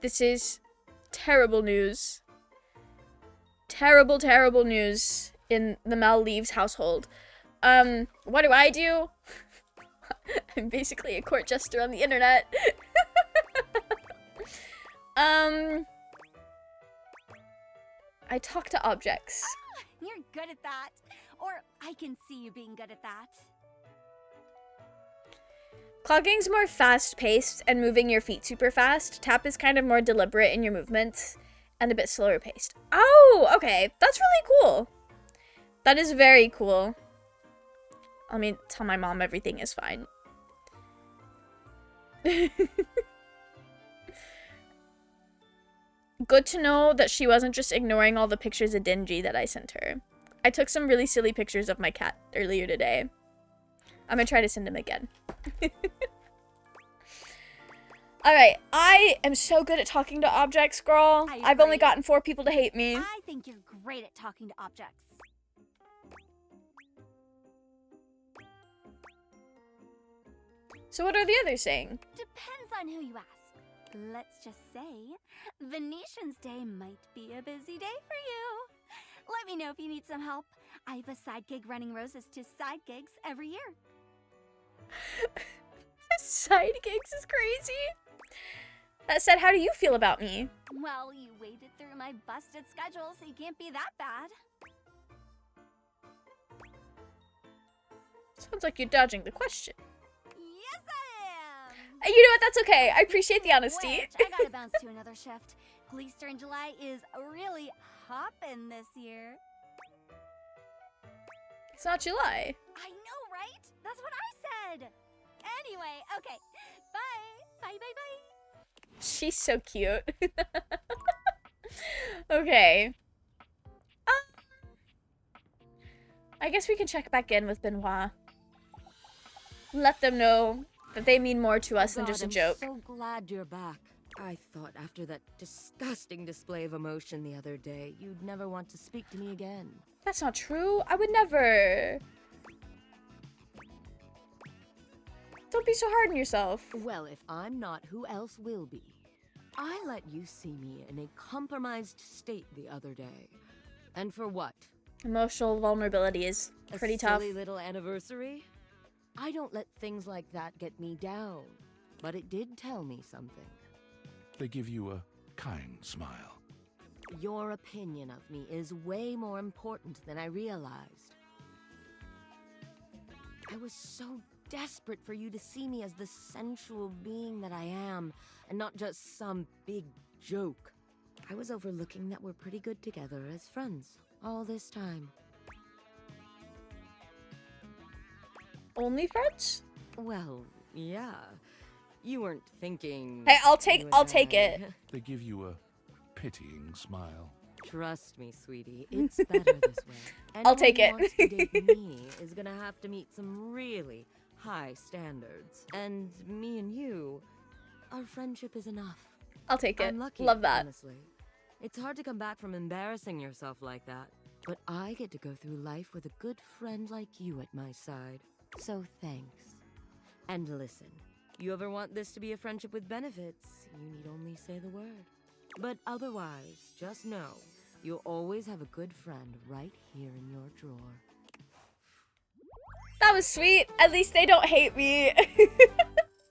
This is terrible news. Terrible, terrible news in the Mal Leaves household. What do? I'm basically a court jester on the internet. I talk to objects. You're good at that. Or I can see you being good at that. Clogging's more fast-paced and moving your feet super fast. Tap is kind of more deliberate in your movements and a bit slower paced. Oh, okay. That's really cool. That is very cool. Let me tell my mom everything is fine. Good to know that she wasn't just ignoring all the pictures of Dingy that I sent her. I took some really silly pictures of my cat earlier today. I'm gonna try to send him again. Alright, I am so good at talking to objects, girl. I've only gotten 4 people to hate me. I think you're great at talking to objects. So what are the others saying? Depends on who you ask. Let's just say, Venetian's Day might be a busy day for you. Let me know if you need some help. I have a side gig running roses to side gigs every year. Side gigs is crazy. That said, how do you feel about me? Well, you waded through my busted schedule, so you can't be that bad. Sounds like you're dodging the question. Yes, I am! You know what? That's okay. I appreciate the honesty. Which, I gotta bounce to another shift. Gleester in July is really hoppin' this year. It's not July. I know, right? That's what I said. Anyway, okay. Bye. Bye, bye, bye. She's so cute. Okay. I guess we can check back in with Benoit. Let them know that they mean more to us than just a joke. I'm so glad you're back. I thought after that disgusting display of emotion the other day, you'd never want to speak to me again. That's not true. I would never. Don't be so hard on yourself. Well, if I'm not, who else will be? I let you see me in a compromised state the other day. And for what? Emotional vulnerability is pretty tough. A silly little anniversary? I don't let things like that get me down. But it did tell me something. They give you a kind smile. Your opinion of me is way more important than I realized. I was so desperate for you to see me as the sensual being that I am, and not just some big joke. I was overlooking that we're pretty good together as friends all this time. Only friends? Well, yeah. You weren't thinking... Hey, I'll take it. They give you a pitying smile. Trust me, sweetie, it's better this way. I'll take it. Anyone who wants to date me is gonna have to meet some really high standards. And me and you, our friendship is enough. I'll take it. I'm lucky, Love that. honestly. It's hard to come back from embarrassing yourself like that. But I get to go through life with a good friend like you at my side. So thanks. And listen, you ever want this to be a friendship with benefits, you need only say the word. But otherwise, just know, you'll always have a good friend right here in your drawer. That was sweet. At least they don't hate me.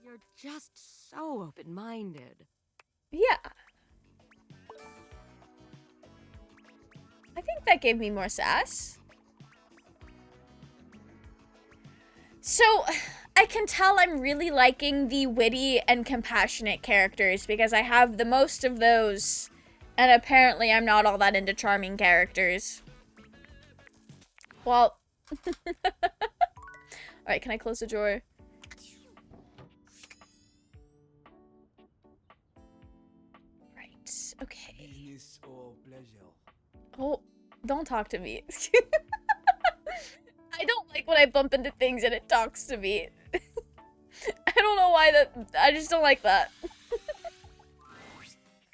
You're just so open-minded. Yeah. I think that gave me more sass. So, I can tell I'm really liking the witty and compassionate characters because I have the most of those And apparently I'm not all that into charming characters. Well. Alright, can I close the drawer? Right, okay. Business or pleasure? Oh, don't talk to me. I don't like when I bump into things and it talks to me. I don't know why I just don't like that.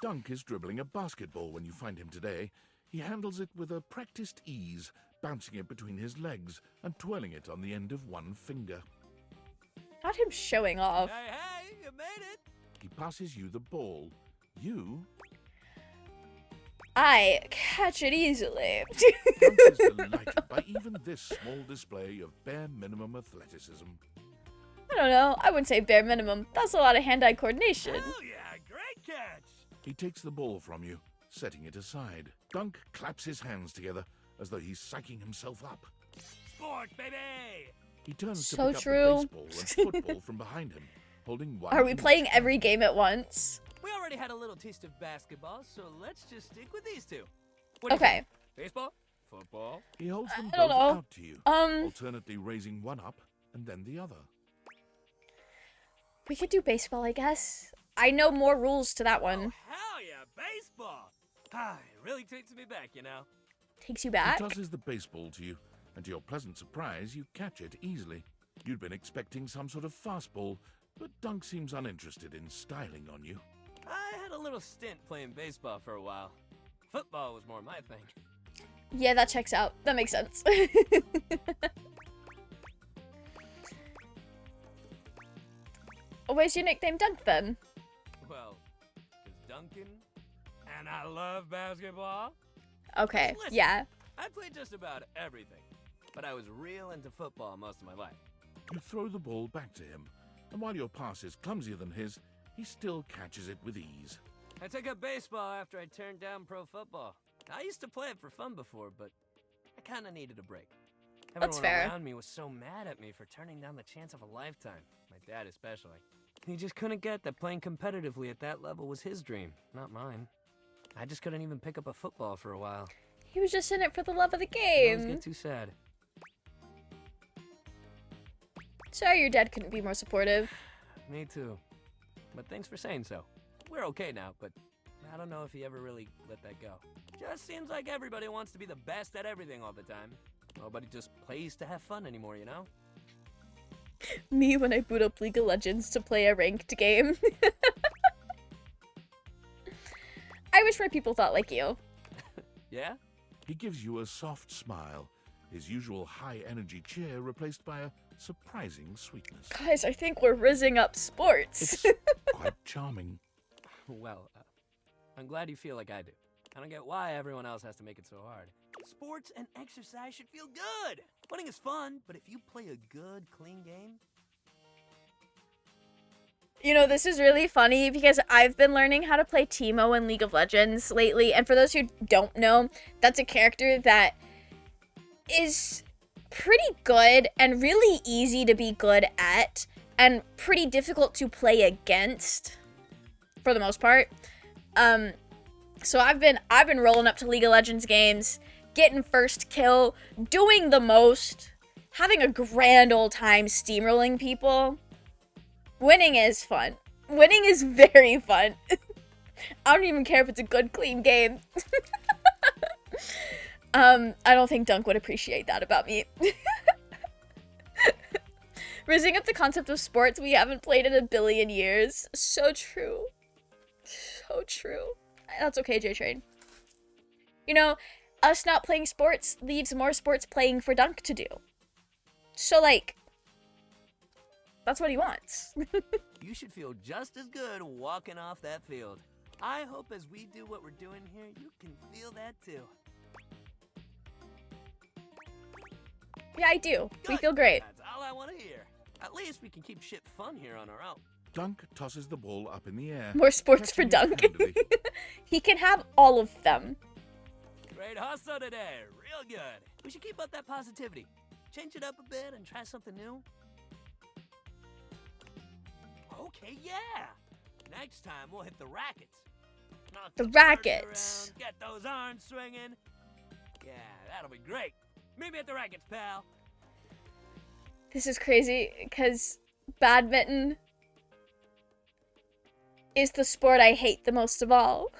Dunk is dribbling a basketball when you find him today. He handles it with a practiced ease, bouncing it between his legs and twirling it on the end of one finger. Not him showing off. Hey, you made it! He passes you the ball. You... I catch it easily. Dunk is delighted by even this small display of bare minimum athleticism. I don't know. I wouldn't say bare minimum. That's a lot of hand-eye coordination. Oh yeah, great catch! He takes the ball from you, setting it aside. Dunk claps his hands together as though he's psyching himself up. Sports, baby! He turns So to pick up true. the baseball and football from behind him, holding one. Are we in playing each every game at once? We already had a little taste of basketball, so let's just stick with these two. What do you Okay. think? Baseball? Football? He holds them I don't both know. out to you, Um, alternately raising one up and then the other. We could do baseball, I guess. I know more rules to that one. Hell yeah, baseball! Ah, it really takes me back, you know. Takes you back? He tosses the baseball to you, and to your pleasant surprise, you catch it easily. You'd been expecting some sort of fastball, but Dunk seems uninterested in styling on you. I had a little stint playing baseball for a while. Football was more my thing. Yeah, that checks out. That makes sense. Where's your nickname Dunk then? Well, it's Duncan, and I love basketball. Okay, Listen, yeah. I played just about everything, but I was real into football most of my life. You throw the ball back to him, and while your pass is clumsier than his, he still catches it with ease. I took up baseball after I turned down pro football. I used to play it for fun before, but I kind of needed a break. That's Everyone fair. around me was so mad at me for turning down the chance of a lifetime. My dad especially. He just couldn't get that playing competitively at that level was his dream, not mine. I just couldn't even pick up a football for a while. He was just in it for the love of the I always game. get too sad. Sorry your dad couldn't be more supportive. Me too. But thanks for saying so. We're okay now, but I don't know if he ever really let that go. Just seems like everybody wants to be the best at everything all the time. Nobody just plays to have fun anymore, you know? Me when I boot up League of Legends to play a ranked game. I wish more people thought like you. Yeah? He gives you a soft smile, his usual high-energy cheer replaced by a surprising sweetness. Guys, I think we're rizzing up sports. It's quite charming. Well, I'm glad you feel like I do. I don't get why everyone else has to make it so hard. Sports and exercise should feel good. Winning is fun, but if you play a good, clean game... You know, this is really funny because I've been learning how to play Teemo in League of Legends lately. And for those who don't know, that's a character that is pretty good and really easy to be good at and pretty difficult to play against for the most part. So I've been rolling up to League of Legends games, getting first kill, doing the most, having a grand old time steamrolling people. Winning is fun. Winning is very fun. I don't even care if it's a good, clean game. I don't think Dunk would appreciate that about me. Raising up the concept of sports we haven't played in a billion years. So true. So true. That's okay, J-Train. You know, us not playing sports leaves more sports playing for Dunk to do. So, like, that's what he wants. You should feel just as good walking off that field. I hope as we do what we're doing here, you can feel that too. Yeah, I do. We Good. feel great. That's all I want to hear. At least we can keep shit fun here on our own. Dunk tosses the ball up in the air. More sports for catching it Dunk. handily. He can have all of them. Great hustle today. Real good. We should keep up that positivity. Change it up a bit and try something new. Okay, yeah. Next time we'll hit the rackets. The rackets. Get those arms swinging. Yeah, that'll be great. Meet me at the rackets, pal. This is crazy because badminton is the sport I hate the most of all.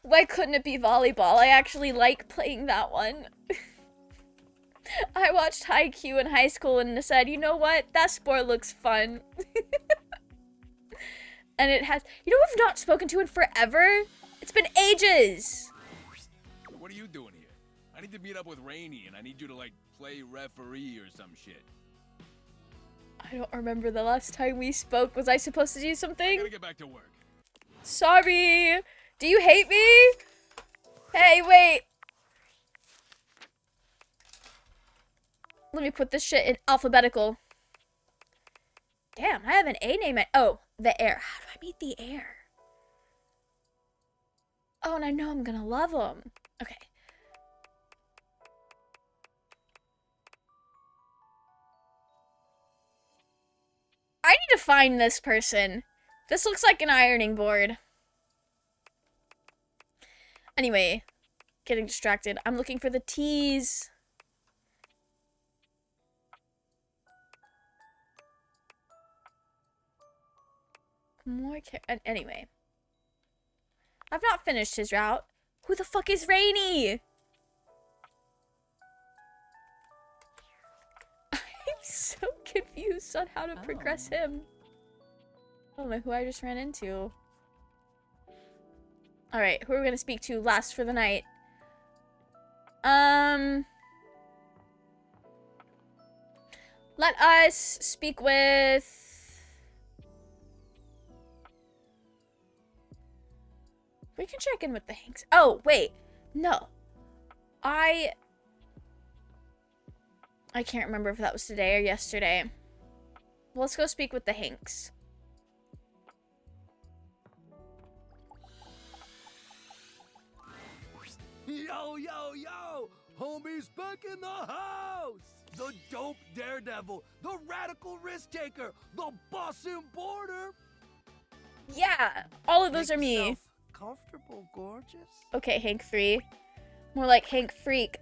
Why couldn't it be volleyball? I actually like playing that one. I watched Haikyuu in high school and said, you know what? That sport looks fun. And it has... You know who I've not spoken to in forever? It's been ages. What are you doing here? I need to meet up with Rainey, and I need you to, like, play referee or some shit. I don't remember the last time we spoke. Was I supposed to do something? I gotta get back to work. Sorry. Do you hate me? Hey, wait. Let me put this shit in alphabetical. Damn, I have an A name at... Oh, the Air. How do I meet the Air? Oh, and I know I'm gonna love him. Okay. I need to find this person. This looks like an ironing board. Anyway, getting distracted. I'm looking for the T's. More anyway. I've not finished his route. Who the fuck is Rainy? I'm so confused on how to progress him. I don't know who I just ran into. Alright, who are we gonna speak to last for the night? Let us speak with... We can check in with the Hanks. Oh, wait. No. I can't remember if that was today or yesterday. Well, let's go speak with the Hanks. Yo, yo, yo! Homie's back in the house! The dope daredevil, the radical risk taker, the boss border. Yeah, all of those are me. Comfortable, gorgeous. Okay, Hank 3. More like Hank Freak.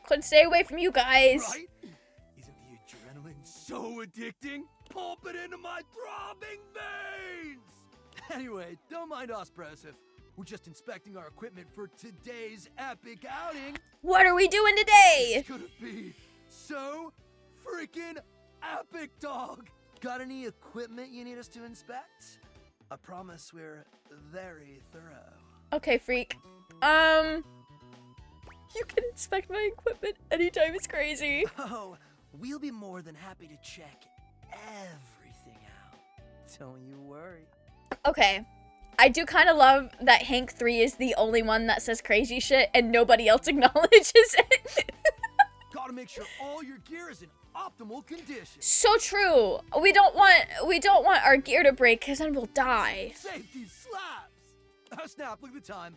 Couldn't stay away from you guys. Right? Isn't the adrenaline so addicting? Pump it into my throbbing veins! Anyway, don't mind us, Pressive. We're just inspecting our equipment for today's epic outing. What are we doing today? It's gonna be so freaking epic, dog. Got any equipment you need us to inspect? I promise we're very thorough. Okay, Freak. You can inspect my equipment anytime it's crazy. Oh, we'll be more than happy to check everything out. Don't you worry. Okay. I do kind of love that Hank 3 is the only one that says crazy shit and nobody else acknowledges it. Gotta make sure all your gear is in optimal condition. So true. We don't want our gear to break because then we'll die. Safety slaps! Oh snap, look at the time.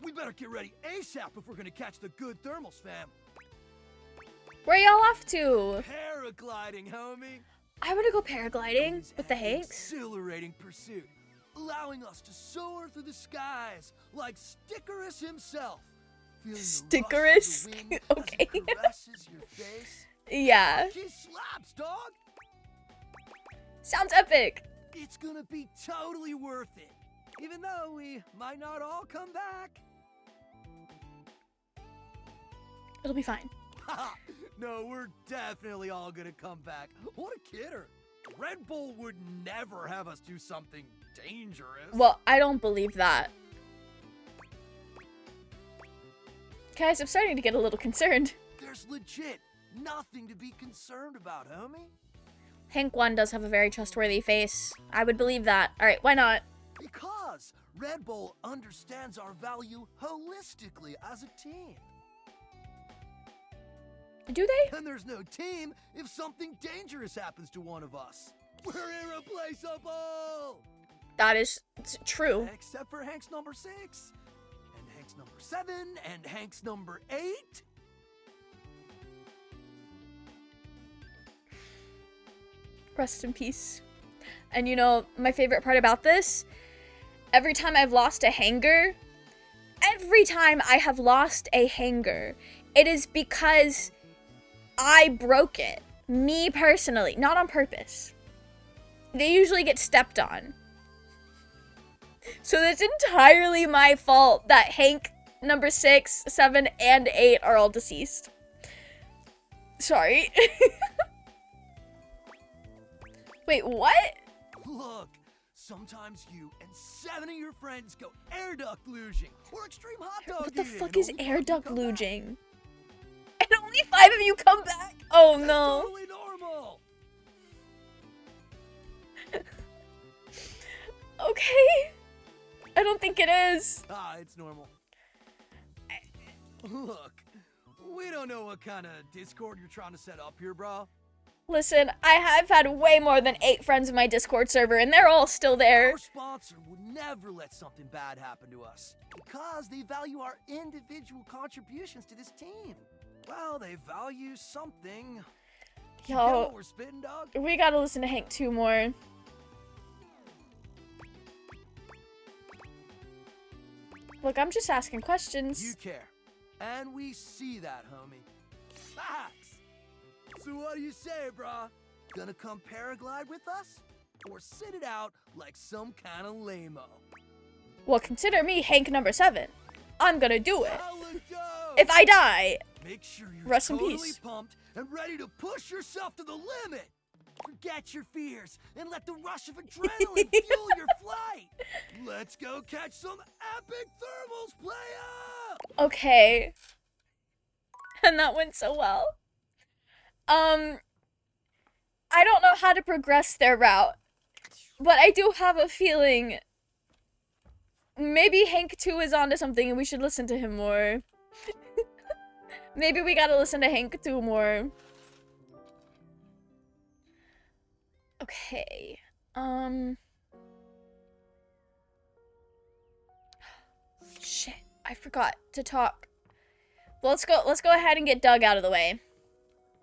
We better get ready ASAP if we're gonna catch the good thermals, fam. Where y'all off to? Paragliding, homie. I want to go paragliding with the Hanks. Exhilarating pursuit, allowing us to soar through the skies like Stickerus himself. Stickerus? Okay. Your face. Yeah. He slaps, dog. Sounds epic. It's gonna be totally worth it, even though we might not all come back. It'll be fine. No, we're definitely all gonna come back. What a kidder. Red Bull would never have us do something dangerous. Well, I don't believe that. Guys, I'm starting to get a little concerned. There's legit nothing to be concerned about, homie. Hank 1 does have a very trustworthy face. I would believe that. Alright, why not? Because Red Bull understands our value holistically as a team. Do they? And there's no team if something dangerous happens to one of us. We're irreplaceable! That is true. Except for Hank's number 6, and Hank's number 7, and Hank's number 8. Rest in peace. And you know, my favorite part about this? Every time I've lost a hanger, it is because I broke it. Me personally, not on purpose. They usually get stepped on. So it's entirely my fault that Hank number 6, 7, and 8 are all deceased. Sorry. Wait, what? Look, sometimes you and 7 of your friends go air duct luging or extreme hot dog What the eating, fuck and is only air 5 of you duct come back. luging? And only 5 of you come back? Oh no. Totally normal. Okay. I don't think it is. Ah, it's normal. Look, we don't know what kind of Discord you're trying to set up here, bro. Listen, I have had way more than 8 friends in my Discord server, and they're all still there. Our sponsor would never let something bad happen to us because they value our individual contributions to this team. Well, they value something. You get Yo, what we're spitting, dog? we gotta listen to Hank 2 more. Look, I'm just asking questions. You care. And we see that, homie. Facts! So what do you say, brah? Gonna come paraglide with us? Or sit it out like some kind of lame-o? Well, consider me Hank number 7. I'm gonna do it. How it go? If I die, Make sure you're rest in totally peace. pumped and ready to push yourself to the limit. Forget your fears and let the rush of adrenaline fuel your flight. Let's go catch some epic thermals, playa! Okay. And that went so well. I don't know how to progress their route, but I do have a feeling maybe Hank 2 is onto something and we should listen to him more. Maybe we gotta listen to Hank 2 more. Okay. Shit, I forgot to talk. Let's go ahead and get Doug out of the way.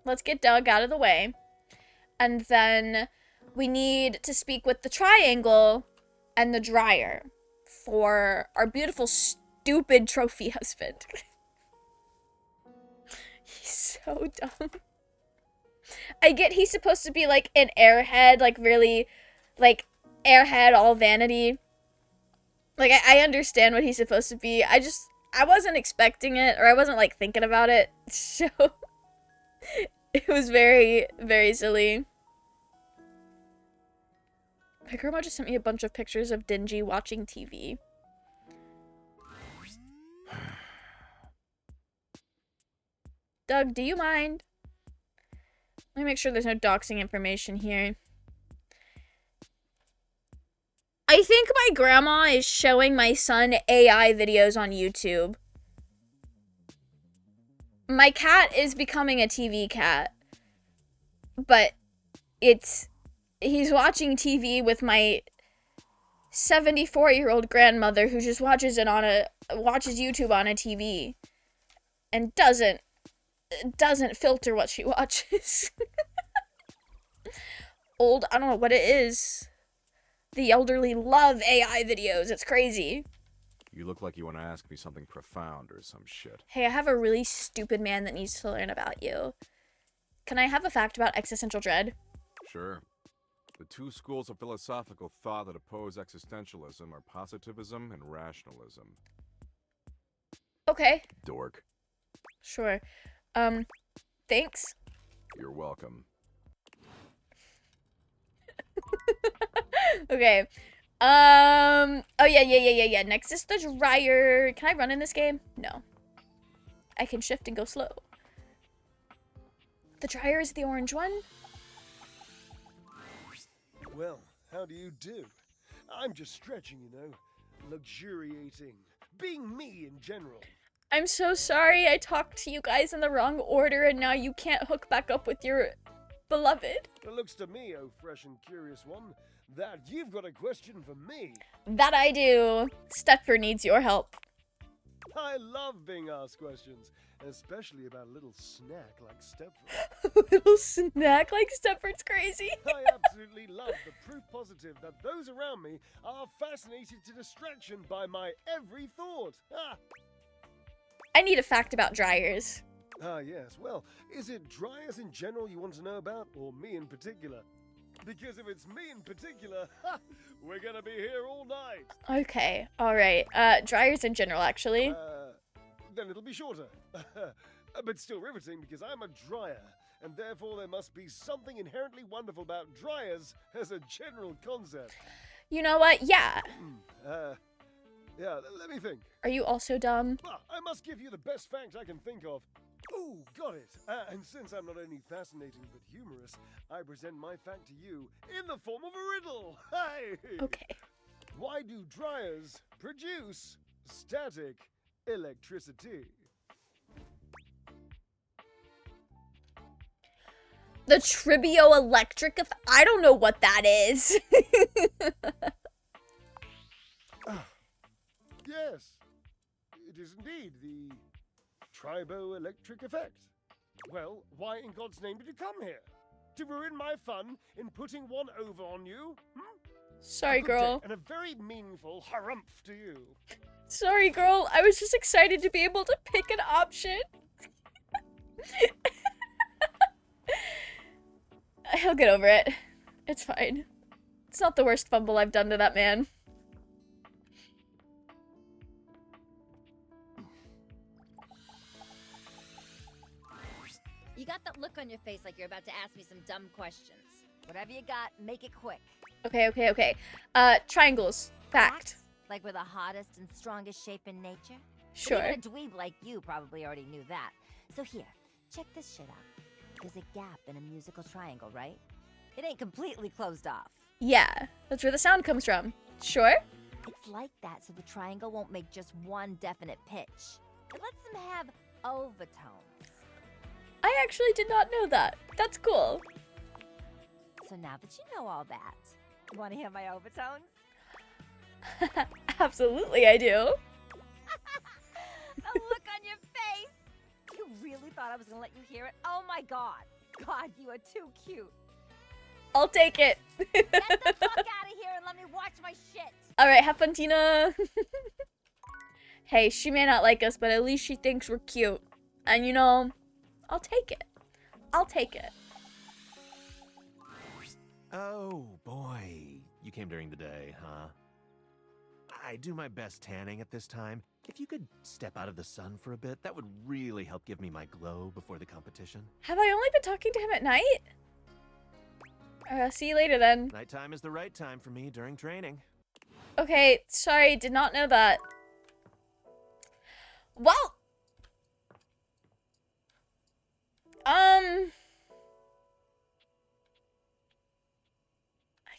Let's get Doug out of the way. And then we need to speak with the triangle and the dryer for our beautiful, stupid trophy husband. He's so dumb. I get he's supposed to be like an airhead, like really, like airhead, all vanity. Like I understand what he's supposed to be. I wasn't expecting it, or I wasn't like thinking about it. So it was very, very silly. My grandma just sent me a bunch of pictures of Dingy watching TV. Doug, do you mind? Let me make sure there's no doxing information here. I think my grandma is showing my son AI videos on YouTube. My cat is becoming a TV cat. But he's watching TV with my 74-year-old grandmother who just watches YouTube on a TV and doesn't filter what she watches. Old, I don't know what it is. The elderly love AI videos. It's crazy. You look like you want to ask me something profound or some shit. Hey, I have a really stupid man that needs to learn about you. Can I have a fact about existential dread? Sure. The two schools of philosophical thought that oppose existentialism are positivism and rationalism. Okay. Dork. Sure. Thanks. You're welcome. Okay. Oh yeah. Next is the dryer. Can I run in this game? No. I can shift and go slow. The dryer is the orange one. Well, how do you do? I'm just stretching, you know. Luxuriating. Being me in general. I'm so sorry I talked to you guys in the wrong order and now you can't hook back up with your beloved. It looks to me, oh fresh and curious one, that you've got a question for me. That I do. Stepper needs your help. I love being asked questions, especially about a little snack like Stepford. A little snack like Stepford's crazy. I absolutely love the proof positive that those around me are fascinated to distraction by my every thought. Ah! I need a fact about dryers. Ah, yes. Well, is it dryers in general you want to know about, or me in particular? Because if it's me in particular, we're gonna be here all night. Okay, alright. Dryers in general, actually. Then it'll be shorter. But still riveting because I'm a dryer, and therefore there must be something inherently wonderful about dryers as a general concept. You know what? Yeah. Yeah, let me think. Are you also dumb? I must give you the best fact I can think of. Ooh, got it. And since I'm not only fascinating but humorous, I present my fact to you in the form of a riddle. Hey! Okay. Why do dryers produce static electricity? The tribioelectric I don't know what that is. Yes, it is indeed the triboelectric effect. Well, why in God's name did you come here? To ruin my fun in putting one over on you? Sorry, girl. And a very meaningful harumph to you. Sorry, girl. I was just excited to be able to pick an option. He'll get over it. It's fine. It's not the worst fumble I've done to that man. You got that look on your face like you're about to ask me some dumb questions. Whatever you got, make it quick. Okay. Triangles. Fact. Like we're the hottest and strongest shape in nature? Sure. Even a dweeb like you probably already knew that. So here, check this shit out. There's a gap in a musical triangle, right? It ain't completely closed off. Yeah, that's where the sound comes from. Sure? It's like that so the triangle won't make just one definite pitch. It lets them have overtones. I actually did not know that. That's cool. So now that you know all that, want to hear my overtones? Absolutely, I do. The look on your face! You really thought I was gonna let you hear it? Oh my god! God, you are too cute. I'll take it. Get the fuck out of here and let me watch my shit! Alright, have fun, Tina. Hey, she may not like us, but at least she thinks we're cute. And you know, I'll take it. I'll take it. Oh, boy. You came during the day, huh? I do my best tanning at this time. If you could step out of the sun for a bit, that would really help give me my glow before the competition. Have I only been talking to him at night? See you later then. Nighttime is the right time for me during training. Okay, sorry, did not know that. Well, I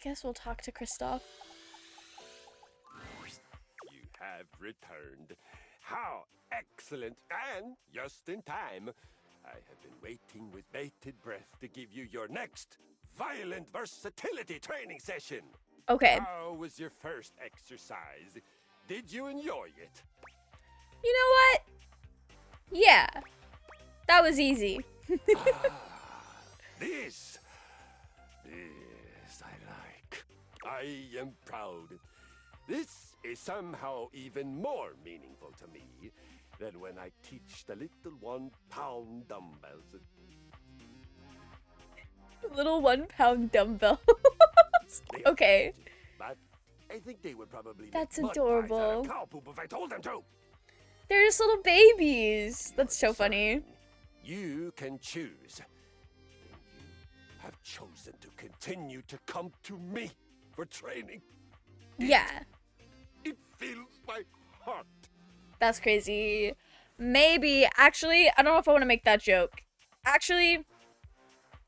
guess we'll talk to Kristoff. You have returned. How excellent, and just in time. I have been waiting with bated breath to give you your next violent versatility training session. Okay. How was your first exercise? Did you enjoy it? You know what? Yeah. That was easy. This I like. I am proud. This is somehow even more meaningful to me than when I teach the little 1-pound dumbbells. Little 1-pound dumbbell. Okay. But I think they would probably That's make mud pies adorable. out of cow poop if I told them to. They're just little babies. That's so funny. You can choose. And you have chosen to continue to come to me for training. Yeah. It fills my heart. That's crazy. Maybe, actually, I don't know if I want to make that joke. Actually,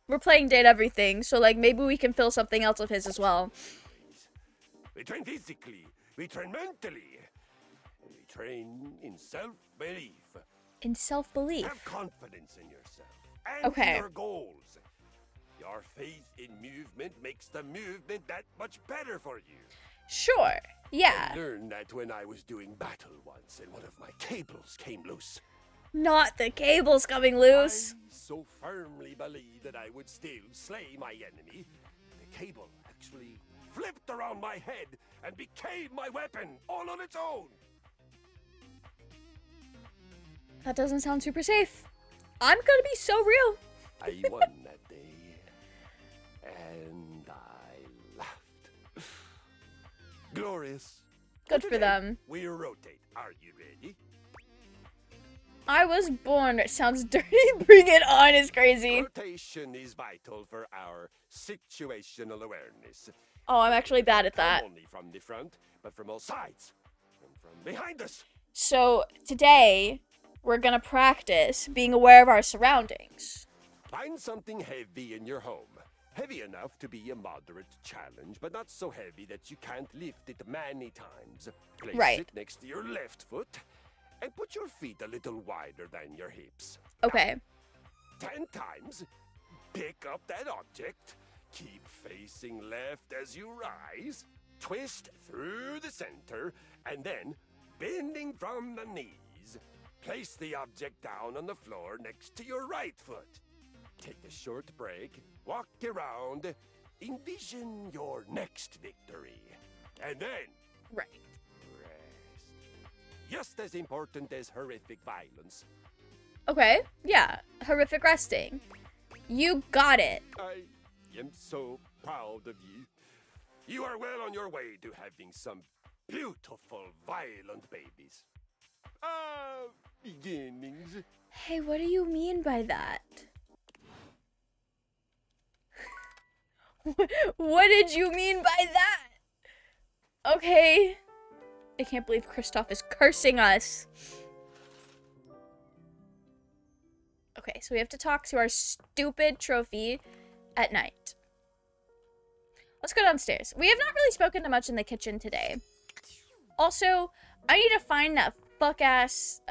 we're playing Date Everything, so like maybe we can fill something else of his as well. We train physically, we train mentally, and we train in self-belief. In self-belief? Have confidence in yourself and in your goals. Your faith in movement makes the movement that much better for you. Sure. Yeah. I learned that when I was doing battle once and one of my cables came loose. Not the cables coming loose. I so firmly believed that I would still slay my enemy. The cable actually flipped around my head and became my weapon all on its own. That doesn't sound super safe. I'm gonna be so real. I won that day, and I laughed. Glorious. Good for them. We rotate. Are you ready? I was born. It sounds dirty. Bring it on is crazy. Rotation is vital for our situational awareness. Oh, I'm actually bad at that. Not only from the front, but from all sides and from behind us. So today, we're gonna practice being aware of our surroundings. Find something heavy in your home. Heavy enough to be a moderate challenge, but not so heavy that you can't lift it many times. Place it next to your left foot, and put your feet a little wider than your hips. Okay. 10 times. Pick up that object. Keep facing left as you rise. Twist through the center, and then, bending from the knees, place the object down on the floor next to your right foot. Take a short break, walk around, envision your next victory, and then rest. Just as important as horrific violence. Okay, yeah. Horrific resting. You got it. I am so proud of you. You are well on your way to having some beautiful, violent babies. Beginnings. Hey, what do you mean by that? What did you mean by that? Okay. I can't believe Kristoff is cursing us. Okay, so we have to talk to our stupid trophy at night. Let's go downstairs. We have not really spoken to much in the kitchen today. Also, I need to find that fuck-ass,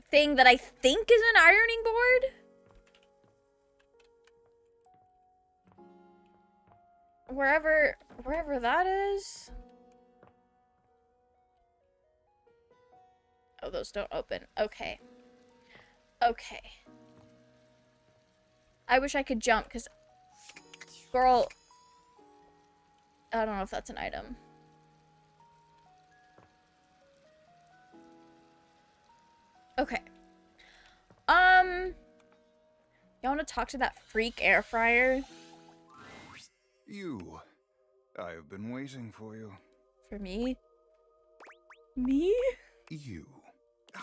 thing that I think is an ironing board. Wherever that is. Oh, those don't open. Okay. Okay. I wish I could jump, because... Girl... I don't know if that's an item. Okay. Y'all want to talk to that freak air fryer? You. I have been waiting for you. For me? Me? You.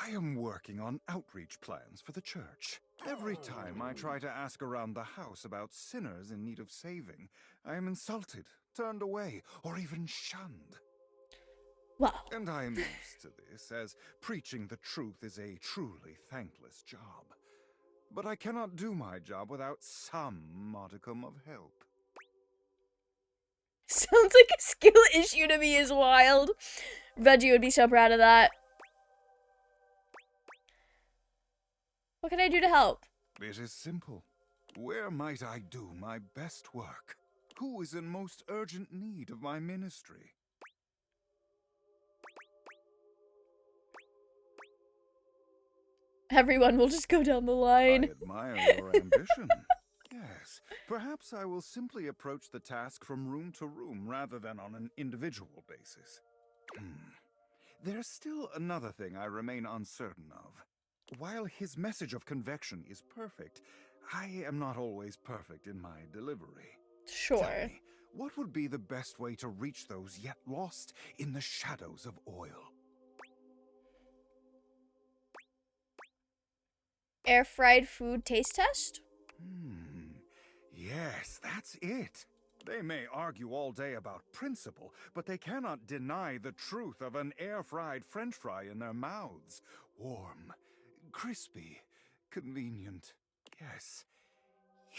I am working on outreach plans for the church. Every time I try to ask around the house about sinners in need of saving, I am insulted, turned away, or even shunned. Wow. And I am used to this, as preaching the truth is a truly thankless job. But I cannot do my job without some modicum of help. Sounds like a skill issue to me is wild. Veggie would be so proud of that. What can I do to help? It is simple. Where might I do my best work? Who is in most urgent need of my ministry? Everyone will just go down the line. I admire your ambition. Yes, perhaps I will simply approach the task from room to room rather than on an individual basis. There's still another thing I remain uncertain of. While his message of convection is perfect, I am not always perfect in my delivery. Sure. Tell me, what would be the best way to reach those yet lost in the shadows of oil? Air-fried food taste test? Yes, that's it. They may argue all day about principle, but they cannot deny the truth of an air-fried French fry in their mouths. Warm, crispy, convenient. Yes,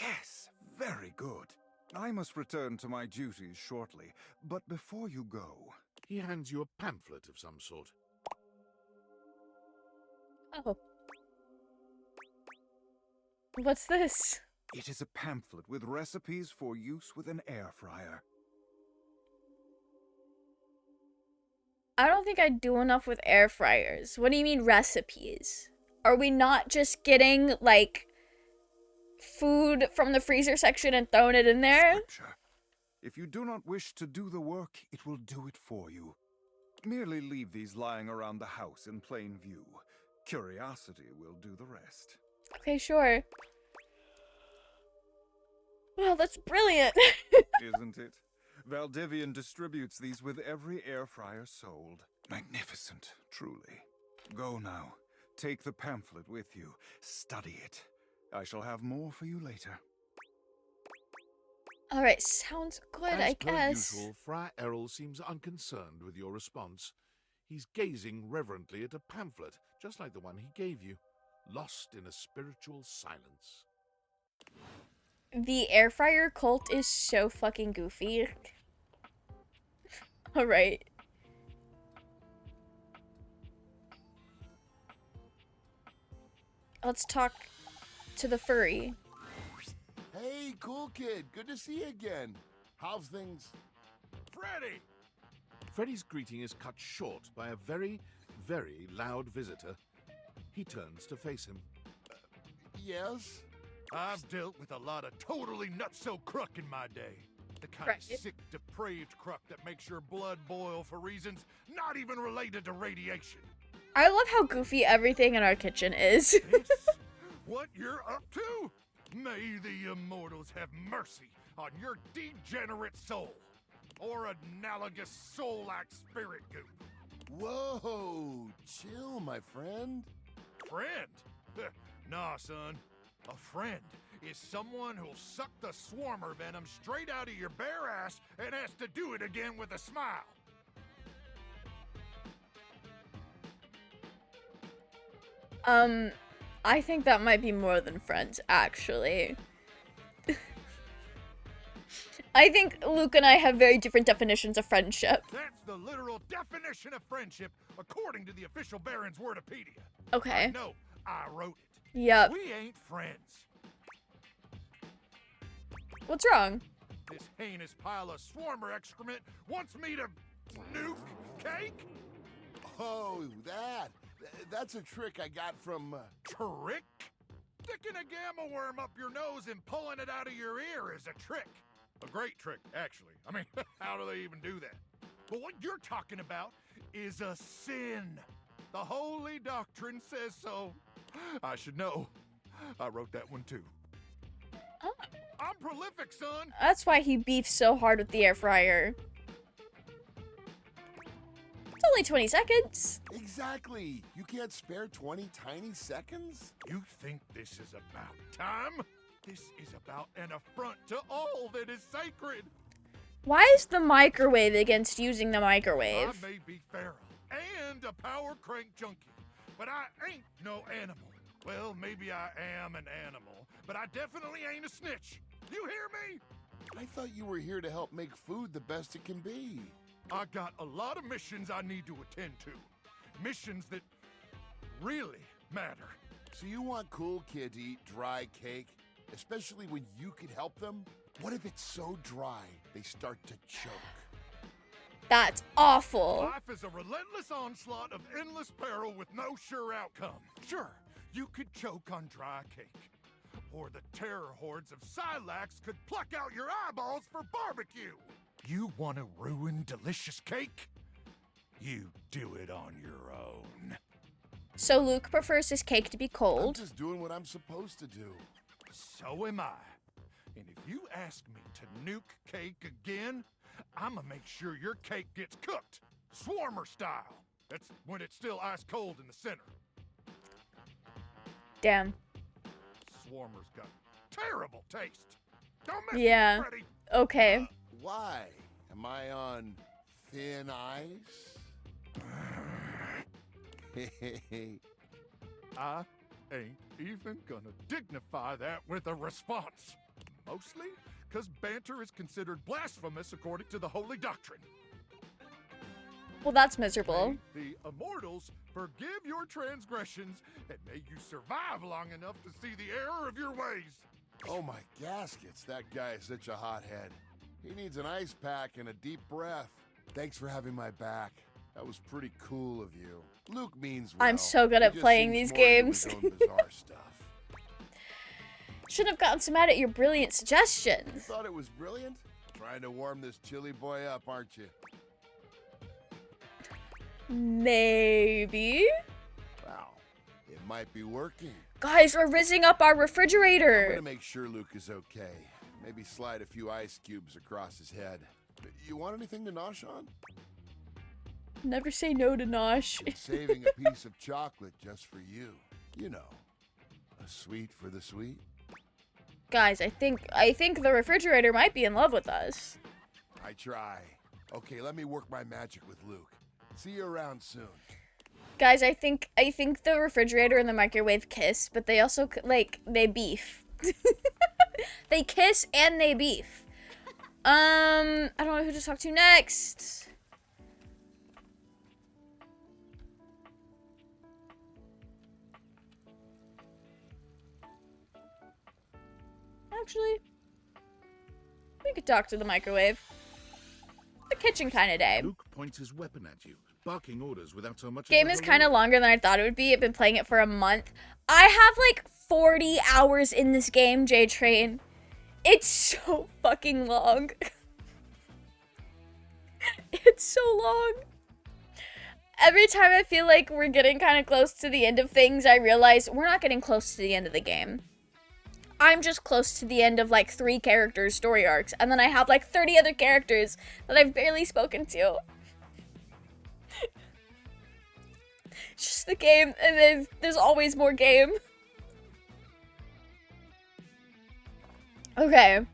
yes, very good. I must return to my duties shortly, but before you go... He hands you a pamphlet of some sort. Oh. What's this? It is a pamphlet with recipes for use with an air fryer. I don't think I do enough with air fryers. What do you mean recipes? Are we not just getting, like, food from the freezer section and throwing it in there? Scripture. If you do not wish to do the work, it will do it for you. Merely leave these lying around the house in plain view. Curiosity will do the rest. Okay, sure. Well, that's brilliant. Isn't it? Valdivian distributes these with every air fryer sold. Magnificent, truly. Go now. Take the pamphlet with you. Study it. I shall have more for you later. Alright, sounds good, As I per guess. usual, Fra Errol seems unconcerned with your response. He's gazing reverently at a pamphlet, just like the one he gave you, lost in a spiritual silence. The air fryer cult is so fucking goofy. Alright. Let's talk to the furry. Hey, cool kid. Good to see you again. How's things? Freddy! Freddy's greeting is cut short by a very, very loud visitor. He turns to face him. Yes? I've dealt with a lot of totally nutso crook in my day. The kind of sick, depraved crook that makes your blood boil for reasons not even related to radiation. I love how goofy everything in our kitchen is. What you're up to? May the immortals have mercy on your degenerate soul. Or analogous soul-like spirit goop. Whoa, chill, my friend. Friend? Nah, son. A friend is someone who'll suck the swarmer venom straight out of your bare ass and has to do it again with a smile. I think that might be more than friends, actually. I think Luke and I have very different definitions of friendship. That's the literal definition of friendship according to the official Baron's Wordopedia. Okay. I know, I wrote it. Yep. We ain't friends. What's wrong? This heinous pile of swarmer excrement wants me to nuke cake? Oh, that's a trick I got from... Trick? Sticking a gamma worm up your nose and pulling it out of your ear is a trick. A great trick, actually. I mean, how do they even do that? But what you're talking about is a sin. The Holy Doctrine says so. I should know. I wrote that one too. Oh. I'm prolific, son. That's why he beefs so hard with the air fryer. It's only 20 seconds. Exactly. You can't spare 20 tiny seconds? You think this is about time? This is about an affront to all that is sacred. Why is the microwave against using the microwave? I may be feral and a power crank junkie, but I ain't no animal. Well, maybe I am an animal, but I definitely ain't a snitch. You hear me? I thought you were here to help make food the best it can be. I got a lot of missions I need to attend to. Missions that really matter. So you want cool kid to eat dry cake? Especially when you could help them? What if it's so dry they start to choke? That's awful. Life is a relentless onslaught of endless peril with no sure outcome. Sure, you could choke on dry cake. Or the terror hordes of Silax could pluck out your eyeballs for barbecue. You want to ruin delicious cake? You do it on your own. So Luke prefers his cake to be cold. I'm just doing what I'm supposed to do. So am I. And if you ask me to nuke cake again, I'ma make sure your cake gets cooked, swarmer style. That's when it's still ice cold in the center. Damn. Swarmer's got terrible taste. Don't mess Yeah. with me, Freddy. Okay. Why? Am I on thin ice? I ain't even gonna dignify that with a response. Mostly because banter is considered blasphemous according to the Holy Doctrine. Well, that's miserable. May the immortals forgive your transgressions, and may you survive long enough to see the error of your ways. Oh my gaskets, that guy is such a hothead. He needs an ice pack and a deep breath. Thanks for having my back. That was pretty cool of you. Luke means well. I'm so good He at just playing seems these more into games. his own bizarre stuff. Shouldn't have gotten so mad at your brilliant You suggestions. thought it was brilliant? Trying to warm this chilly boy up, aren't you? Maybe. Wow, it might be working. Guys, we're rizzing up our I'm refrigerator. gonna make sure Luke is okay. Maybe slide a few ice cubes across his head. You want anything to nosh on? Never say no to Nosh. I'm saving a piece of chocolate just for you. You know, a sweet for the sweet. Guys, I think the refrigerator might be in love with us. I try. Okay, let me work my magic with Luke. See you around soon. Guys, I think the refrigerator and the microwave kiss, but they also they beef. They kiss and they beef. I don't know who to talk to next. Actually, we could talk to the microwave. The kitchen kind of day. Luke points his weapon at you, barking orders without so much. Game is kind of longer than I thought it would be. I've been playing it for a month. I have like 40 hours in this game, J-Train. It's so fucking long. It's so long. Every time I feel like we're getting kind of close to the end of things, I realize we're not getting close to the end of the game. I'm just close to the end of like 3 characters' story arcs, and then I have like 30 other characters that I've barely spoken to. It's just the game, and then there's always more game. Okay.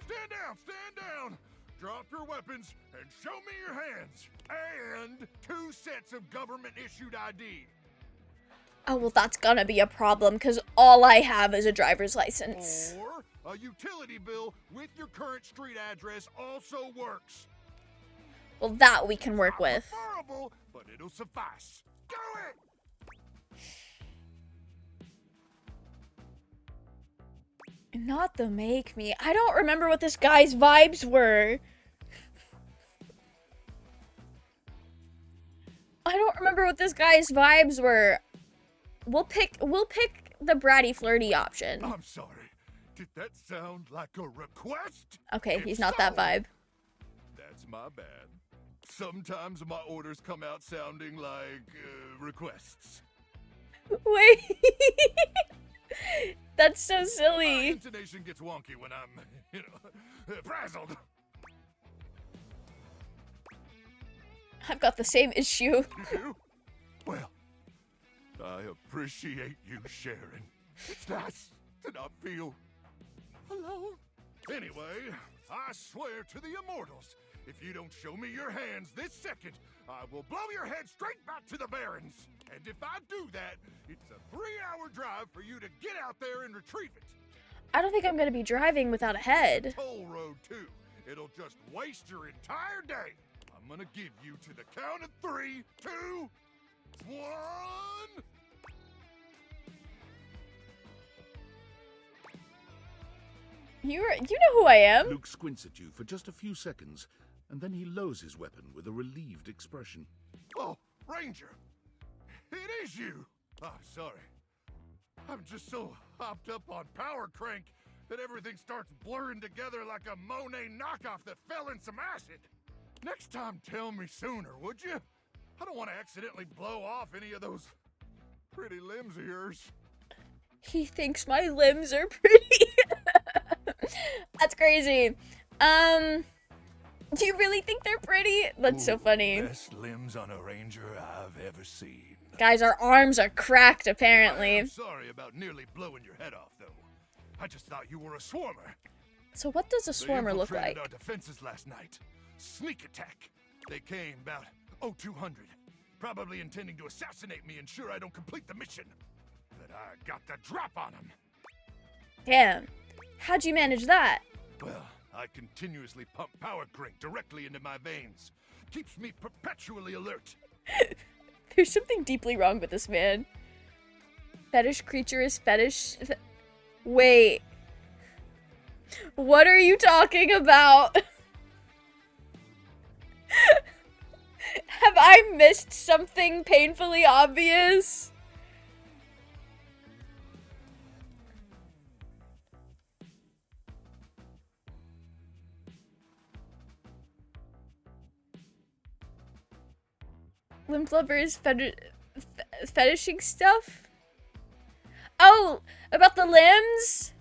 Stand down, stand down! Drop your weapons and show me your hands. And 2 sets of government-issued ID. Oh, well, that's gonna be a problem, because all I have is a driver's license. Or a utility bill with your current street address also works. Well, that we can work with. Preferable, but it'll suffice. Do it! Not the make me. I don't remember what this guy's vibes were. I don't remember what this guy's vibes were. We'll pick the bratty flirty option. I'm sorry. Did that sound like a request? Okay, If he's not so, that vibe. That's my bad. Sometimes my orders come out sounding like requests. Wait. That's so My silly. intonation gets wonky when I'm, frazzled. I've got the same issue. You? Well, I appreciate you sharing. It's nice to not feel alone. Anyway, I swear to the immortals, if you don't show me your hands this second, I will blow your head straight back to the Barrens. And if I do that, it's a 3-hour drive for you to get out there and retrieve it. I don't think I'm gonna be driving without a head. Toll road, too. It'll just waste your entire day. I'm gonna give you to the count of 3, 2, 1. You know who I am. Luke squints at you for just a few seconds, and then he lowers his weapon with a relieved expression. Oh, Ranger! It is you! Oh, sorry. I'm just so hopped up on Power Crank that everything starts blurring together like a Monet knockoff that fell in some acid. Next time, tell me sooner, would you? I don't want to accidentally blow off any of those pretty limbs of yours. He thinks my limbs are pretty. That's crazy. Do you really think they're pretty? That's so funny. Best limbs on a Ranger I've ever seen. Guys, our arms are cracked, apparently. I'm sorry about nearly blowing your head off, though. I just thought you were a swarmer. So what does a swarmer look They like? infiltrated our defenses last night. Sneak attack. They came about 0200, probably intending to assassinate me, ensure I don't complete the mission. But I got the drop on them. Damn. How'd you manage that? Well, I continuously pump power crank directly into my veins. Keeps me perpetually alert. There's something deeply wrong with this man. Fetish creature is fetish. Wait. What are you talking about? Have I missed something painfully obvious? Lymph lovers fetishing stuff? Oh, about the limbs?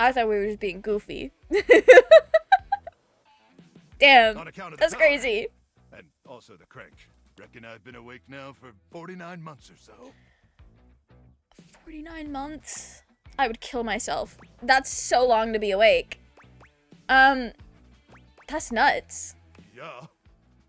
I thought we were just being goofy. Damn, that's crazy. And also the crank. Reckon I've been awake now for 49 months or so. 49 months? I would kill myself. That's so long to be awake. That's nuts. Yeah,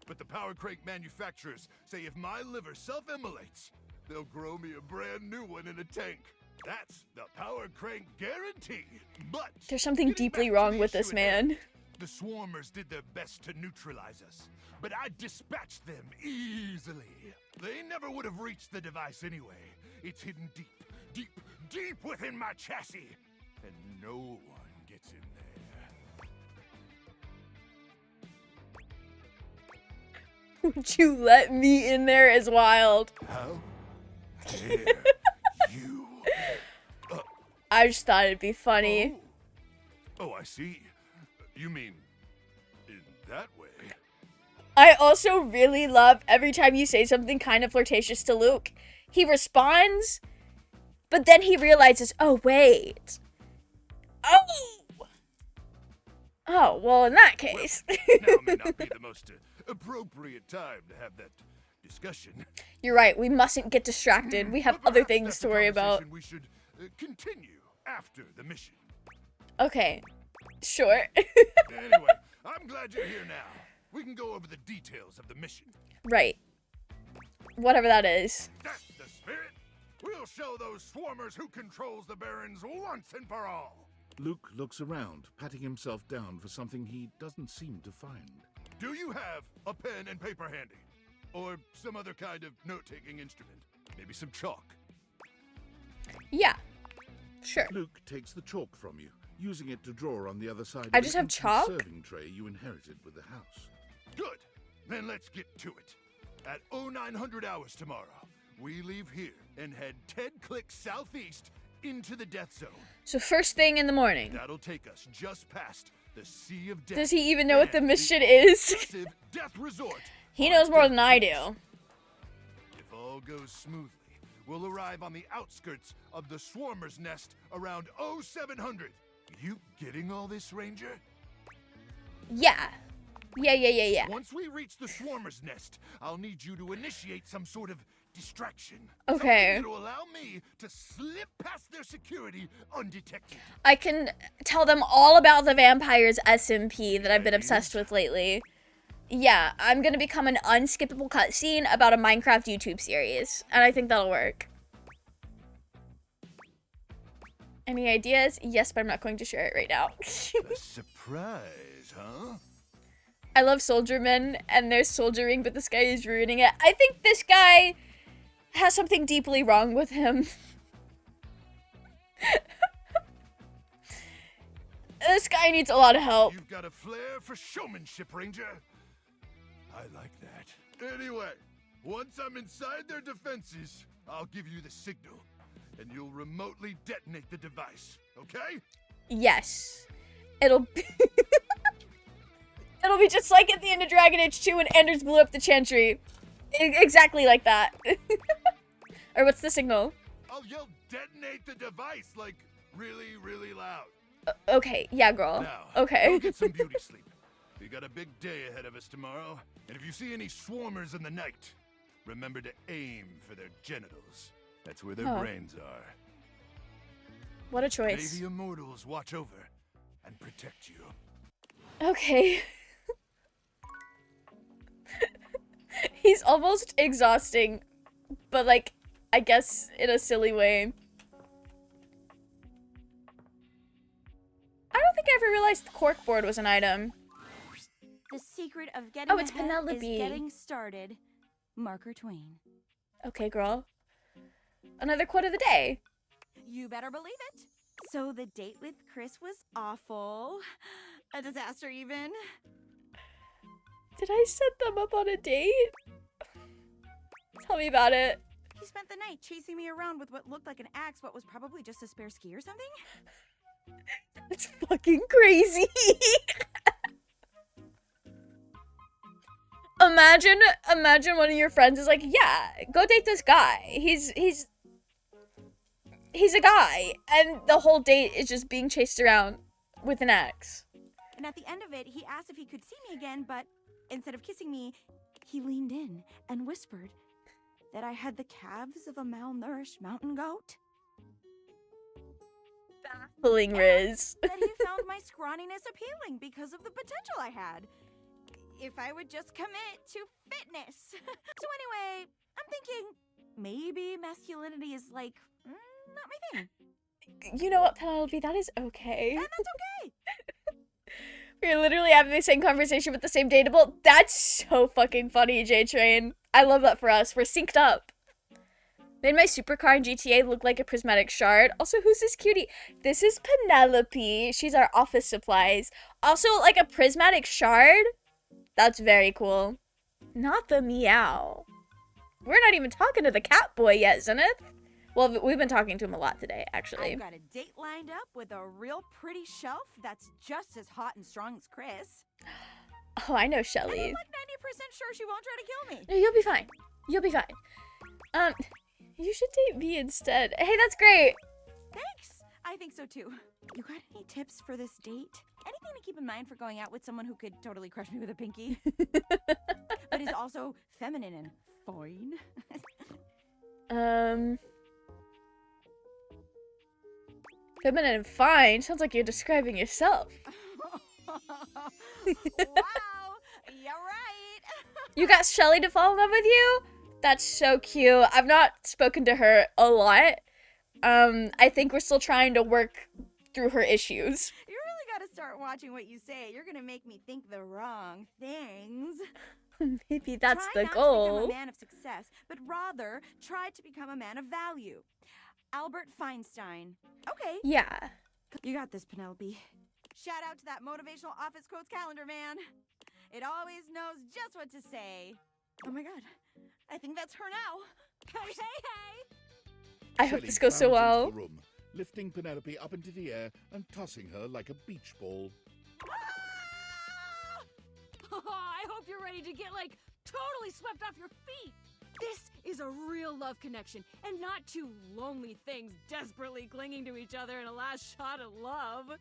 but the power crank manufacturers say if my liver self-immolates, they'll grow me a brand new one in a tank. That's the power crank guarantee. But there's something deeply wrong with this man. The swarmers did their best to neutralize us, but I dispatched them easily. They never would have reached the device anyway. It's hidden deep, deep, deep within my chassis, and no one gets in there. Would you let me in there is wild. How dare you? I just thought it'd be funny. Oh, I see. You mean in that way? I also really love every time you say something kind of flirtatious to Luke, he responds, but then he realizes, oh, wait. Oh, well, in that case. Now may not be the most appropriate time to have that discussion. You're right, we mustn't get distracted. We have other things to worry about. We should continue after the mission. Okay, sure. Anyway, I'm glad you're here now. We can go over the details of the mission. Right. Whatever that is. That's the spirit. We'll show those swarmers who controls the Barons once and for all. Luke looks around, patting himself down for something he doesn't seem to find. Do you have a pen and paper handy? Or some other kind of note-taking instrument? Maybe some chalk? Yeah, sure. Luke takes the chalk from you, using it to draw on the other side I of just the have chalk? serving tray you inherited with the house. Good. Then let's get to it. At 0900 hours tomorrow, we leave here and head 10 clicks southeast into the death zone. So first thing in the morning. That'll take us just past the Sea of Death. Does he even know what the mission is? Death Resort. He knows more than I do. If all goes smoothly, we'll arrive on the outskirts of the Swarmer's Nest around 0700. You getting all this, Ranger? Yeah. Yeah. Once we reach the Swarmer's Nest, I'll need you to initiate some sort of distraction. Okay. Something that'll allow me to slip past their security undetected. I can tell them all about the vampires SMP that I've been obsessed with lately. Yeah, I'm gonna become an unskippable cutscene about a Minecraft YouTube series, and I think that'll work. Any ideas? Yes, but I'm not going to share it right now. A surprise, huh? I love soldiermen and their soldiering, but this guy is ruining it. I think this guy has something deeply wrong with him. This guy needs a lot of help. You've got a flair for showmanship, Ranger. I like that. Anyway, once I'm inside their defenses, I'll give you the signal, and you'll remotely detonate the device, okay? Yes. It'll be It'll be just like at the end of Dragon Age 2 when Anders blew up the Chantry. Exactly like that. Or what's the signal? I'll yell detonate the device, like, really, really loud. Okay, yeah, girl. Now, Okay. go get some beauty sleep. We got a big day ahead of us tomorrow, and if you see any swarmers in the night, remember to aim for their genitals. That's where their brains are. What a choice. May the immortals watch over and protect you. Okay. He's almost exhausting, but like, I guess in a silly way. I don't think I ever realized the corkboard was an item. The secret of getting it's ahead is Penelope. getting started. Marker Twain. Okay, girl. Another quote of the day. You better believe it. So the date with Chris was awful. A disaster, even. Did I set them up on a date? Tell me about it. He spent the night chasing me around with what looked like an axe, what was probably just a spare ski or something. That's fucking crazy. Imagine one of your friends is like, yeah, go date this guy. He's a guy, and the whole date is just being chased around with an axe. And at the end of it, he asked if he could see me again, but instead of kissing me, he leaned in and whispered that I had the calves of a malnourished mountain goat. Baffling, Riz. That he found my scrawniness appealing because of the potential I had. If I would just commit to fitness. So anyway, I'm thinking maybe masculinity is like, not my thing. You know what, Penelope? That is okay. And that's okay. We're literally having the same conversation with the same dateable. That's so fucking funny, J-Train. I love that for us. We're synced up. Made my supercar in GTA look like a prismatic shard. Also, who's this cutie? This is Penelope. She's our office supplies. Also, like a prismatic shard? That's very cool. Not the meow. We're not even talking to the cat boy yet, Zenith. Well, we've been talking to him a lot today, actually. I've got a date lined up with a real pretty shelf that's just as hot and strong as Chris. Oh, I know Shelly. I'm like 90% sure she won't try to kill me. No, you'll be fine. You'll be fine. You should date me instead. Hey, that's great. Thanks. I think so too. You got any tips for this date? Anything to keep in mind for going out with someone who could totally crush me with a pinky? But is also feminine and fine? Feminine and fine? Sounds like you're describing yourself. Wow, you're right. You got Shelly to fall in love with you? That's so cute. I've not spoken to her a lot. I think we're still trying to work through her issues. You really gotta start watching what you say. You're gonna make me think the wrong things. Maybe that's try the not goal. To become a man of success, but rather try to become a man of value. Albert Feinstein. Okay. Yeah. You got this, Penelope. Shout out to that motivational office quotes calendar, man. It always knows just what to say. Oh my god. I think that's her now. Hey, hey, hey! I hope this goes so bounds into well. the room, lifting Penelope up into the air and tossing her like a beach ball. I hope you're ready to get, like, totally swept off your feet. This is a real love connection, and not two lonely things desperately clinging to each other in a last shot of love.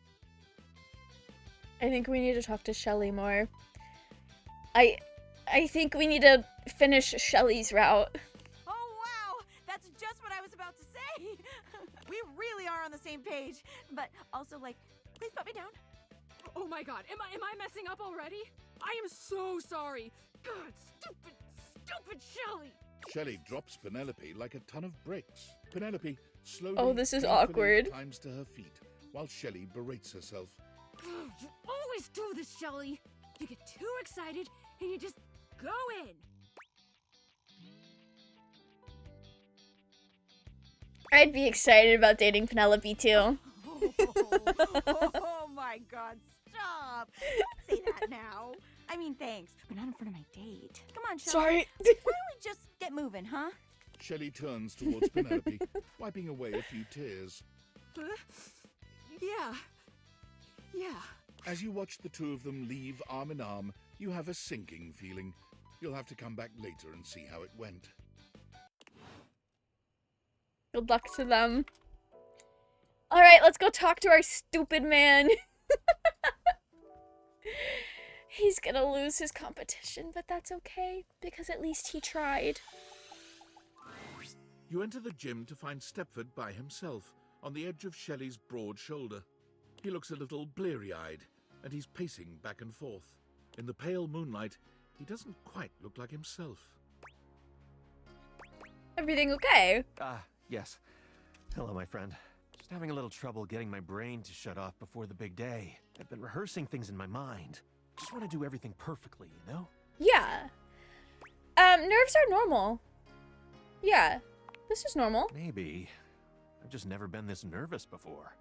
I think we need to talk to Shelly more. I think we need to finish Shelly's route. Oh, wow! That's just what I was about to say! We really are on the same page. But also, like, please put me down. Oh my god, am I messing up already? I am so sorry. God, stupid Shelly! Shelly drops Penelope like a ton of bricks. Penelope slowly Oh, this is painfully awkward. climbs to her feet, while Shelly berates herself. You always do this, Shelly. You get too excited and you just go in. I'd be excited about dating Penelope too. Oh my god, stop! Don't say that now. I mean, thanks, but not in front of my date. Come on, Shelly. Sorry. Why don't we just get moving, huh? Shelly turns towards Penelope, wiping away a few tears. Yeah. As you watch the two of them leave arm in arm, you have a sinking feeling. You'll have to come back later and see how it went. Good luck to them. Alright, let's go talk to our stupid man. He's gonna lose his competition, but that's okay, because at least he tried. You enter the gym to find Stepford by himself, on the edge of Shelley's broad shoulder. He looks a little bleary-eyed, and he's pacing back and forth. In the pale moonlight, he doesn't quite look like himself. Everything okay? Yes. Hello, my friend. Just having a little trouble getting my brain to shut off before the big day. I've been rehearsing things in my mind. Just want to do everything perfectly, you know? Yeah. Nerves are normal. Yeah. This is normal. Maybe. I've just never been this nervous before.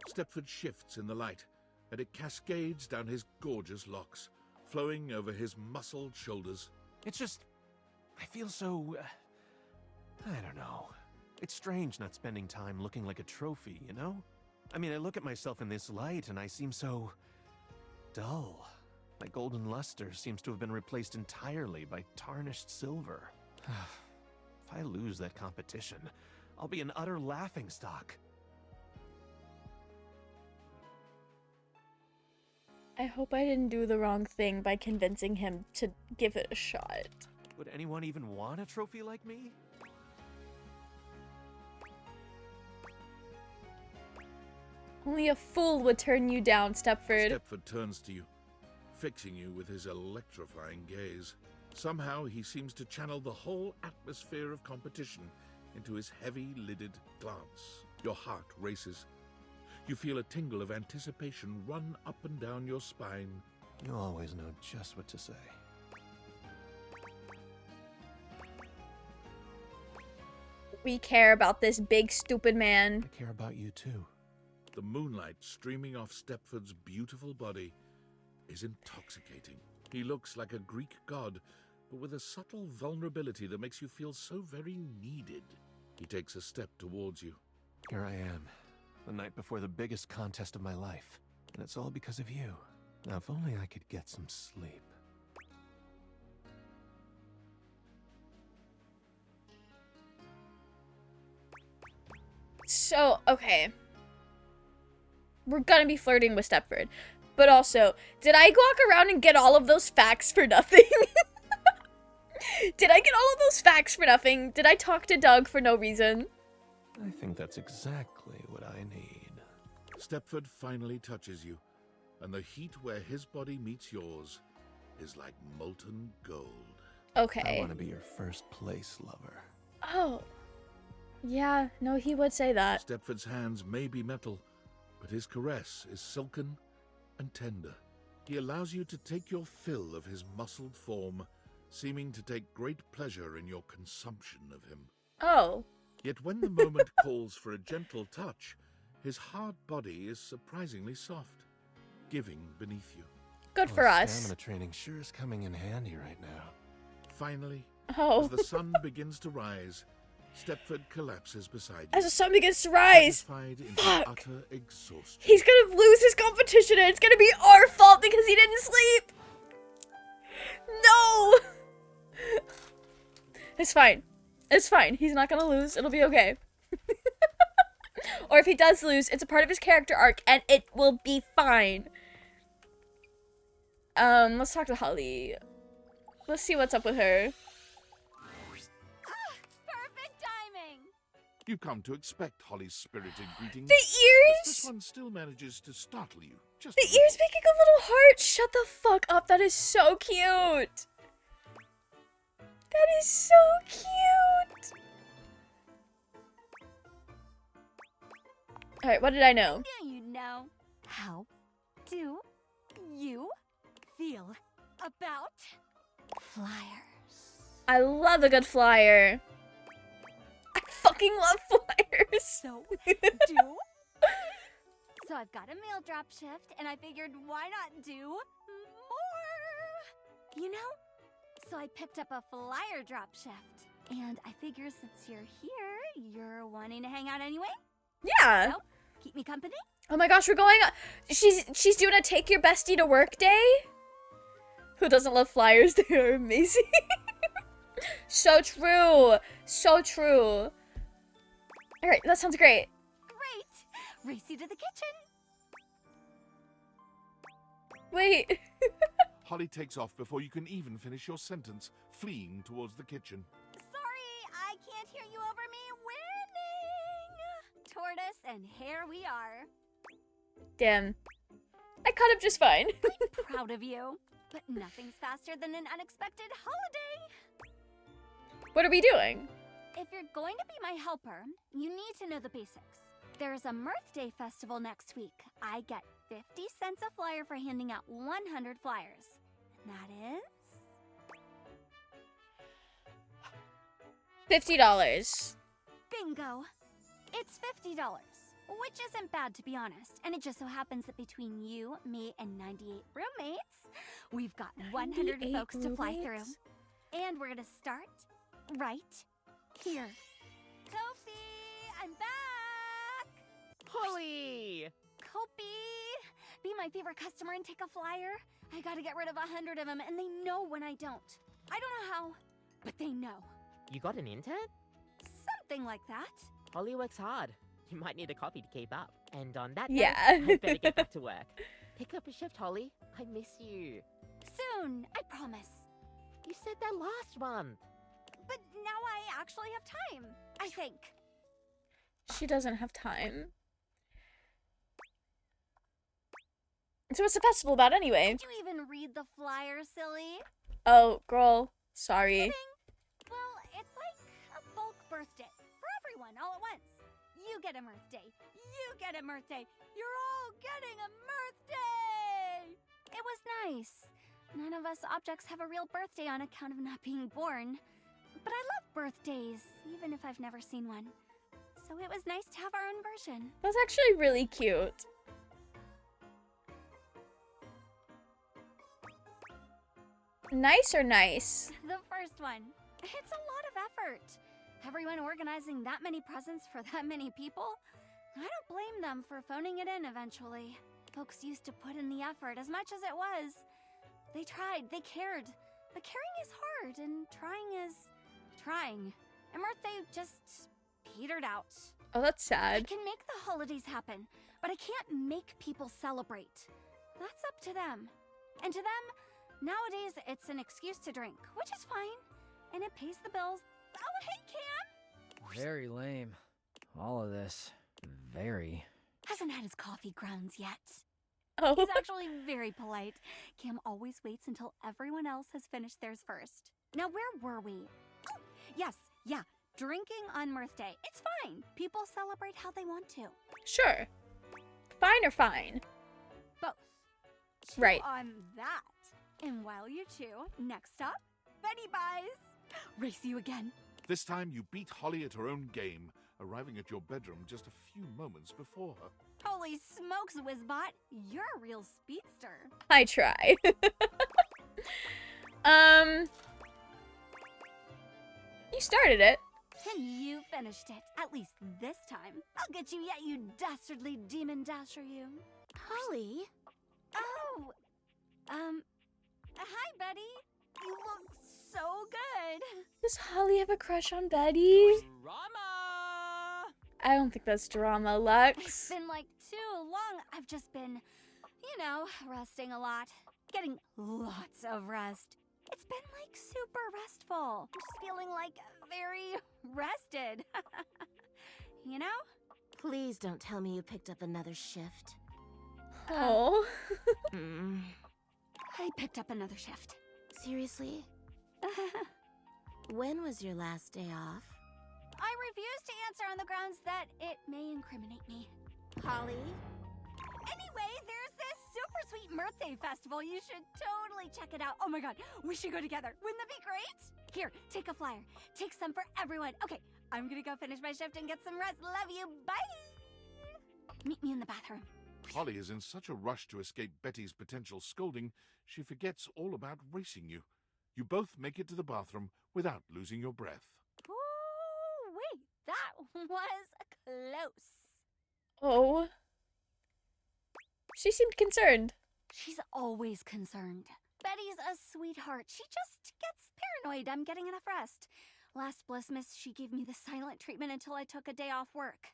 Stepford shifts in the light, and it cascades down his gorgeous locks, flowing over his muscled shoulders. It's just... I feel so... I don't know. It's strange not spending time looking like a trophy, you know? I mean, I look at myself in this light and I seem so... dull. My golden luster seems to have been replaced entirely by tarnished silver. If I lose that competition, I'll be an utter laughingstock. I hope I didn't do the wrong thing by convincing him to give it a shot. Would anyone even want a trophy like me? Only a fool would turn you down, Stepford. Stepford turns to you, fixing you with his electrifying gaze. Somehow he seems to channel the whole atmosphere of competition into his heavy-lidded glance. Your heart races. You feel a tingle of anticipation run up and down your spine. You always know just what to say. We care about this big, stupid man. I care about you too. The moonlight streaming off Stepford's beautiful body is intoxicating. He looks like a Greek god, but with a subtle vulnerability that makes you feel so very needed. He takes a step towards you. Here I am, the night before the biggest contest of my life. And it's all because of you. Now, if only I could get some sleep. So, okay. We're gonna be flirting with Stepford. But also, did I walk around and get all of those facts for nothing? Did I get all of those facts for nothing? Did I talk to Doug for no reason? I think that's exactly what I need. Stepford finally touches you, and the heat where his body meets yours is like molten gold. Okay. I want to be your first place lover. Oh. Yeah, no, he would say that. Stepford's hands may be metal, but his caress is silken and tender. He allows you to take your fill of his muscled form, seeming to take great pleasure in your consumption of him. Oh. Yet when the moment calls for a gentle touch, his hard body is surprisingly soft, giving beneath you. Good for us. Stamina training sure is coming in handy right now. Finally, Oh. as the sun begins to rise, Stepford collapses beside you. As the sun begins to rise. Satisfied into Fuck. utter exhaustion. He's gonna lose his competition and it's gonna be our fault because he didn't sleep. No. It's fine. It's fine. He's not gonna lose. It'll be okay. Or if he does lose, it's a part of his character arc and it will be fine. Let's talk to Holly. Let's see what's up with her. Perfect timing! You come to expect Holly's spirited greetings. The but ears? this one still manages to startle you. Just The a little. ears making a little heart. Shut the fuck up. That is so cute. That is so cute. Alright, what did I know? Now you know. How do you feel about flyers? I love a good flyer. I fucking love flyers. So So I've got a mail drop shift, and I figured why not do more? You know? So I picked up a flyer drop shift. And I figure since you're here, you're wanting to hang out anyway? Yeah. So, keep me company? Oh my gosh, we're going. She's doing a take your bestie to work day. Who doesn't love flyers? They are amazing. So true. So true. All right, that sounds great. Great. Race you to the kitchen. Wait. Holly takes off before you can even finish your sentence, fleeing towards the kitchen. Sorry, I can't hear you over me. Winning! Tortoise, and here we are. Damn. I caught up just fine. I'm proud of you. But nothing's faster than an unexpected holiday. What are we doing? If you're going to be my helper, you need to know the basics. There's a Mirth Day festival next week. I get 50 cents a flyer for handing out 100 flyers. And that is... $50. Bingo! It's $50, which isn't bad to be honest. And it just so happens that between you, me, and 98 roommates, we've got 100 folks to fly through. And we're gonna start right here. Kofi, I'm back! Holly! Kofi! Be my favorite customer and take a flyer. I gotta get rid of 100 of them, and they know when I don't. I don't know how, but they know. You got an intern? Something like that. Holly works hard. You might need a copy to keep up. And on that Yeah. note, I better get back to work. Pick up a shift, Holly. I miss you. Soon, I promise. You said that last month. But now I actually have time, I think. She doesn't have time. So what's the festival about anyway? Did you even read the flyer, silly? Oh, girl. Sorry. Well, it's like a bulk birthday for everyone all at once. You get a birthday. You get a birthday. You're all getting a birthday. It was nice. None of us objects have a real birthday on account of not being born. But I love birthdays, even if I've never seen one. So it was nice to have our own version. That's actually really cute. Nice or nice? The first one. It's a lot of effort. Everyone organizing that many presents for that many people? I don't blame them for phoning it in eventually. Folks used to put in the effort as much as it was. They tried, they cared. But caring is hard, and trying is trying. And birthday just petered out. Oh, that's sad. I can make the holidays happen, but I can't make people celebrate. That's up to them. And to them, nowadays it's an excuse to drink, which is fine. And it pays the bills. Oh, hey, Cam! Very lame. All of this. Very. Hasn't had his coffee grounds yet. Oh. He's actually very polite. Cam always waits until everyone else has finished theirs first. Now, where were we? Oh, yes, yeah. Drinking on Mirth Day. It's fine. People celebrate how they want to. Sure. Fine or fine? Both. Right. On that. And while you chew, next up, Betty buys. Race you again. This time you beat Holly at her own game, arriving at your bedroom just a few moments before her. Holy smokes, Wizbot. You're a real speedster. I try. You started it. And you finished it. At least this time. I'll get you yet, you dastardly demon dasher, you. Holly? Oh. Hi, Betty. You look so good. Does Holly have a crush on Betty? Drama! I don't think that's drama, Lux. It's been like too long. I've just been, resting a lot. Getting lots of rest. It's been like super restful. Just feeling like very rested. You know? Please don't tell me you picked up another shift. Oh. I picked up another shift. Seriously? When was your last day off? I refuse to answer on the grounds that it may incriminate me. Holly? Anyway, there's this super sweet Mirth Day festival. You should totally check it out. Oh my god, we should go together. Wouldn't that be great? Here, take a flyer. Take some for everyone. Okay, I'm gonna go finish my shift and get some rest. Love you. Bye! Meet me in the bathroom. Holly is in such a rush to escape Betty's potential scolding, she forgets all about racing you. You both make it to the bathroom without losing your breath. Ooh, wait, that was close. Oh. She seemed concerned. She's always concerned. Betty's a sweetheart. She just gets paranoid I'm getting enough rest. Last Blissmas, she gave me the silent treatment until I took a day off work.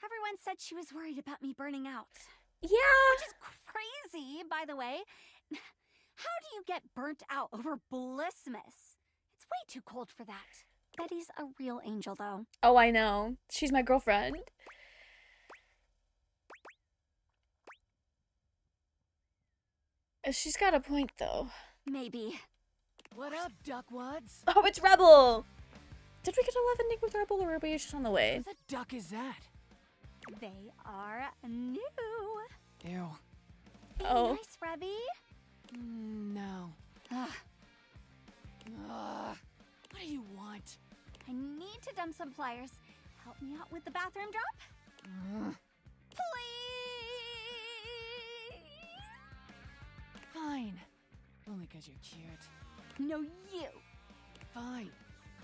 Everyone said she was worried about me burning out. Yeah. Which is crazy, by the way. How do you get burnt out over Blissmas? It's way too cold for that. Betty's a real angel, though. Oh, I know. She's my girlfriend. She's got a point, though. Maybe. What up, duckwads? Oh, it's Rebel! Did we get 11 Nick with Rebel, or are we just on the way? What the duck is that? They are new. Ew. Be Oh. nice, Rebby. No. Ugh. What do you want? I need to dump some flyers. me out with the bathroom drop? Please! Fine. Only 'cause you're cute. No, you. Fine.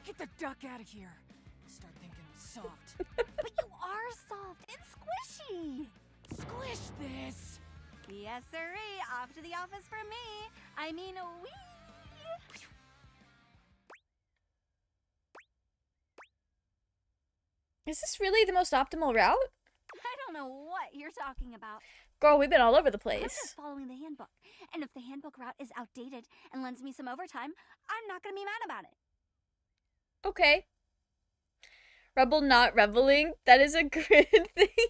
Get the duck out of here. Start thinking I'm soft. But you are soft and squishy. Squish this! Yes, sirree. Off to the office for me. I mean, wee. Is this really the most optimal route? I don't know what you're talking about. Girl, we've been all over the I'm place. just following the handbook. And if the handbook route is outdated and lends me some overtime, I'm not going to be mad about it. Okay. Rebel not reveling. That is a good thing.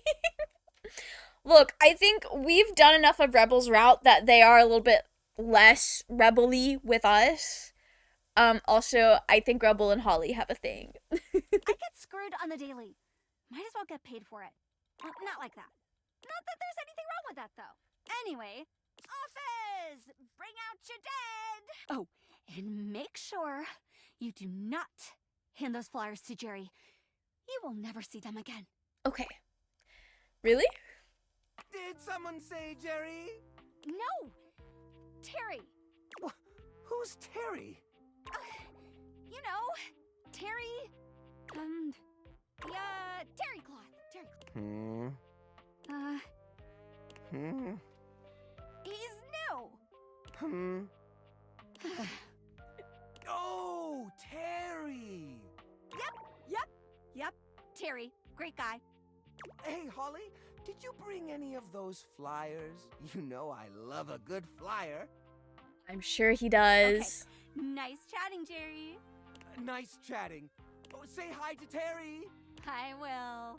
Look, I think we've done enough of Rebel's route that they are a little bit less rebel-y with us. Also, I think Rebel and Holly have a thing. I get screwed on the daily. Might as well get paid for it. Not like that. Not that there's anything wrong with that, though. Anyway, office! Bring out your dead! Oh, and make sure you do not hand those flyers to Jerry. You will never see them again. Okay. Really? Did someone say Jerry? No! Terry. Who's Terry? You know, Terry... terry cloth. Terry cloth. He's new. Oh, Terry! Yep. Terry, great guy. Hey, Holly, did you bring any of those flyers? You know I love a good flyer. I'm sure he does. Okay. Nice chatting, Jerry. Nice chatting. Oh, say hi to Terry. I will.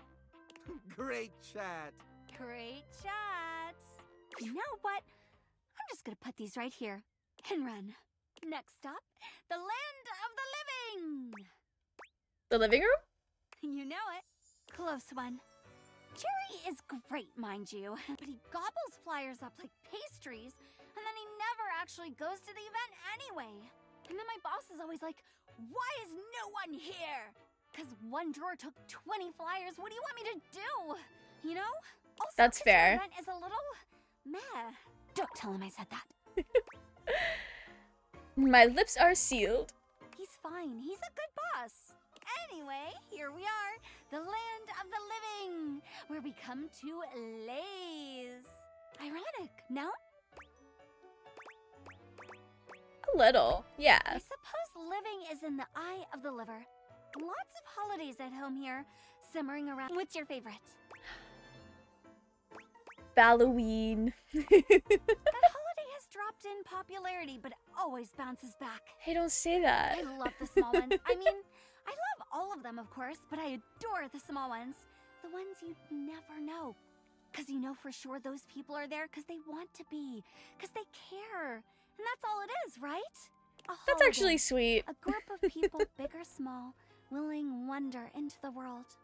Great chat. Great chat. You know what? I'm just gonna put these right here and run. Next stop, the land of the living. The living room? You know it. Close one. Jerry is great, mind you, but he gobbles flyers up like pastries, and then he never actually goes to the event anyway. And then my boss is always like, why is no one here? Because one drawer took 20 flyers. What do you want me to do? You know? Also, that's fair. The event is a little meh. Don't tell him I said that. My lips are sealed. He's fine. He's a good boss. Anyway, here we are, the land of the living, where we come to laze. Ironic, no? A little, yeah. I suppose living is in the eye of the liver. Lots of holidays at home here, simmering around. What's your favorite? Halloween. That holiday has dropped in popularity, but always bounces back. Hey, don't say that. I love the small ones. I mean, I love all of them, of course, but I adore the small ones. The ones you'd never know. Because you know for sure those people are there because they want to be. Because they care. And that's all it is, right? That's actually sweet. A group of people, big or small, willing wonder into the world.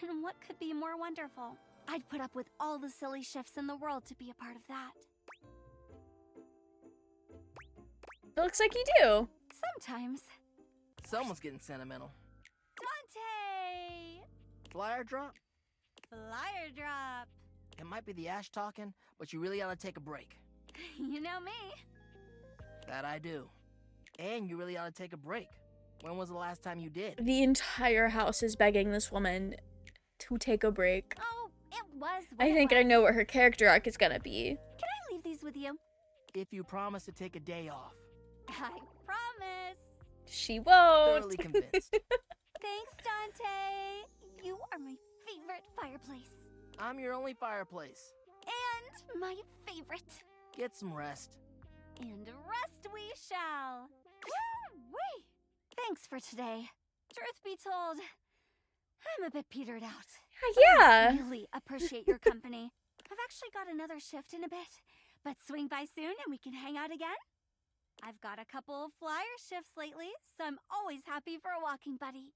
And what could be more wonderful? I'd put up with all the silly shifts in the world to be a part of that. It looks like you do. Sometimes. Someone's getting sentimental. Dante! Flyer drop? Flyer drop. It might be the ash talking, but you really ought to take a break. You know me. That I do. And you really ought to take a break. When was the last time you did? The entire house is begging this woman to take a break. Oh, it was. I think I know what her character arc is gonna be. Can I leave these with you? If you promise to take a day off. I promise. She won't. Thoroughly convinced. Thanks, Dante. You are my favorite fireplace. I'm your only fireplace. And my favorite. Get some rest. And rest we shall. Woo-wee! Thanks for today. Truth be told, I'm a bit petered out. Yeah. I really appreciate your company. I've actually got another shift in a bit, but swing by soon and we can hang out again. I've got a couple of flyer shifts lately, so I'm always happy for a walking buddy.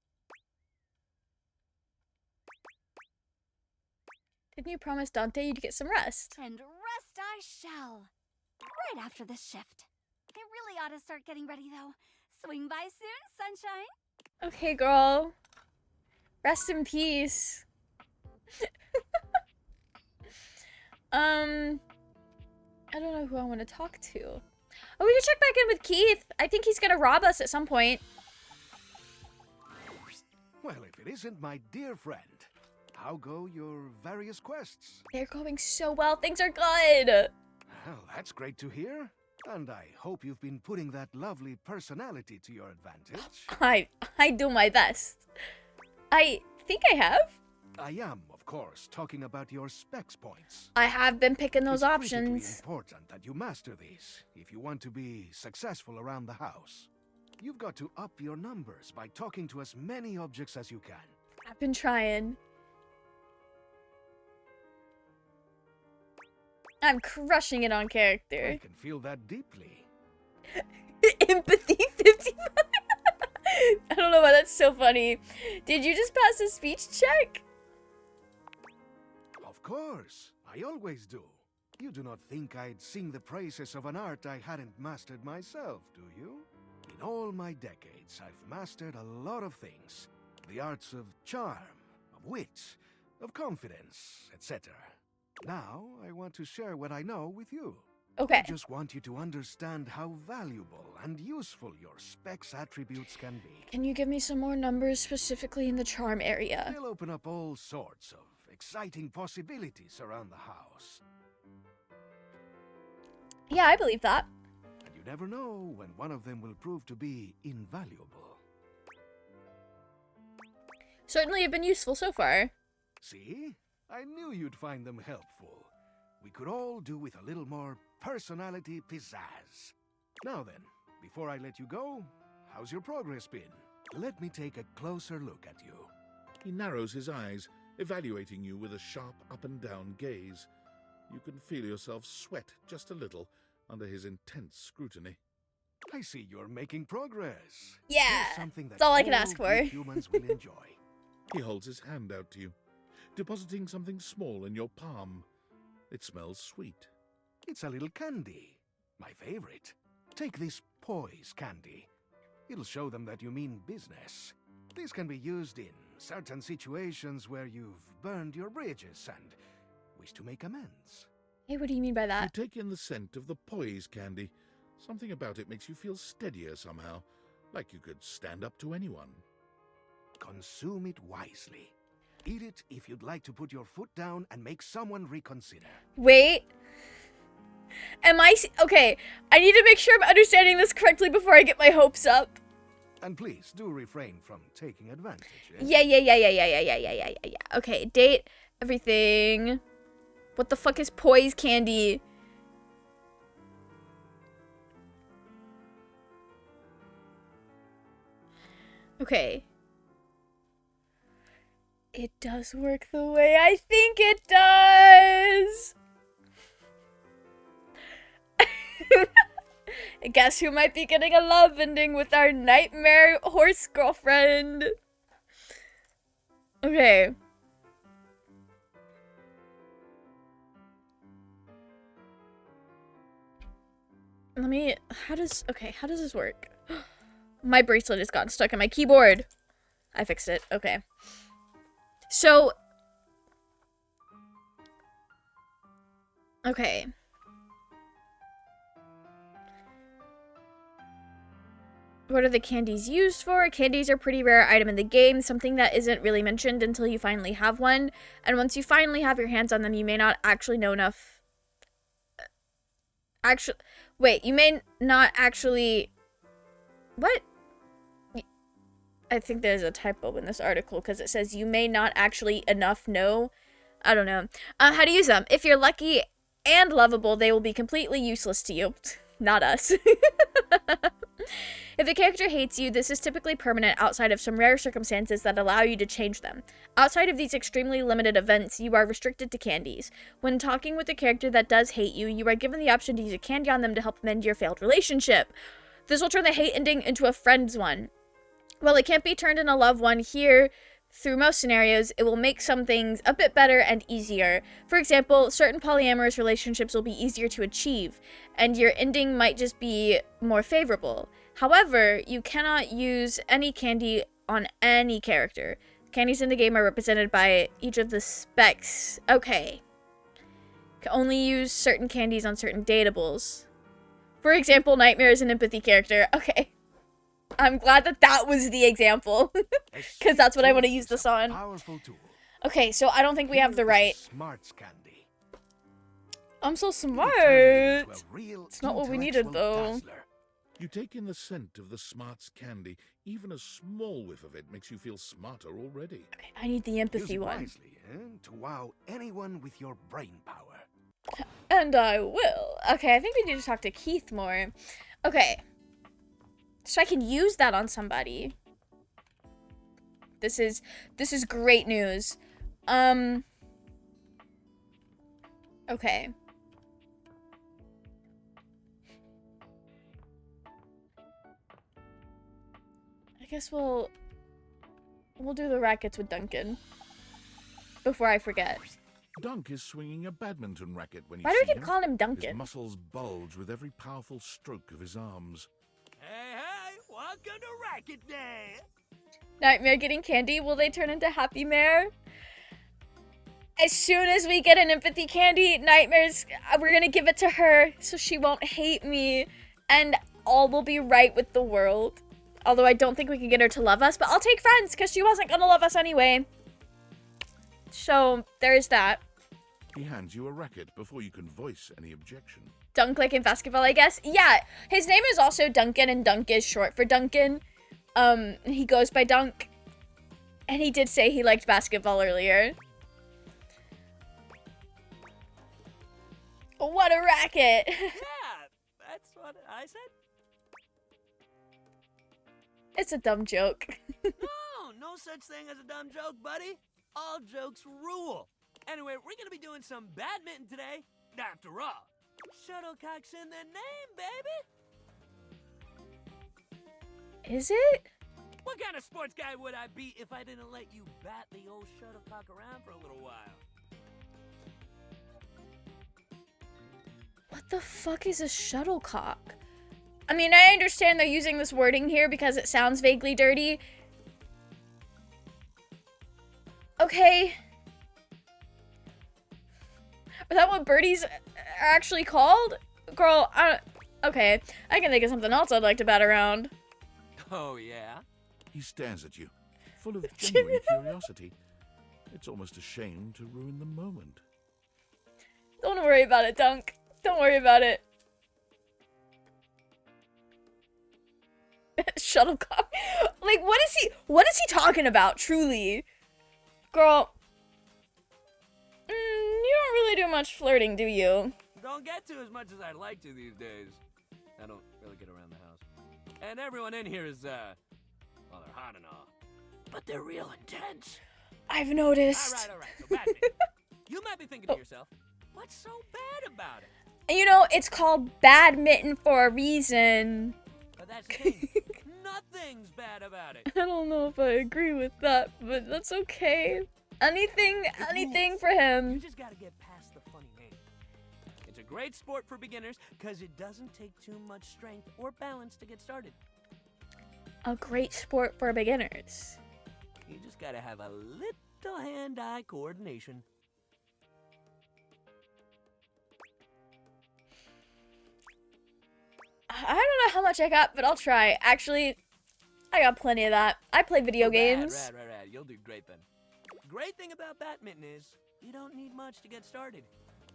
Didn't you promise Dante you'd get some rest? And rest I shall. Right after this shift. I really ought to start getting ready, though. Swing by soon, sunshine. Okay, girl. Rest in peace. I don't know who I want to talk to. Oh, we can check back in with Keith. I think he's gonna rob us at some point. Well, if it isn't my dear friend, how go your various quests? They're going so well. Things are good. Well, that's great to hear. And I hope you've been putting that lovely personality to your advantage. I do my best. I think I have. I am, of course, talking about your specs points. I have been picking those It's options. critically important that you master these if you want to be successful around the house. You've got to up your numbers by talking to as many objects as you can. I've been trying. I'm crushing it on character. I can feel that deeply. Empathy 55. I don't know why that's so funny. Did you just pass a speech check? Of course, I always do. You do not think I'd sing the praises of an art I hadn't mastered myself, do you? In all my decades, I've mastered a lot of things. The arts of charm, of wit, of confidence, etc. Now, I want to share what I know with you. Okay. I just want you to understand how valuable and useful your specs attributes can be. Can you give me some more numbers specifically in the charm area? They'll open up all sorts of exciting possibilities around the house. Yeah, I believe that. And you never know when one of them will prove to be invaluable. Certainly have been useful so far. See? I knew you'd find them helpful. We could all do with a little more personality pizzazz. Now then, before I let you go, how's your progress been? Let me take a closer look at you. He narrows his eyes, evaluating you with a sharp up and down gaze. You can feel yourself sweat just a little under his intense scrutiny. I see you're making progress. Yeah, Here's something that that's all I can ask good for. humans will enjoy. He holds his hand out to you, depositing something small in your palm. It smells sweet. It's a little candy. My favorite. Take this poise candy. It'll show them that you mean business. This can be used in certain situations where you've burned your bridges and wish to make amends. Hey, what do you mean by that? You take in the scent of the poise candy. Something about it makes you feel steadier somehow, like you could stand up to anyone. Consume it wisely. Eat it if you'd like to put your foot down and make someone reconsider. Wait. Okay, I need to make sure I'm understanding this correctly before I get my hopes up. And please do refrain from taking advantage. Yeah. Okay, date, everything. What the fuck is poise candy? Okay. It does work the way I think it does. Guess who might be getting a love ending with our nightmare horse girlfriend? Okay. How does this work? My bracelet has gotten stuck in my keyboard. I fixed it. Okay. So. Okay. What are the candies used for? Candies are a pretty rare item in the game, something that isn't really mentioned until you finally have one. And once you finally have your hands on them, you may not actually know enough. You may not actually... What? I think there's a typo in this article because it says you may not actually enough know. I don't know. How to use them. If you're lucky and lovable, they will be completely useless to you. Not us. If the character hates you, this is typically permanent outside of some rare circumstances that allow you to change them. Outside of these extremely limited events, you are restricted to candies. When talking with a character that does hate you, you are given the option to use a candy on them to help mend your failed relationship. This will turn the hate ending into a friend's one. While it can't be turned in a love one here, through most scenarios, it will make some things a bit better and easier. For example, certain polyamorous relationships will be easier to achieve, and your ending might just be more favorable. However, you cannot use any candy on any character. Candies in the game are represented by each of the specs. Okay. Can only use certain candies on certain datables. For example, Nightmare is an empathy character. Okay. I'm glad that that was the example. Because that's what I want to use this on. Okay, so I don't think we have the right. Smarts candy. I'm so smart. It's not what we needed, though. You take in the scent of the Smarts candy. Even a small whiff of it makes you feel smarter already. Okay, I need the empathy Use it one. wisely, to wow anyone with your brain power. And I will. Okay, I think we need to talk to Keith more. Okay. So I can use that on somebody. This is great news. Okay. I guess we'll do the rackets with Duncan. Before I forget. Dunk is swinging a badminton racket when you Why do we see keep calling him His Duncan? muscles bulge with every powerful stroke of his arms. Hey, welcome to Racket Day! Nightmare getting candy. Will they turn into Happy Mare? As soon as we get an empathy candy, Nightmare's, we're gonna give it to her so she won't hate me. And all will be right with the world. Although I don't think we can get her to love us, but I'll take friends because she wasn't gonna love us anyway. So, there's that. He hands you a racket before you can voice any objection. Dunk like in basketball, I guess. Yeah, his name is also Duncan, and Dunk is short for Duncan. He goes by Dunk. And he did say he liked basketball earlier. What a racket! Yeah, that's what I said. It's a dumb joke. No such thing as a dumb joke, buddy. All jokes rule. Anyway, we're gonna be doing some badminton today. After all, shuttlecock's in the name, baby. Is it? What kind of sports guy would I be if I didn't let you bat the old shuttlecock around for a little while? What the fuck is a shuttlecock? I mean, I understand they're using this wording here because it sounds vaguely dirty. Okay. Is that what birdies are actually called? Girl, okay. I can think of something else I'd like to bat around. Oh, yeah? He stares at you, full of genuine curiosity. It's almost a shame to ruin the moment. Don't worry about it, Dunk. Don't worry about it. Shuttlecock. Like, what is he talking about, truly? Girl, you don't really do much flirting, do you? Don't get to as much as I'd like to these days. I don't really get around the house. And everyone in here is, well, they're hot and all. But they're real intense. I've noticed. All right. So badminton. You might be thinking to yourself, what's so bad about it? You know, it's called badminton for a reason. But that's the thing. Nothing's bad about it. I don't know if I agree with that, but that's okay. Anything for him. You just gotta get past the funny name. It's a great sport for beginners because it doesn't take too much strength or balance to get started. A great sport for beginners. You just gotta have a little hand-eye coordination. I don't know how much I got, but I'll try. Actually, I got plenty of that. I play video games. Rad. You'll do great then. Great thing about badminton is you don't need much to get started.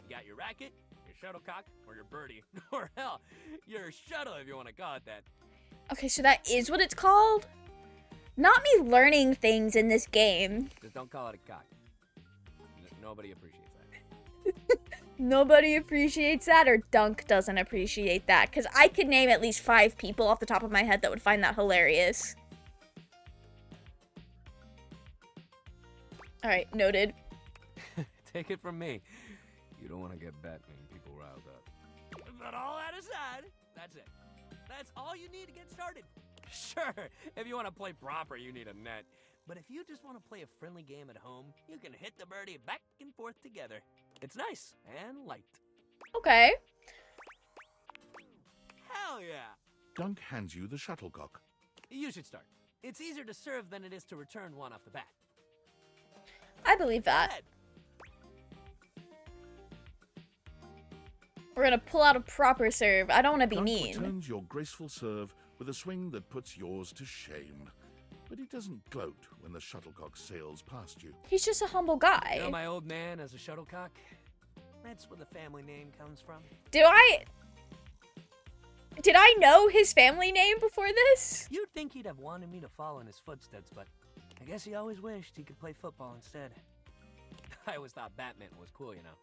You got your racket, your shuttlecock, or your birdie, or hell, your shuttle if you want to call it that. Okay, so that is what it's called? Not me learning things in this game. Just don't call it a cock. Nobody appreciates that. Nobody appreciates that, or Dunk doesn't appreciate that, because I could name at least 5 people off the top of my head that would find that hilarious. Alright, noted. Take it from me. You don't want to get badminton people riled up. But all that aside, that's it. That's all you need to get started. Sure, if you want to play proper, you need a net. But if you just want to play a friendly game at home, you can hit the birdie back and forth together. It's nice and light. Okay. Hell yeah. Dunk hands you the shuttlecock. You should start. It's easier to serve than it is to return one off the bat. I believe that. We're gonna pull out a proper serve. I don't want to be Gunk mean. returns your graceful serve with a swing that puts yours to shame. But he doesn't gloat when the shuttlecock sails past you. He's just a humble guy. You know my old man as a shuttlecock? That's where the family name comes from. Did I know his family name before this? You'd think he'd have wanted me to follow in his footsteps, but I guess he always wished he could play football instead. I always thought Batman was cool, you know.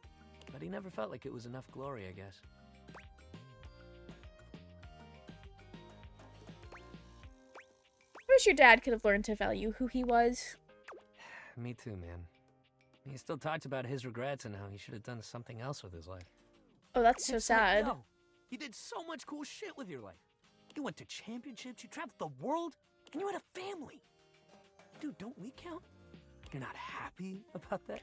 But he never felt like it was enough glory, I guess. I wish your dad could have learned to value who he was. Me too, man. He still talks about his regrets and how he should have done something else with his life. Oh, that's so It's like, sad. yo, you did so much cool shit with your life. You went to championships, you traveled the world, and you had a family. Dude, don't we count? You're not happy about that?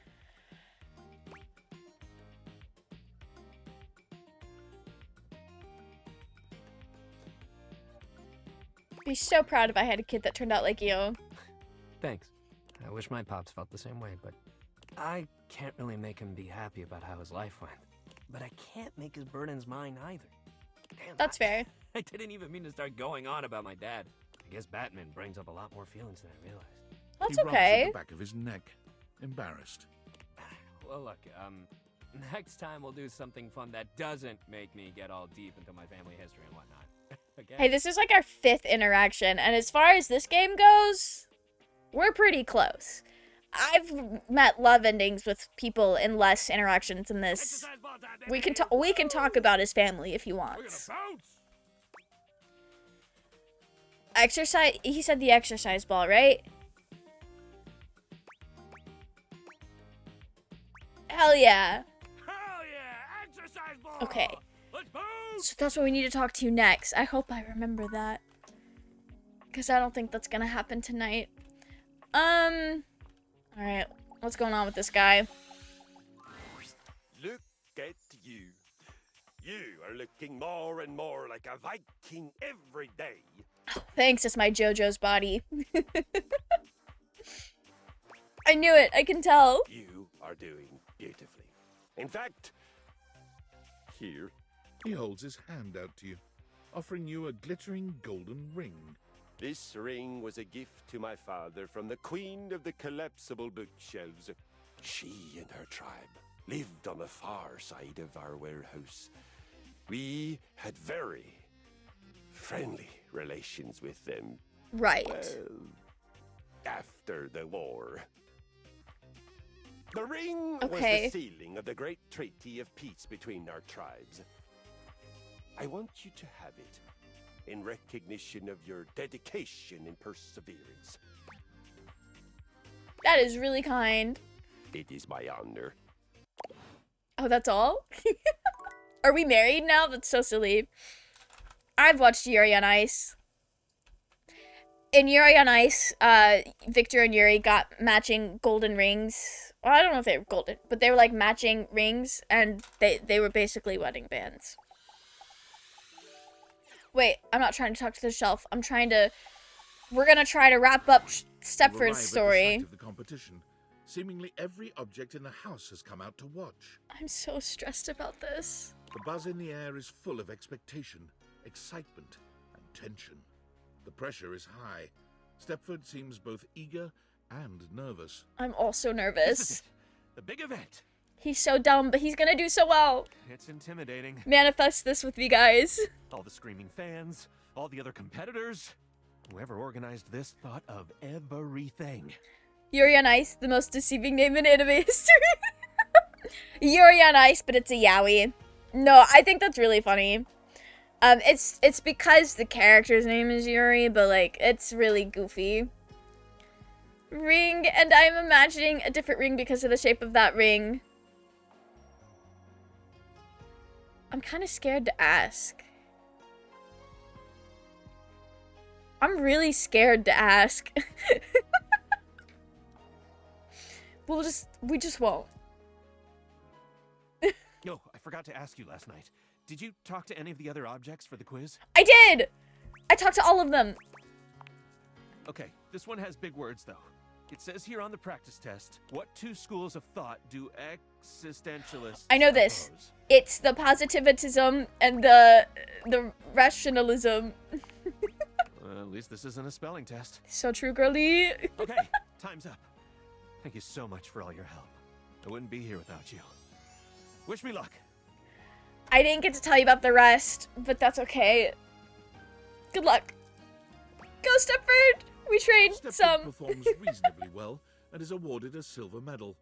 Be so proud if I had a kid that turned out like you. Thanks. I wish my pops felt the same way, but I can't really make him be happy about how his life went. But I can't make his burdens mine either. Damn, That's fair. I didn't even mean to start going on about my dad. I guess Batman brings up a lot more feelings than I realized. That's he rubs okay. at the back of his neck, embarrassed. Well, look, next time we'll do something fun that doesn't make me get all deep into my family history and whatnot. Okay? Hey, this is like our 5th interaction, and as far as this game goes, we're pretty close. I've met love endings with people in less interactions than this. We can talk about his family if he wants. Exercise. He said the exercise ball, right? Hell yeah. Hell yeah! Exercise ball! Okay. Let's move! So that's what we need to talk to you next. I hope I remember that. Because I don't think that's going to happen tonight. Alright. What's going on with this guy? Look at you. You are looking more and more like a Viking every day. Oh, thanks, it's my JoJo's body. I knew it. I can tell. You are doing beautifully. In fact, here. He holds his hand out to you, offering you a glittering golden ring. This ring was a gift to my father from the queen of the collapsible bookshelves. She and her tribe lived on the far side of our warehouse. We had very friendly relations with them. Right. Well, after the war. The ring Okay. was the sealing of the great treaty of peace between our tribes. I want you to have it in recognition of your dedication and perseverance. That is really kind. It is my honor. Oh, that's all? Are we married now? That's so silly. I've watched Yuri on Ice. In Yuri on Ice, Victor and Yuri got matching golden rings. Well, I don't know if they were golden, but they were like matching rings, and they were basically wedding bands. Wait, I'm not trying to talk to the shelf. We're gonna try to wrap up Stepford's You arrive story. At the site of the competition. Seemingly every object in the house has come out to watch. I'm so stressed about this. The buzz in the air is full of expectation, excitement, and tension. The pressure is high. Stepford seems both eager and nervous. I'm also nervous. The big event. He's so dumb, but he's gonna do so well. It's intimidating. Manifest this with me, guys. All the screaming fans, all the other competitors. Whoever organized this thought of everything. Yuri on Ice, the most deceiving name in anime history. Yuri on Ice, but it's a yaoi. No, I think that's really funny. It's because the character's name is Yuri, but like it's really goofy. Ring, and I'm imagining a different ring because of the shape of that ring. I'm kind of scared to ask. I'm really scared to ask. We just won't. Yo, I forgot to ask you last night. Did you talk to any of the other objects for the quiz? I did! I talked to all of them. Okay, this one has big words though. It says here on the practice test, what two schools of thought do existentialists I know this. oppose? It's the positivism and the rationalism. At least this isn't a spelling test. So true, girly. Okay, time's up. Thank you so much for all your help. I wouldn't be here without you. Wish me luck. I didn't get to tell you about the rest, but that's okay. Good luck. Go, Stepford! We trained Stepford some. performs reasonably well and is awarded a silver medal.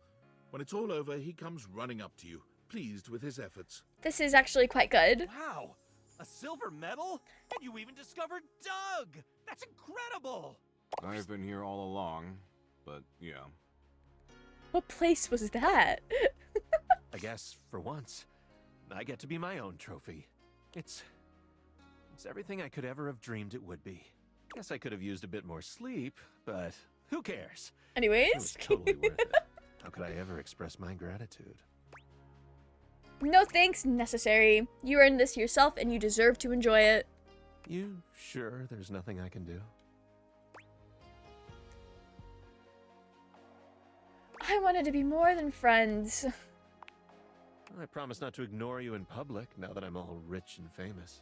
When it's all over, he comes running up to you, pleased with his efforts. This is actually quite good. Wow! A silver medal? And you even discovered Doug! That's incredible! I've been here all along, but yeah. What place was that? I guess, for once, I get to be my own trophy. It's everything I could ever have dreamed it would be. Guess I could have used a bit more sleep, but who cares? Anyways. It was totally worth it. How could I ever express my gratitude? No thanks necessary. You earned this yourself and you deserve to enjoy it. You sure there's nothing I can do? I wanted to be more than friends. I promise not to ignore you in public now that I'm all rich and famous.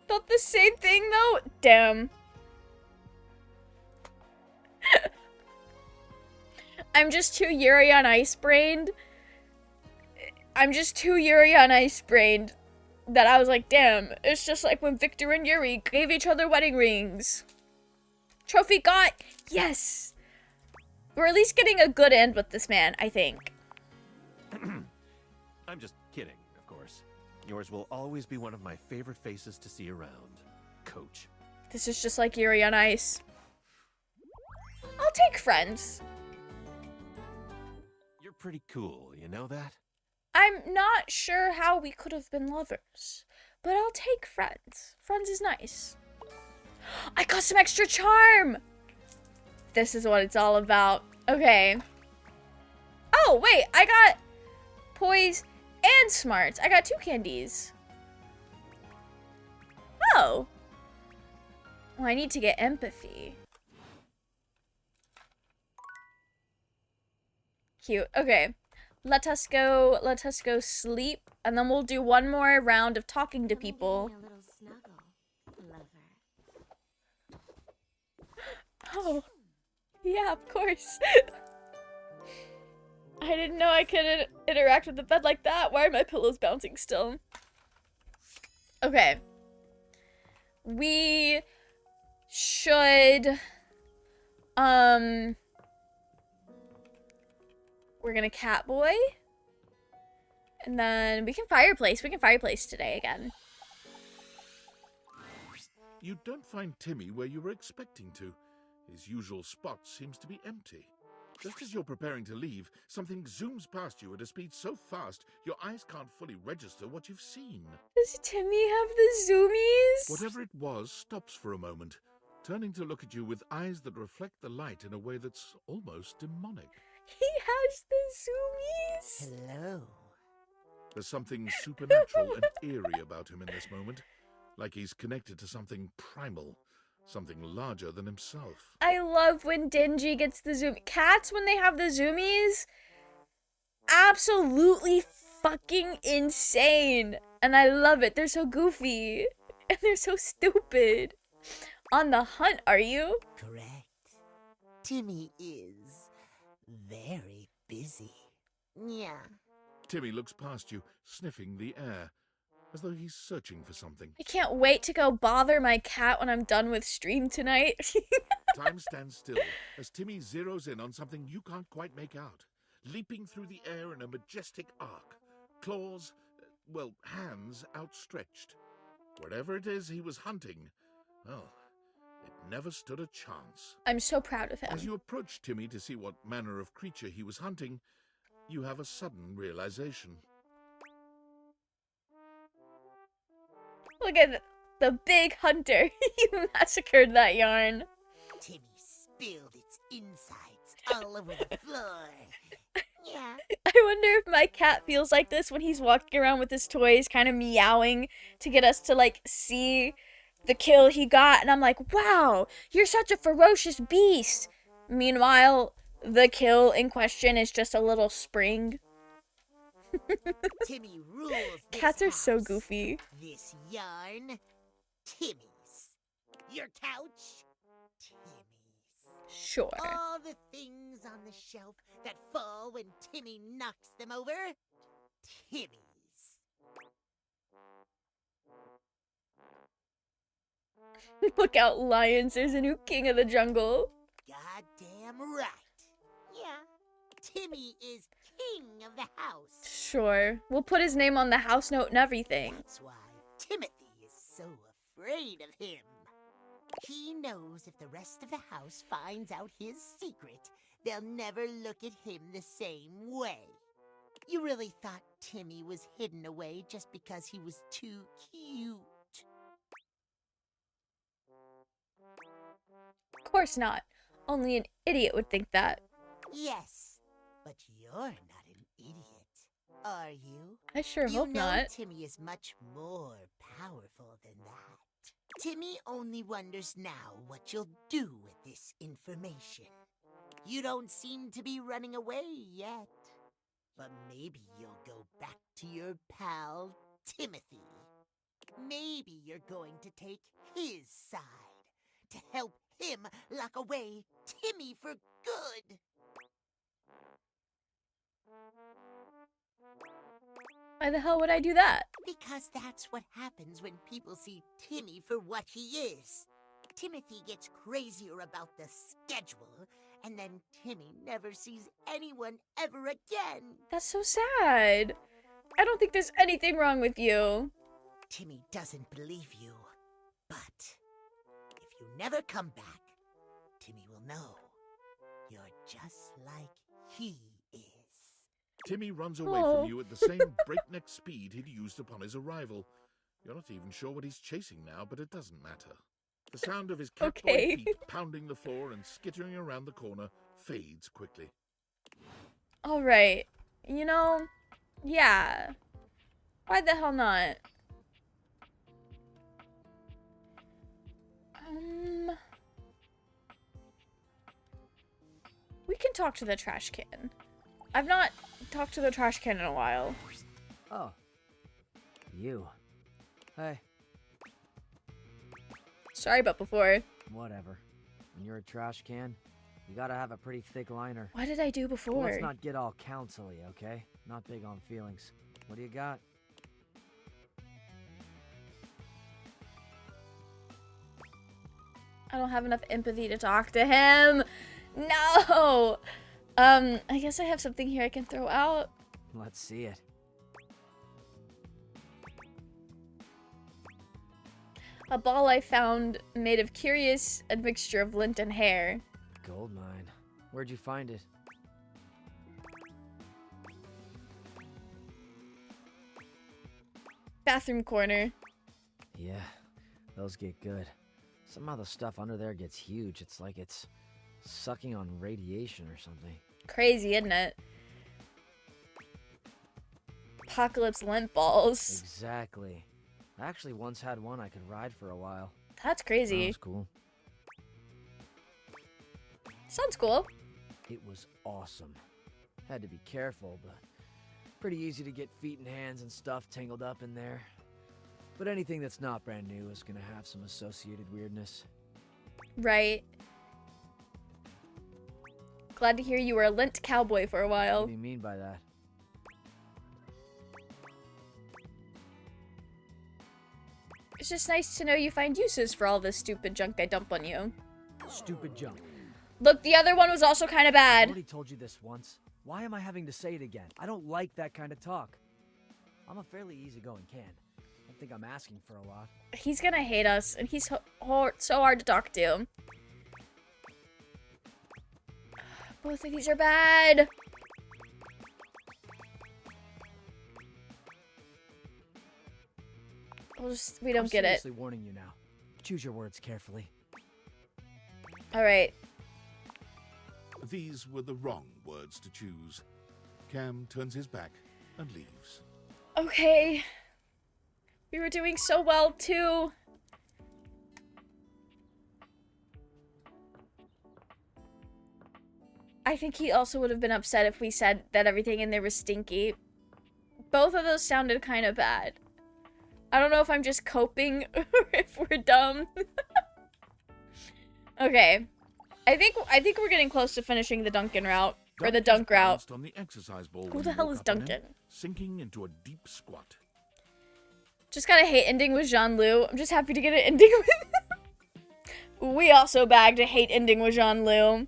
Not the same thing though? Damn. I'm just too Yuri on Ice brained. I'm just too Yuri on Ice brained that I was like, damn, it's just like when Victor and Yuri gave each other wedding rings. Trophy got, yes. We're at least getting a good end with this man, I think. I'm just kidding, of course. Yours will always be one of my favorite faces to see around, Coach. This is just like Yuri on Ice. I'll take friends. You're pretty cool, you know that? I'm not sure how we could have been lovers, but I'll take friends. Friends is nice. I got some extra charm! This is what it's all about. Okay. Oh, wait, I got poise and smarts. I got 2 candies. Oh. Well, I need to get empathy. Cute. Okay. Let us go sleep, and then we'll do one more round of talking to people. Oh. Yeah, of course. I didn't know I could interact with the bed like that. Why are my pillows bouncing still? Okay. We should, we're gonna Catboy. And then we can fireplace. We can fireplace today again. You don't find Timmy where you were expecting to. His usual spot seems to be empty. Just as you're preparing to leave, something zooms past you at a speed so fast, your eyes can't fully register what you've seen. Does Timmy have the zoomies? Whatever it was stops for a moment, turning to look at you with eyes that reflect the light in a way that's almost demonic. He has the zoomies. Hello. There's something supernatural and eerie about him in this moment, like he's connected to something primal. Something larger than himself. I love when Dingy gets the zoom. Cats, when they have the zoomies, absolutely fucking insane. And I love it. They're so goofy. And they're so stupid. On the hunt, are you? Correct. Timmy is very busy. Yeah. Timmy looks past you, sniffing the air, as though he's searching for something. I can't wait to go bother my cat when I'm done with stream tonight. Time stands still as Timmy zeroes in on something you can't quite make out, leaping through the air in a majestic arc, claws, well, hands outstretched. Whatever it is he was hunting, well, it never stood a chance. I'm so proud of him. As you approach Timmy to see what manner of creature he was hunting, you have a sudden realization. Look at the big hunter. He massacred that yarn. Timmy spilled its insides all over the floor. Yeah. I wonder if my cat feels like this when he's walking around with his toys, kind of meowing to get us to, like, see the kill he got, and I'm like, wow, you're such a ferocious beast. Meanwhile, the kill in question is just a little spring. Timmy rules this Cats are so house. goofy. This yarn, Timmy's. Your couch, Timmy's. Sure. All the things on the shelf that fall when Timmy knocks them over, Timmy's. Look out, lions, there's a new king of the jungle. Goddamn right. Yeah, Timmy is king of the house. Sure. We'll put his name on the house note and everything. That's why Timothy is so afraid of him. He knows if the rest of the house finds out his secret, they'll never look at him the same way. You really thought Timmy was hidden away just because he was too cute? Of course not. Only an idiot would think that. Yes, but you're not an idiot, are you? I sure hope You know not. Timmy is much more powerful than that. Timmy only wonders now what you'll do with this information. You don't seem to be running away yet. But maybe you'll go back to your pal, Timothy. Maybe you're going to take his side to help him lock away Timmy for good. Why the hell would I do that? Because that's what happens when people see Timmy for what he is. Timothy gets crazier about the schedule, and then Timmy never sees anyone ever again. That's so sad. I don't think there's anything wrong with you. Timmy doesn't believe you, but if you never come back, Timmy will know you're just like he is. Timmy runs away from you at the same breakneck speed he'd used upon his arrival. You're not even sure what he's chasing now, but it doesn't matter. The sound of his cat-boy feet pounding the floor and skittering around the corner fades quickly. All right. You know, yeah. Why the hell not? We can talk to the trash can. I've not talked to the trash can in a while. Oh. You. Hey. Sorry about before. Whatever. When you're a trash can, you gotta have a pretty thick liner. What did I do before? Let's not get all counsel-y, okay? Not big on feelings. What do you got? I don't have enough empathy to talk to him. No! I guess I have something here I can throw out. Let's see it. A ball I found made of curious admixture of lint and hair. Gold mine. Where'd you find it? Bathroom corner. Yeah, those get good. Somehow the stuff under there gets huge. It's like it's sucking on radiation or something. Crazy, isn't it? Apocalypse lint balls. Exactly. I actually once had one I could ride for a while. That's crazy. That was cool. Sounds cool. It was awesome. Had to be careful, but pretty easy to get feet and hands and stuff tangled up in there. But anything that's not brand new is gonna have some associated weirdness. Right. Glad to hear you were a lint cowboy for a while. What do you mean by that? It's just nice to know you find uses for all this stupid junk I dump on you. Stupid junk. Look, the other one was also kind of I bad. already told you this once. Why am I having to say it again? I don't like that kind of talk. I'm a fairly easygoing can. I don't think I'm asking for a lot. He's gonna hate us, and he's so hard to talk to. Both of these are bad. We don't get it. I'm seriously warning you now. Choose your words carefully. All right. These were the wrong words to choose. Cam turns his back and leaves. Okay. We were doing so well, too. I think he also would have been upset if we said that everything in there was stinky. Both of those sounded kind of bad. I don't know if I'm just coping or if we're dumb. Okay. I think we're getting close to finishing the Duncan route. Or the dunk route. On the exercise ball Who when the you hell walk is up on him, Duncan? sinking into a deep squat. Just gotta hate ending with Jean-Lu. I'm just happy to get an ending with We also bagged a hate ending with Jean-Lu.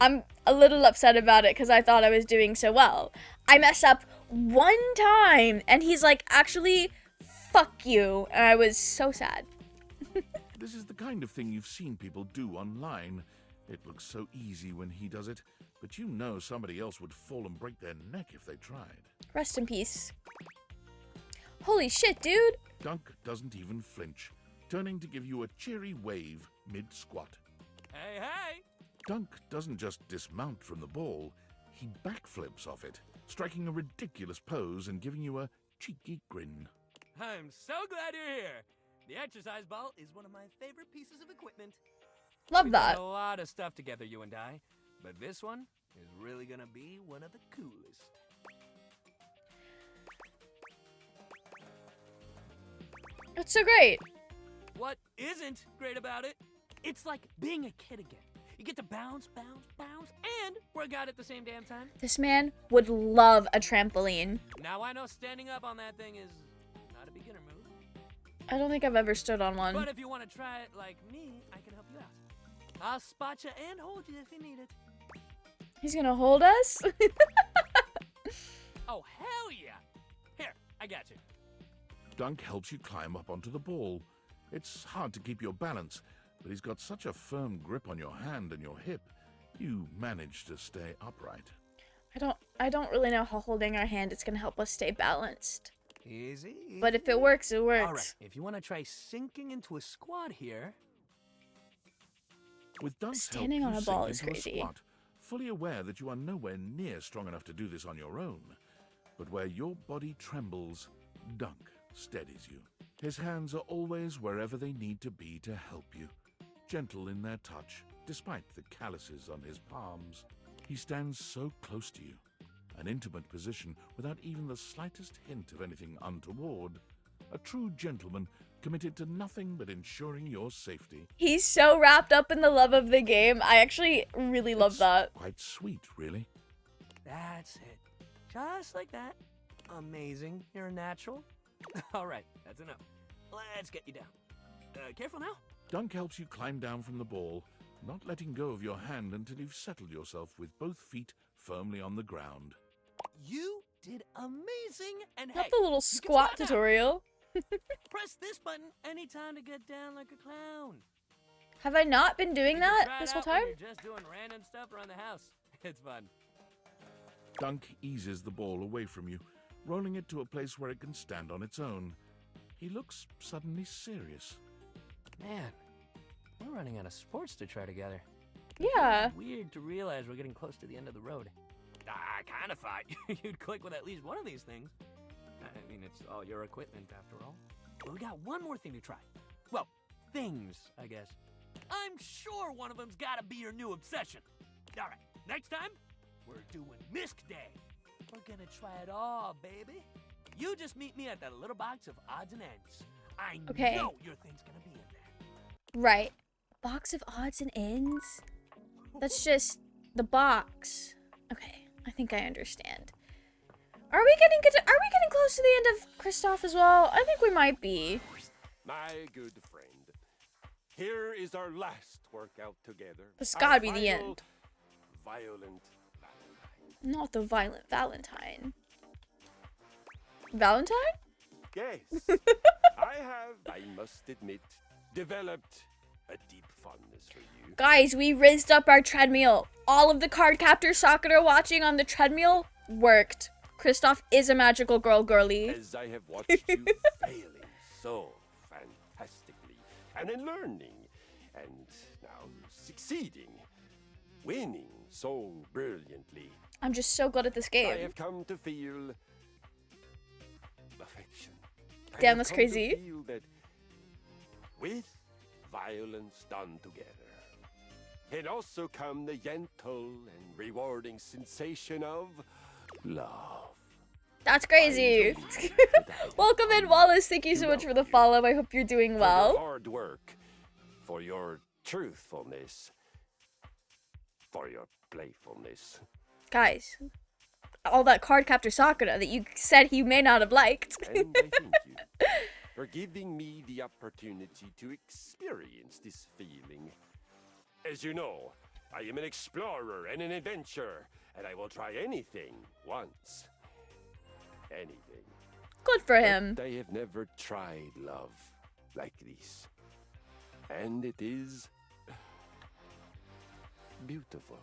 I'm a little upset about it because I thought I was doing so well. I mess up one time and he's like, actually, fuck you. And I was so sad. This is the kind of thing you've seen people do online. It looks so easy when he does it, but you know somebody else would fall and break their neck if they tried. Rest in peace. Holy shit, dude. Dunk doesn't even flinch, turning to give you a cheery wave mid-squat. Hey, hey! Dunk doesn't just dismount from the ball, he backflips off it, striking a ridiculous pose and giving you a cheeky grin. I'm so glad you're here. The exercise ball is one of my favorite pieces of equipment. Love We've that. done a lot of stuff together, you and I, but this one is really gonna be one of the coolest. That's so great. What isn't great about it? It's like being a kid again. You get to bounce, bounce, bounce, and work out at the same damn time. This man would love a trampoline. Now I know standing up on that thing is not a beginner move. I don't think I've ever stood on one. But if you want to try it like me, I can help you out. I'll spot you and hold you if you need it. He's gonna hold us? Oh, hell yeah! Here, I got you. Dunk helps you climb up onto the ball. It's hard to keep your balance, but he's got such a firm grip on your hand and your hip, you manage to stay upright. I don't really know how holding our hand is gonna help us stay balanced. Easy. But if it works, it works. All right, if you want to try sinking into a squat here. With Dunk's Standing help, on you a ball sink is into crazy. A squat, fully aware that you are nowhere near strong enough to do this on your own. But where your body trembles, Dunk steadies you. His hands are always wherever they need to be to help you, gentle in their touch, despite the calluses on his palms. He stands so close to you, an intimate position without even the slightest hint of anything untoward. A true gentleman committed to nothing but ensuring your safety. He's so wrapped up in the love of the game. I actually really love that. Quite sweet, really. That's it. Just like that. Amazing. You're a natural. All right, that's enough. Let's get you down. Careful now. Dunk helps you climb down from the ball, not letting go of your hand until you've settled yourself with both feet firmly on the ground. You did amazing, and Not hey, the little you can squat now. tutorial. Press this button anytime to get down like a clown. Have I not been doing You can that try it this whole out when time? You're just doing random stuff around the house. It's fun. Dunk eases the ball away from you, rolling it to a place where it can stand on its own. He looks suddenly serious. Man, we're running out of sports to try together. Yeah. Weird to realize we're getting close to the end of the road. I kind of thought you'd click with at least one of these things. I mean, it's all your equipment after all. But we got one more thing to try. Well, things, I guess. I'm sure one of them's gotta be your new obsession. All right, next time, we're doing Misc Day. We're gonna try it all, baby. You just meet me at that little box of odds and ends. I Okay. know your thing's gonna be in there. Right. Box of odds and ends? That's just the box. Okay, I think I understand. Are we getting close to the end of Kristoff as well? I think we might be. My good friend, here is our last workout together. It's Our gotta be the final end. Violent. Not the violent Valentine. Valentine? Yes. I must admit, developed a deep fondness for you. Guys, we rizzed up our treadmill. All of the card captor Sakura watching on the treadmill worked. Kristoff is a magical girly. As I have watched you failing so fantastically, and in learning, and now succeeding, winning so brilliantly. I'm just so good at this I game. have come to feel affection. I Damn, have that's come crazy. To feel that with violence done together, can also come the gentle and rewarding sensation of love. That's crazy. Welcome in, Wallace. Thank you so much for the follow. I hope you're doing For well. your hard work, for your truthfulness, for your playfulness. Guys, all that card captor Sakura that you said he may not have liked. And I thank you for giving me the opportunity to experience this feeling. As you know, I am an explorer and an adventurer, and I will try anything once. Anything. Good for him. But I have never tried love like this. And it is beautiful.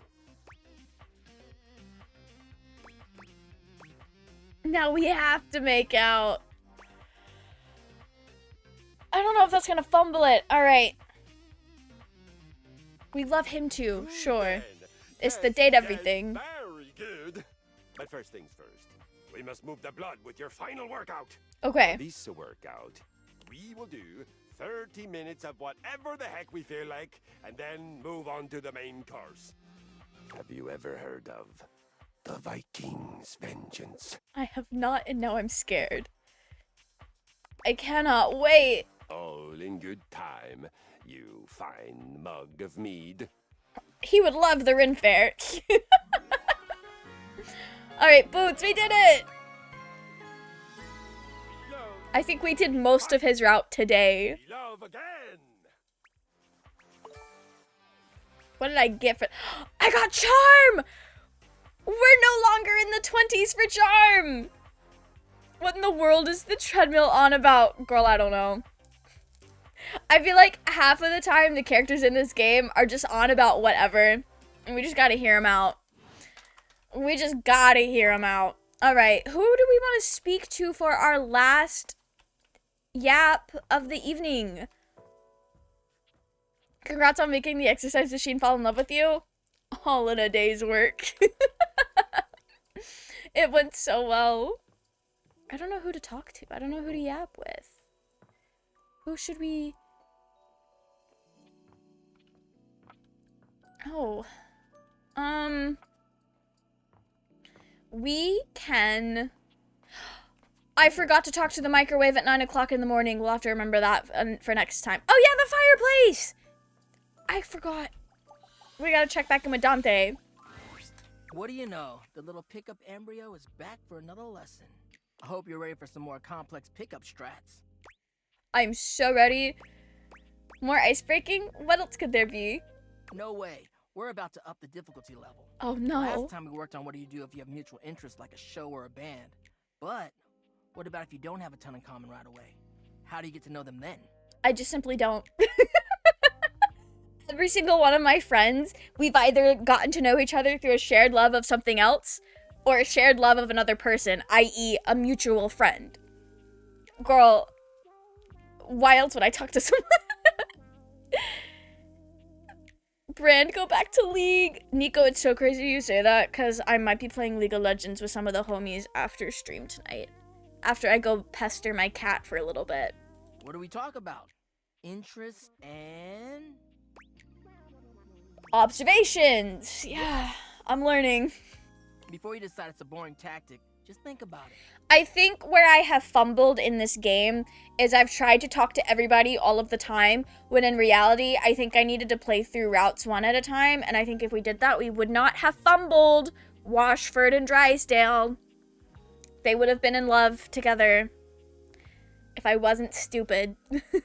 Now we have to make out. I don't know if that's gonna fumble it. Alright. We love him too, sure. It's the date everything. Very good. But first things first. We must move the blood with your final workout. Okay. For this workout, we will do 30 minutes of whatever the heck we feel like, and then move on to the main course. Have you ever heard of the Vikings' vengeance? I have not, and now I'm scared. I cannot wait. All in good time, you fine mug of mead. He would love the Rin Fair. Alright, Boots, we did it! I think we did most of his route today. Love again. What did I get for— I got Charm! We're no longer in the 20s for Charm! What in the world is the treadmill on about? Girl, I don't know. I feel like half of the time the characters in this game are just on about whatever. And we just gotta hear them out. We just gotta hear them out. Alright, who do we want to speak to for our last yap of the evening? Congrats on making the exercise machine fall in love with you. All in a day's work. It went so well. I don't know who to talk to. I don't know who to yap with. Who should we... Oh. We can... I forgot to talk to the microwave at 9 o'clock in the morning. We'll have to remember that for next time. Oh yeah, the fireplace! I forgot. We gotta check back in with Dante. What do you know? The little pickup embryo is back for another lesson. I hope you're ready for some more complex pickup strats. I'm so ready. More ice breaking? What else could there be? No way. We're about to up the difficulty level. Oh no. Last time we worked on what do you do if you have mutual interests like a show or a band. But what about if you don't have a ton in common right away? How do you get to know them then? I just simply don't. Every single one of my friends, we've either gotten to know each other through a shared love of something else or a shared love of another person, i.e. a mutual friend. Girl, why else would I talk to someone? Brand, go back to League. Nico, it's so crazy you say that because I might be playing League of Legends with some of the homies after stream tonight. After I go pester my cat for a little bit. What do we talk about? Interest and... observations. Yeah, I'm learning. Before you decide it's a boring tactic, just think about it. I think where I have fumbled in this game is I've tried to talk to everybody all of the time, when in reality, I think I needed to play through routes one at a time, and I think if we did that, we would not have fumbled Washford and Drysdale. They would have been in love together if I wasn't stupid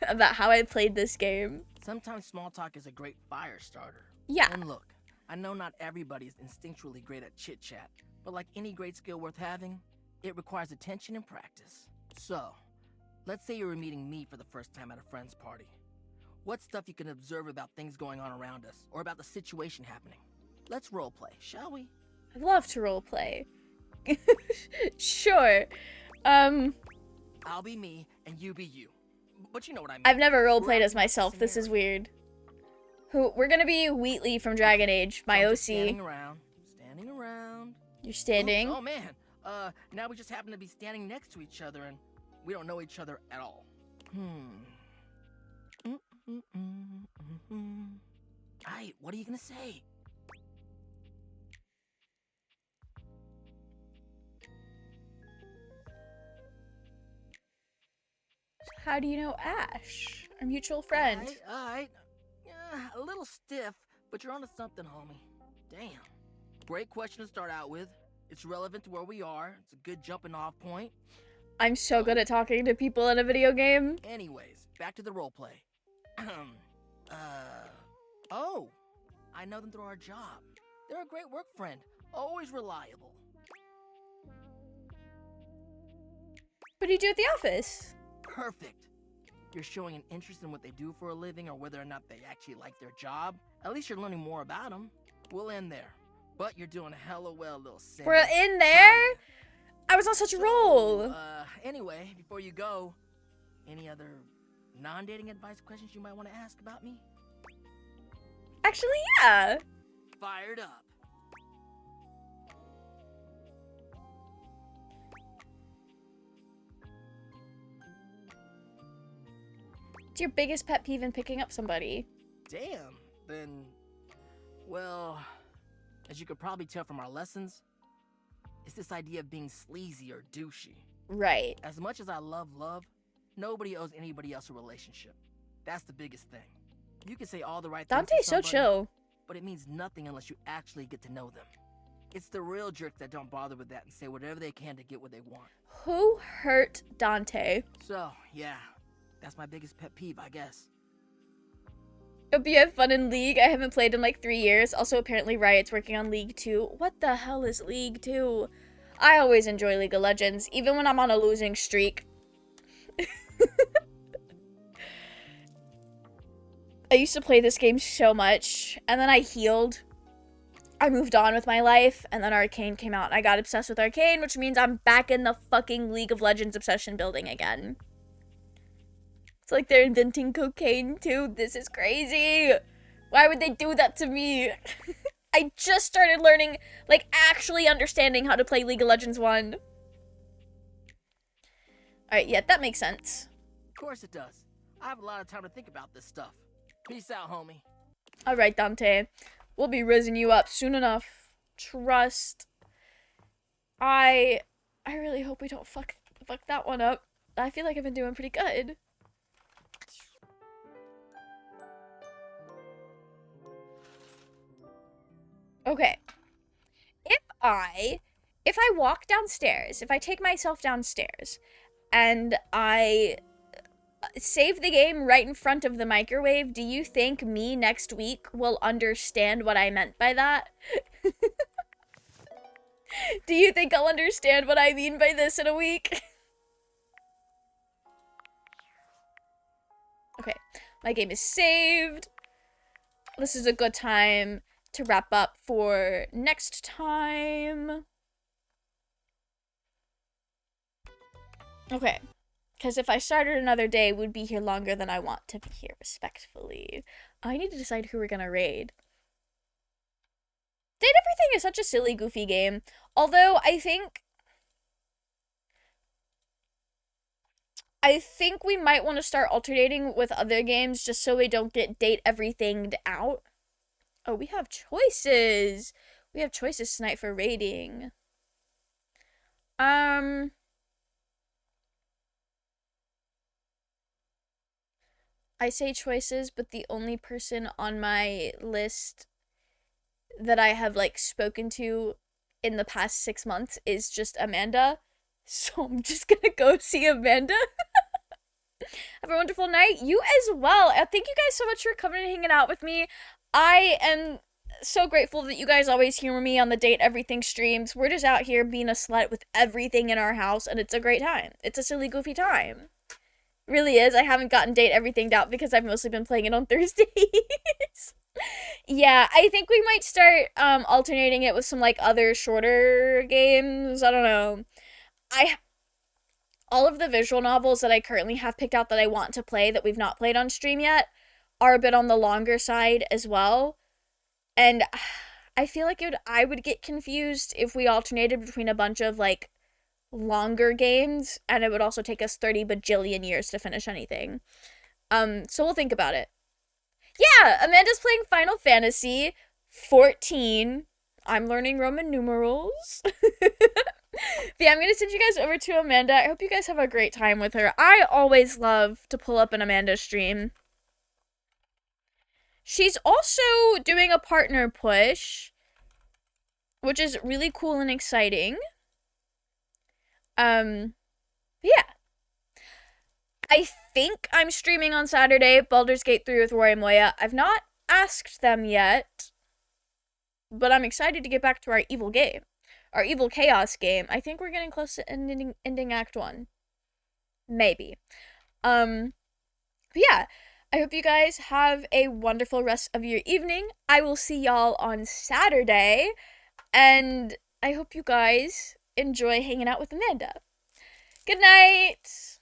about how I played this game. Sometimes small talk is a great fire starter. Yeah. And look, I know not everybody is instinctually great at chit-chat, but like any great skill worth having, it requires attention and practice. So, let's say you were meeting me for the first time at a friend's party. What's stuff you can observe about things going on around us, or about the situation happening? Let's roleplay, shall we? I'd love to roleplay. Sure. I'll be me, and you be you. But you know what I mean. I've never roleplayed as myself. This is weird. We're gonna be Wheatley from Dragon Age, my OC. Standing around. You're standing. Oops, oh man. Now we just happen to be standing next to each other and we don't know each other at all. Aight, what are you gonna say? How do you know Ash? Our mutual friend. Alright. Yeah, a little stiff, but you're onto something, homie. Damn. Great question to start out with. It's relevant to where we are. It's a good jumping off point. I'm so good at talking to people in a video game. Anyways, back to the roleplay. Oh, I know them through our job. They're a great work friend, always reliable. What do you do at the office? Perfect. You're showing an interest in what they do for a living or whether or not they actually like their job. At least you're learning more about them. We'll end there. But you're doing hella well, little Cindy. We're in there? I was on such a roll. Anyway, before you go, any other non-dating advice questions you might want to ask about me? Actually, yeah. Fired up. What's your biggest pet peeve in picking up somebody? Damn, then, well, as you could probably tell from our lessons, it's this idea of being sleazy or douchey. Right. As much as I love love, nobody owes anybody else a relationship. That's the biggest thing. You can say all the right things to Dante's so somebody, chill. but it means nothing unless you actually get to know them. It's the real jerks that don't bother with that and say whatever they can to get what they want. Who hurt Dante? So, yeah, that's my biggest pet peeve, I guess. Hope you have fun in League. I haven't played in like 3 years. Also, apparently Riot's working on League 2. What the hell is League 2? I always enjoy League of Legends, even when I'm on a losing streak. I used to play this game so much, and then I healed. I moved on with my life, and then Arcane came out, and I got obsessed with Arcane, which means I'm back in the fucking League of Legends obsession building again. It's like they're inventing cocaine, too. This is crazy. Why would they do that to me? I just started learning, like, actually understanding how to play League of Legends 1. Alright, yeah, that makes sense. Of course it does. I have a lot of time to think about this stuff. Peace out, homie. Alright, Dante. We'll be raising you up soon enough. Trust. I really hope we don't fuck that one up. I feel like I've been doing pretty good. Okay. If I walk downstairs, if I take myself downstairs, and I save the game right in front of the microwave, do you think me next week will understand what I meant by that? Do you think I'll understand what I mean by this in a week? Okay, my game is saved. This is a good time to wrap up for next time. Okay. Because if I started another day, we'd be here longer than I want to be here, respectfully. I need to decide who we're gonna raid. Date Everything is such a silly, goofy game. Although, I think we might want to start alternating with other games just so we don't get Date Everything'd out. Oh, we have choices. We have choices tonight for raiding. I say choices, but the only person on my list that I have, like, spoken to in the past 6 months is just Amanda. So I'm just gonna go see Amanda. Have a wonderful night. You as well. Thank you guys so much for coming and hanging out with me. I am so grateful that you guys always humor me on the Date Everything streams. We're just out here being a slut with everything in our house, and it's a great time. It's a silly, goofy time. Really is. I haven't gotten Date Everything'd out because I've mostly been playing it on Thursdays. Yeah, I think we might start alternating it with some like other shorter games. I don't know. All of the visual novels that I currently have picked out that I want to play that we've not played on stream yet are a bit on the longer side as well. And I feel like I would get confused if we alternated between a bunch of like longer games, and it would also take us 30 bajillion years to finish anything. So we'll think about it. Yeah, Amanda's playing Final Fantasy 14. I'm learning Roman numerals. But yeah, I'm going to send you guys over to Amanda. I hope you guys have a great time with her. I always love to pull up an Amanda stream. She's also doing a partner push, which is really cool and exciting. Yeah. I think I'm streaming on Saturday Baldur's Gate 3 with Roy and Moya. I've not asked them yet, but I'm excited to get back to our evil game. Our evil chaos game. I think we're getting close to ending Act 1. Maybe. Yeah. I hope you guys have a wonderful rest of your evening. I will see y'all on Saturday. And I hope you guys enjoy hanging out with Amanda. Good night!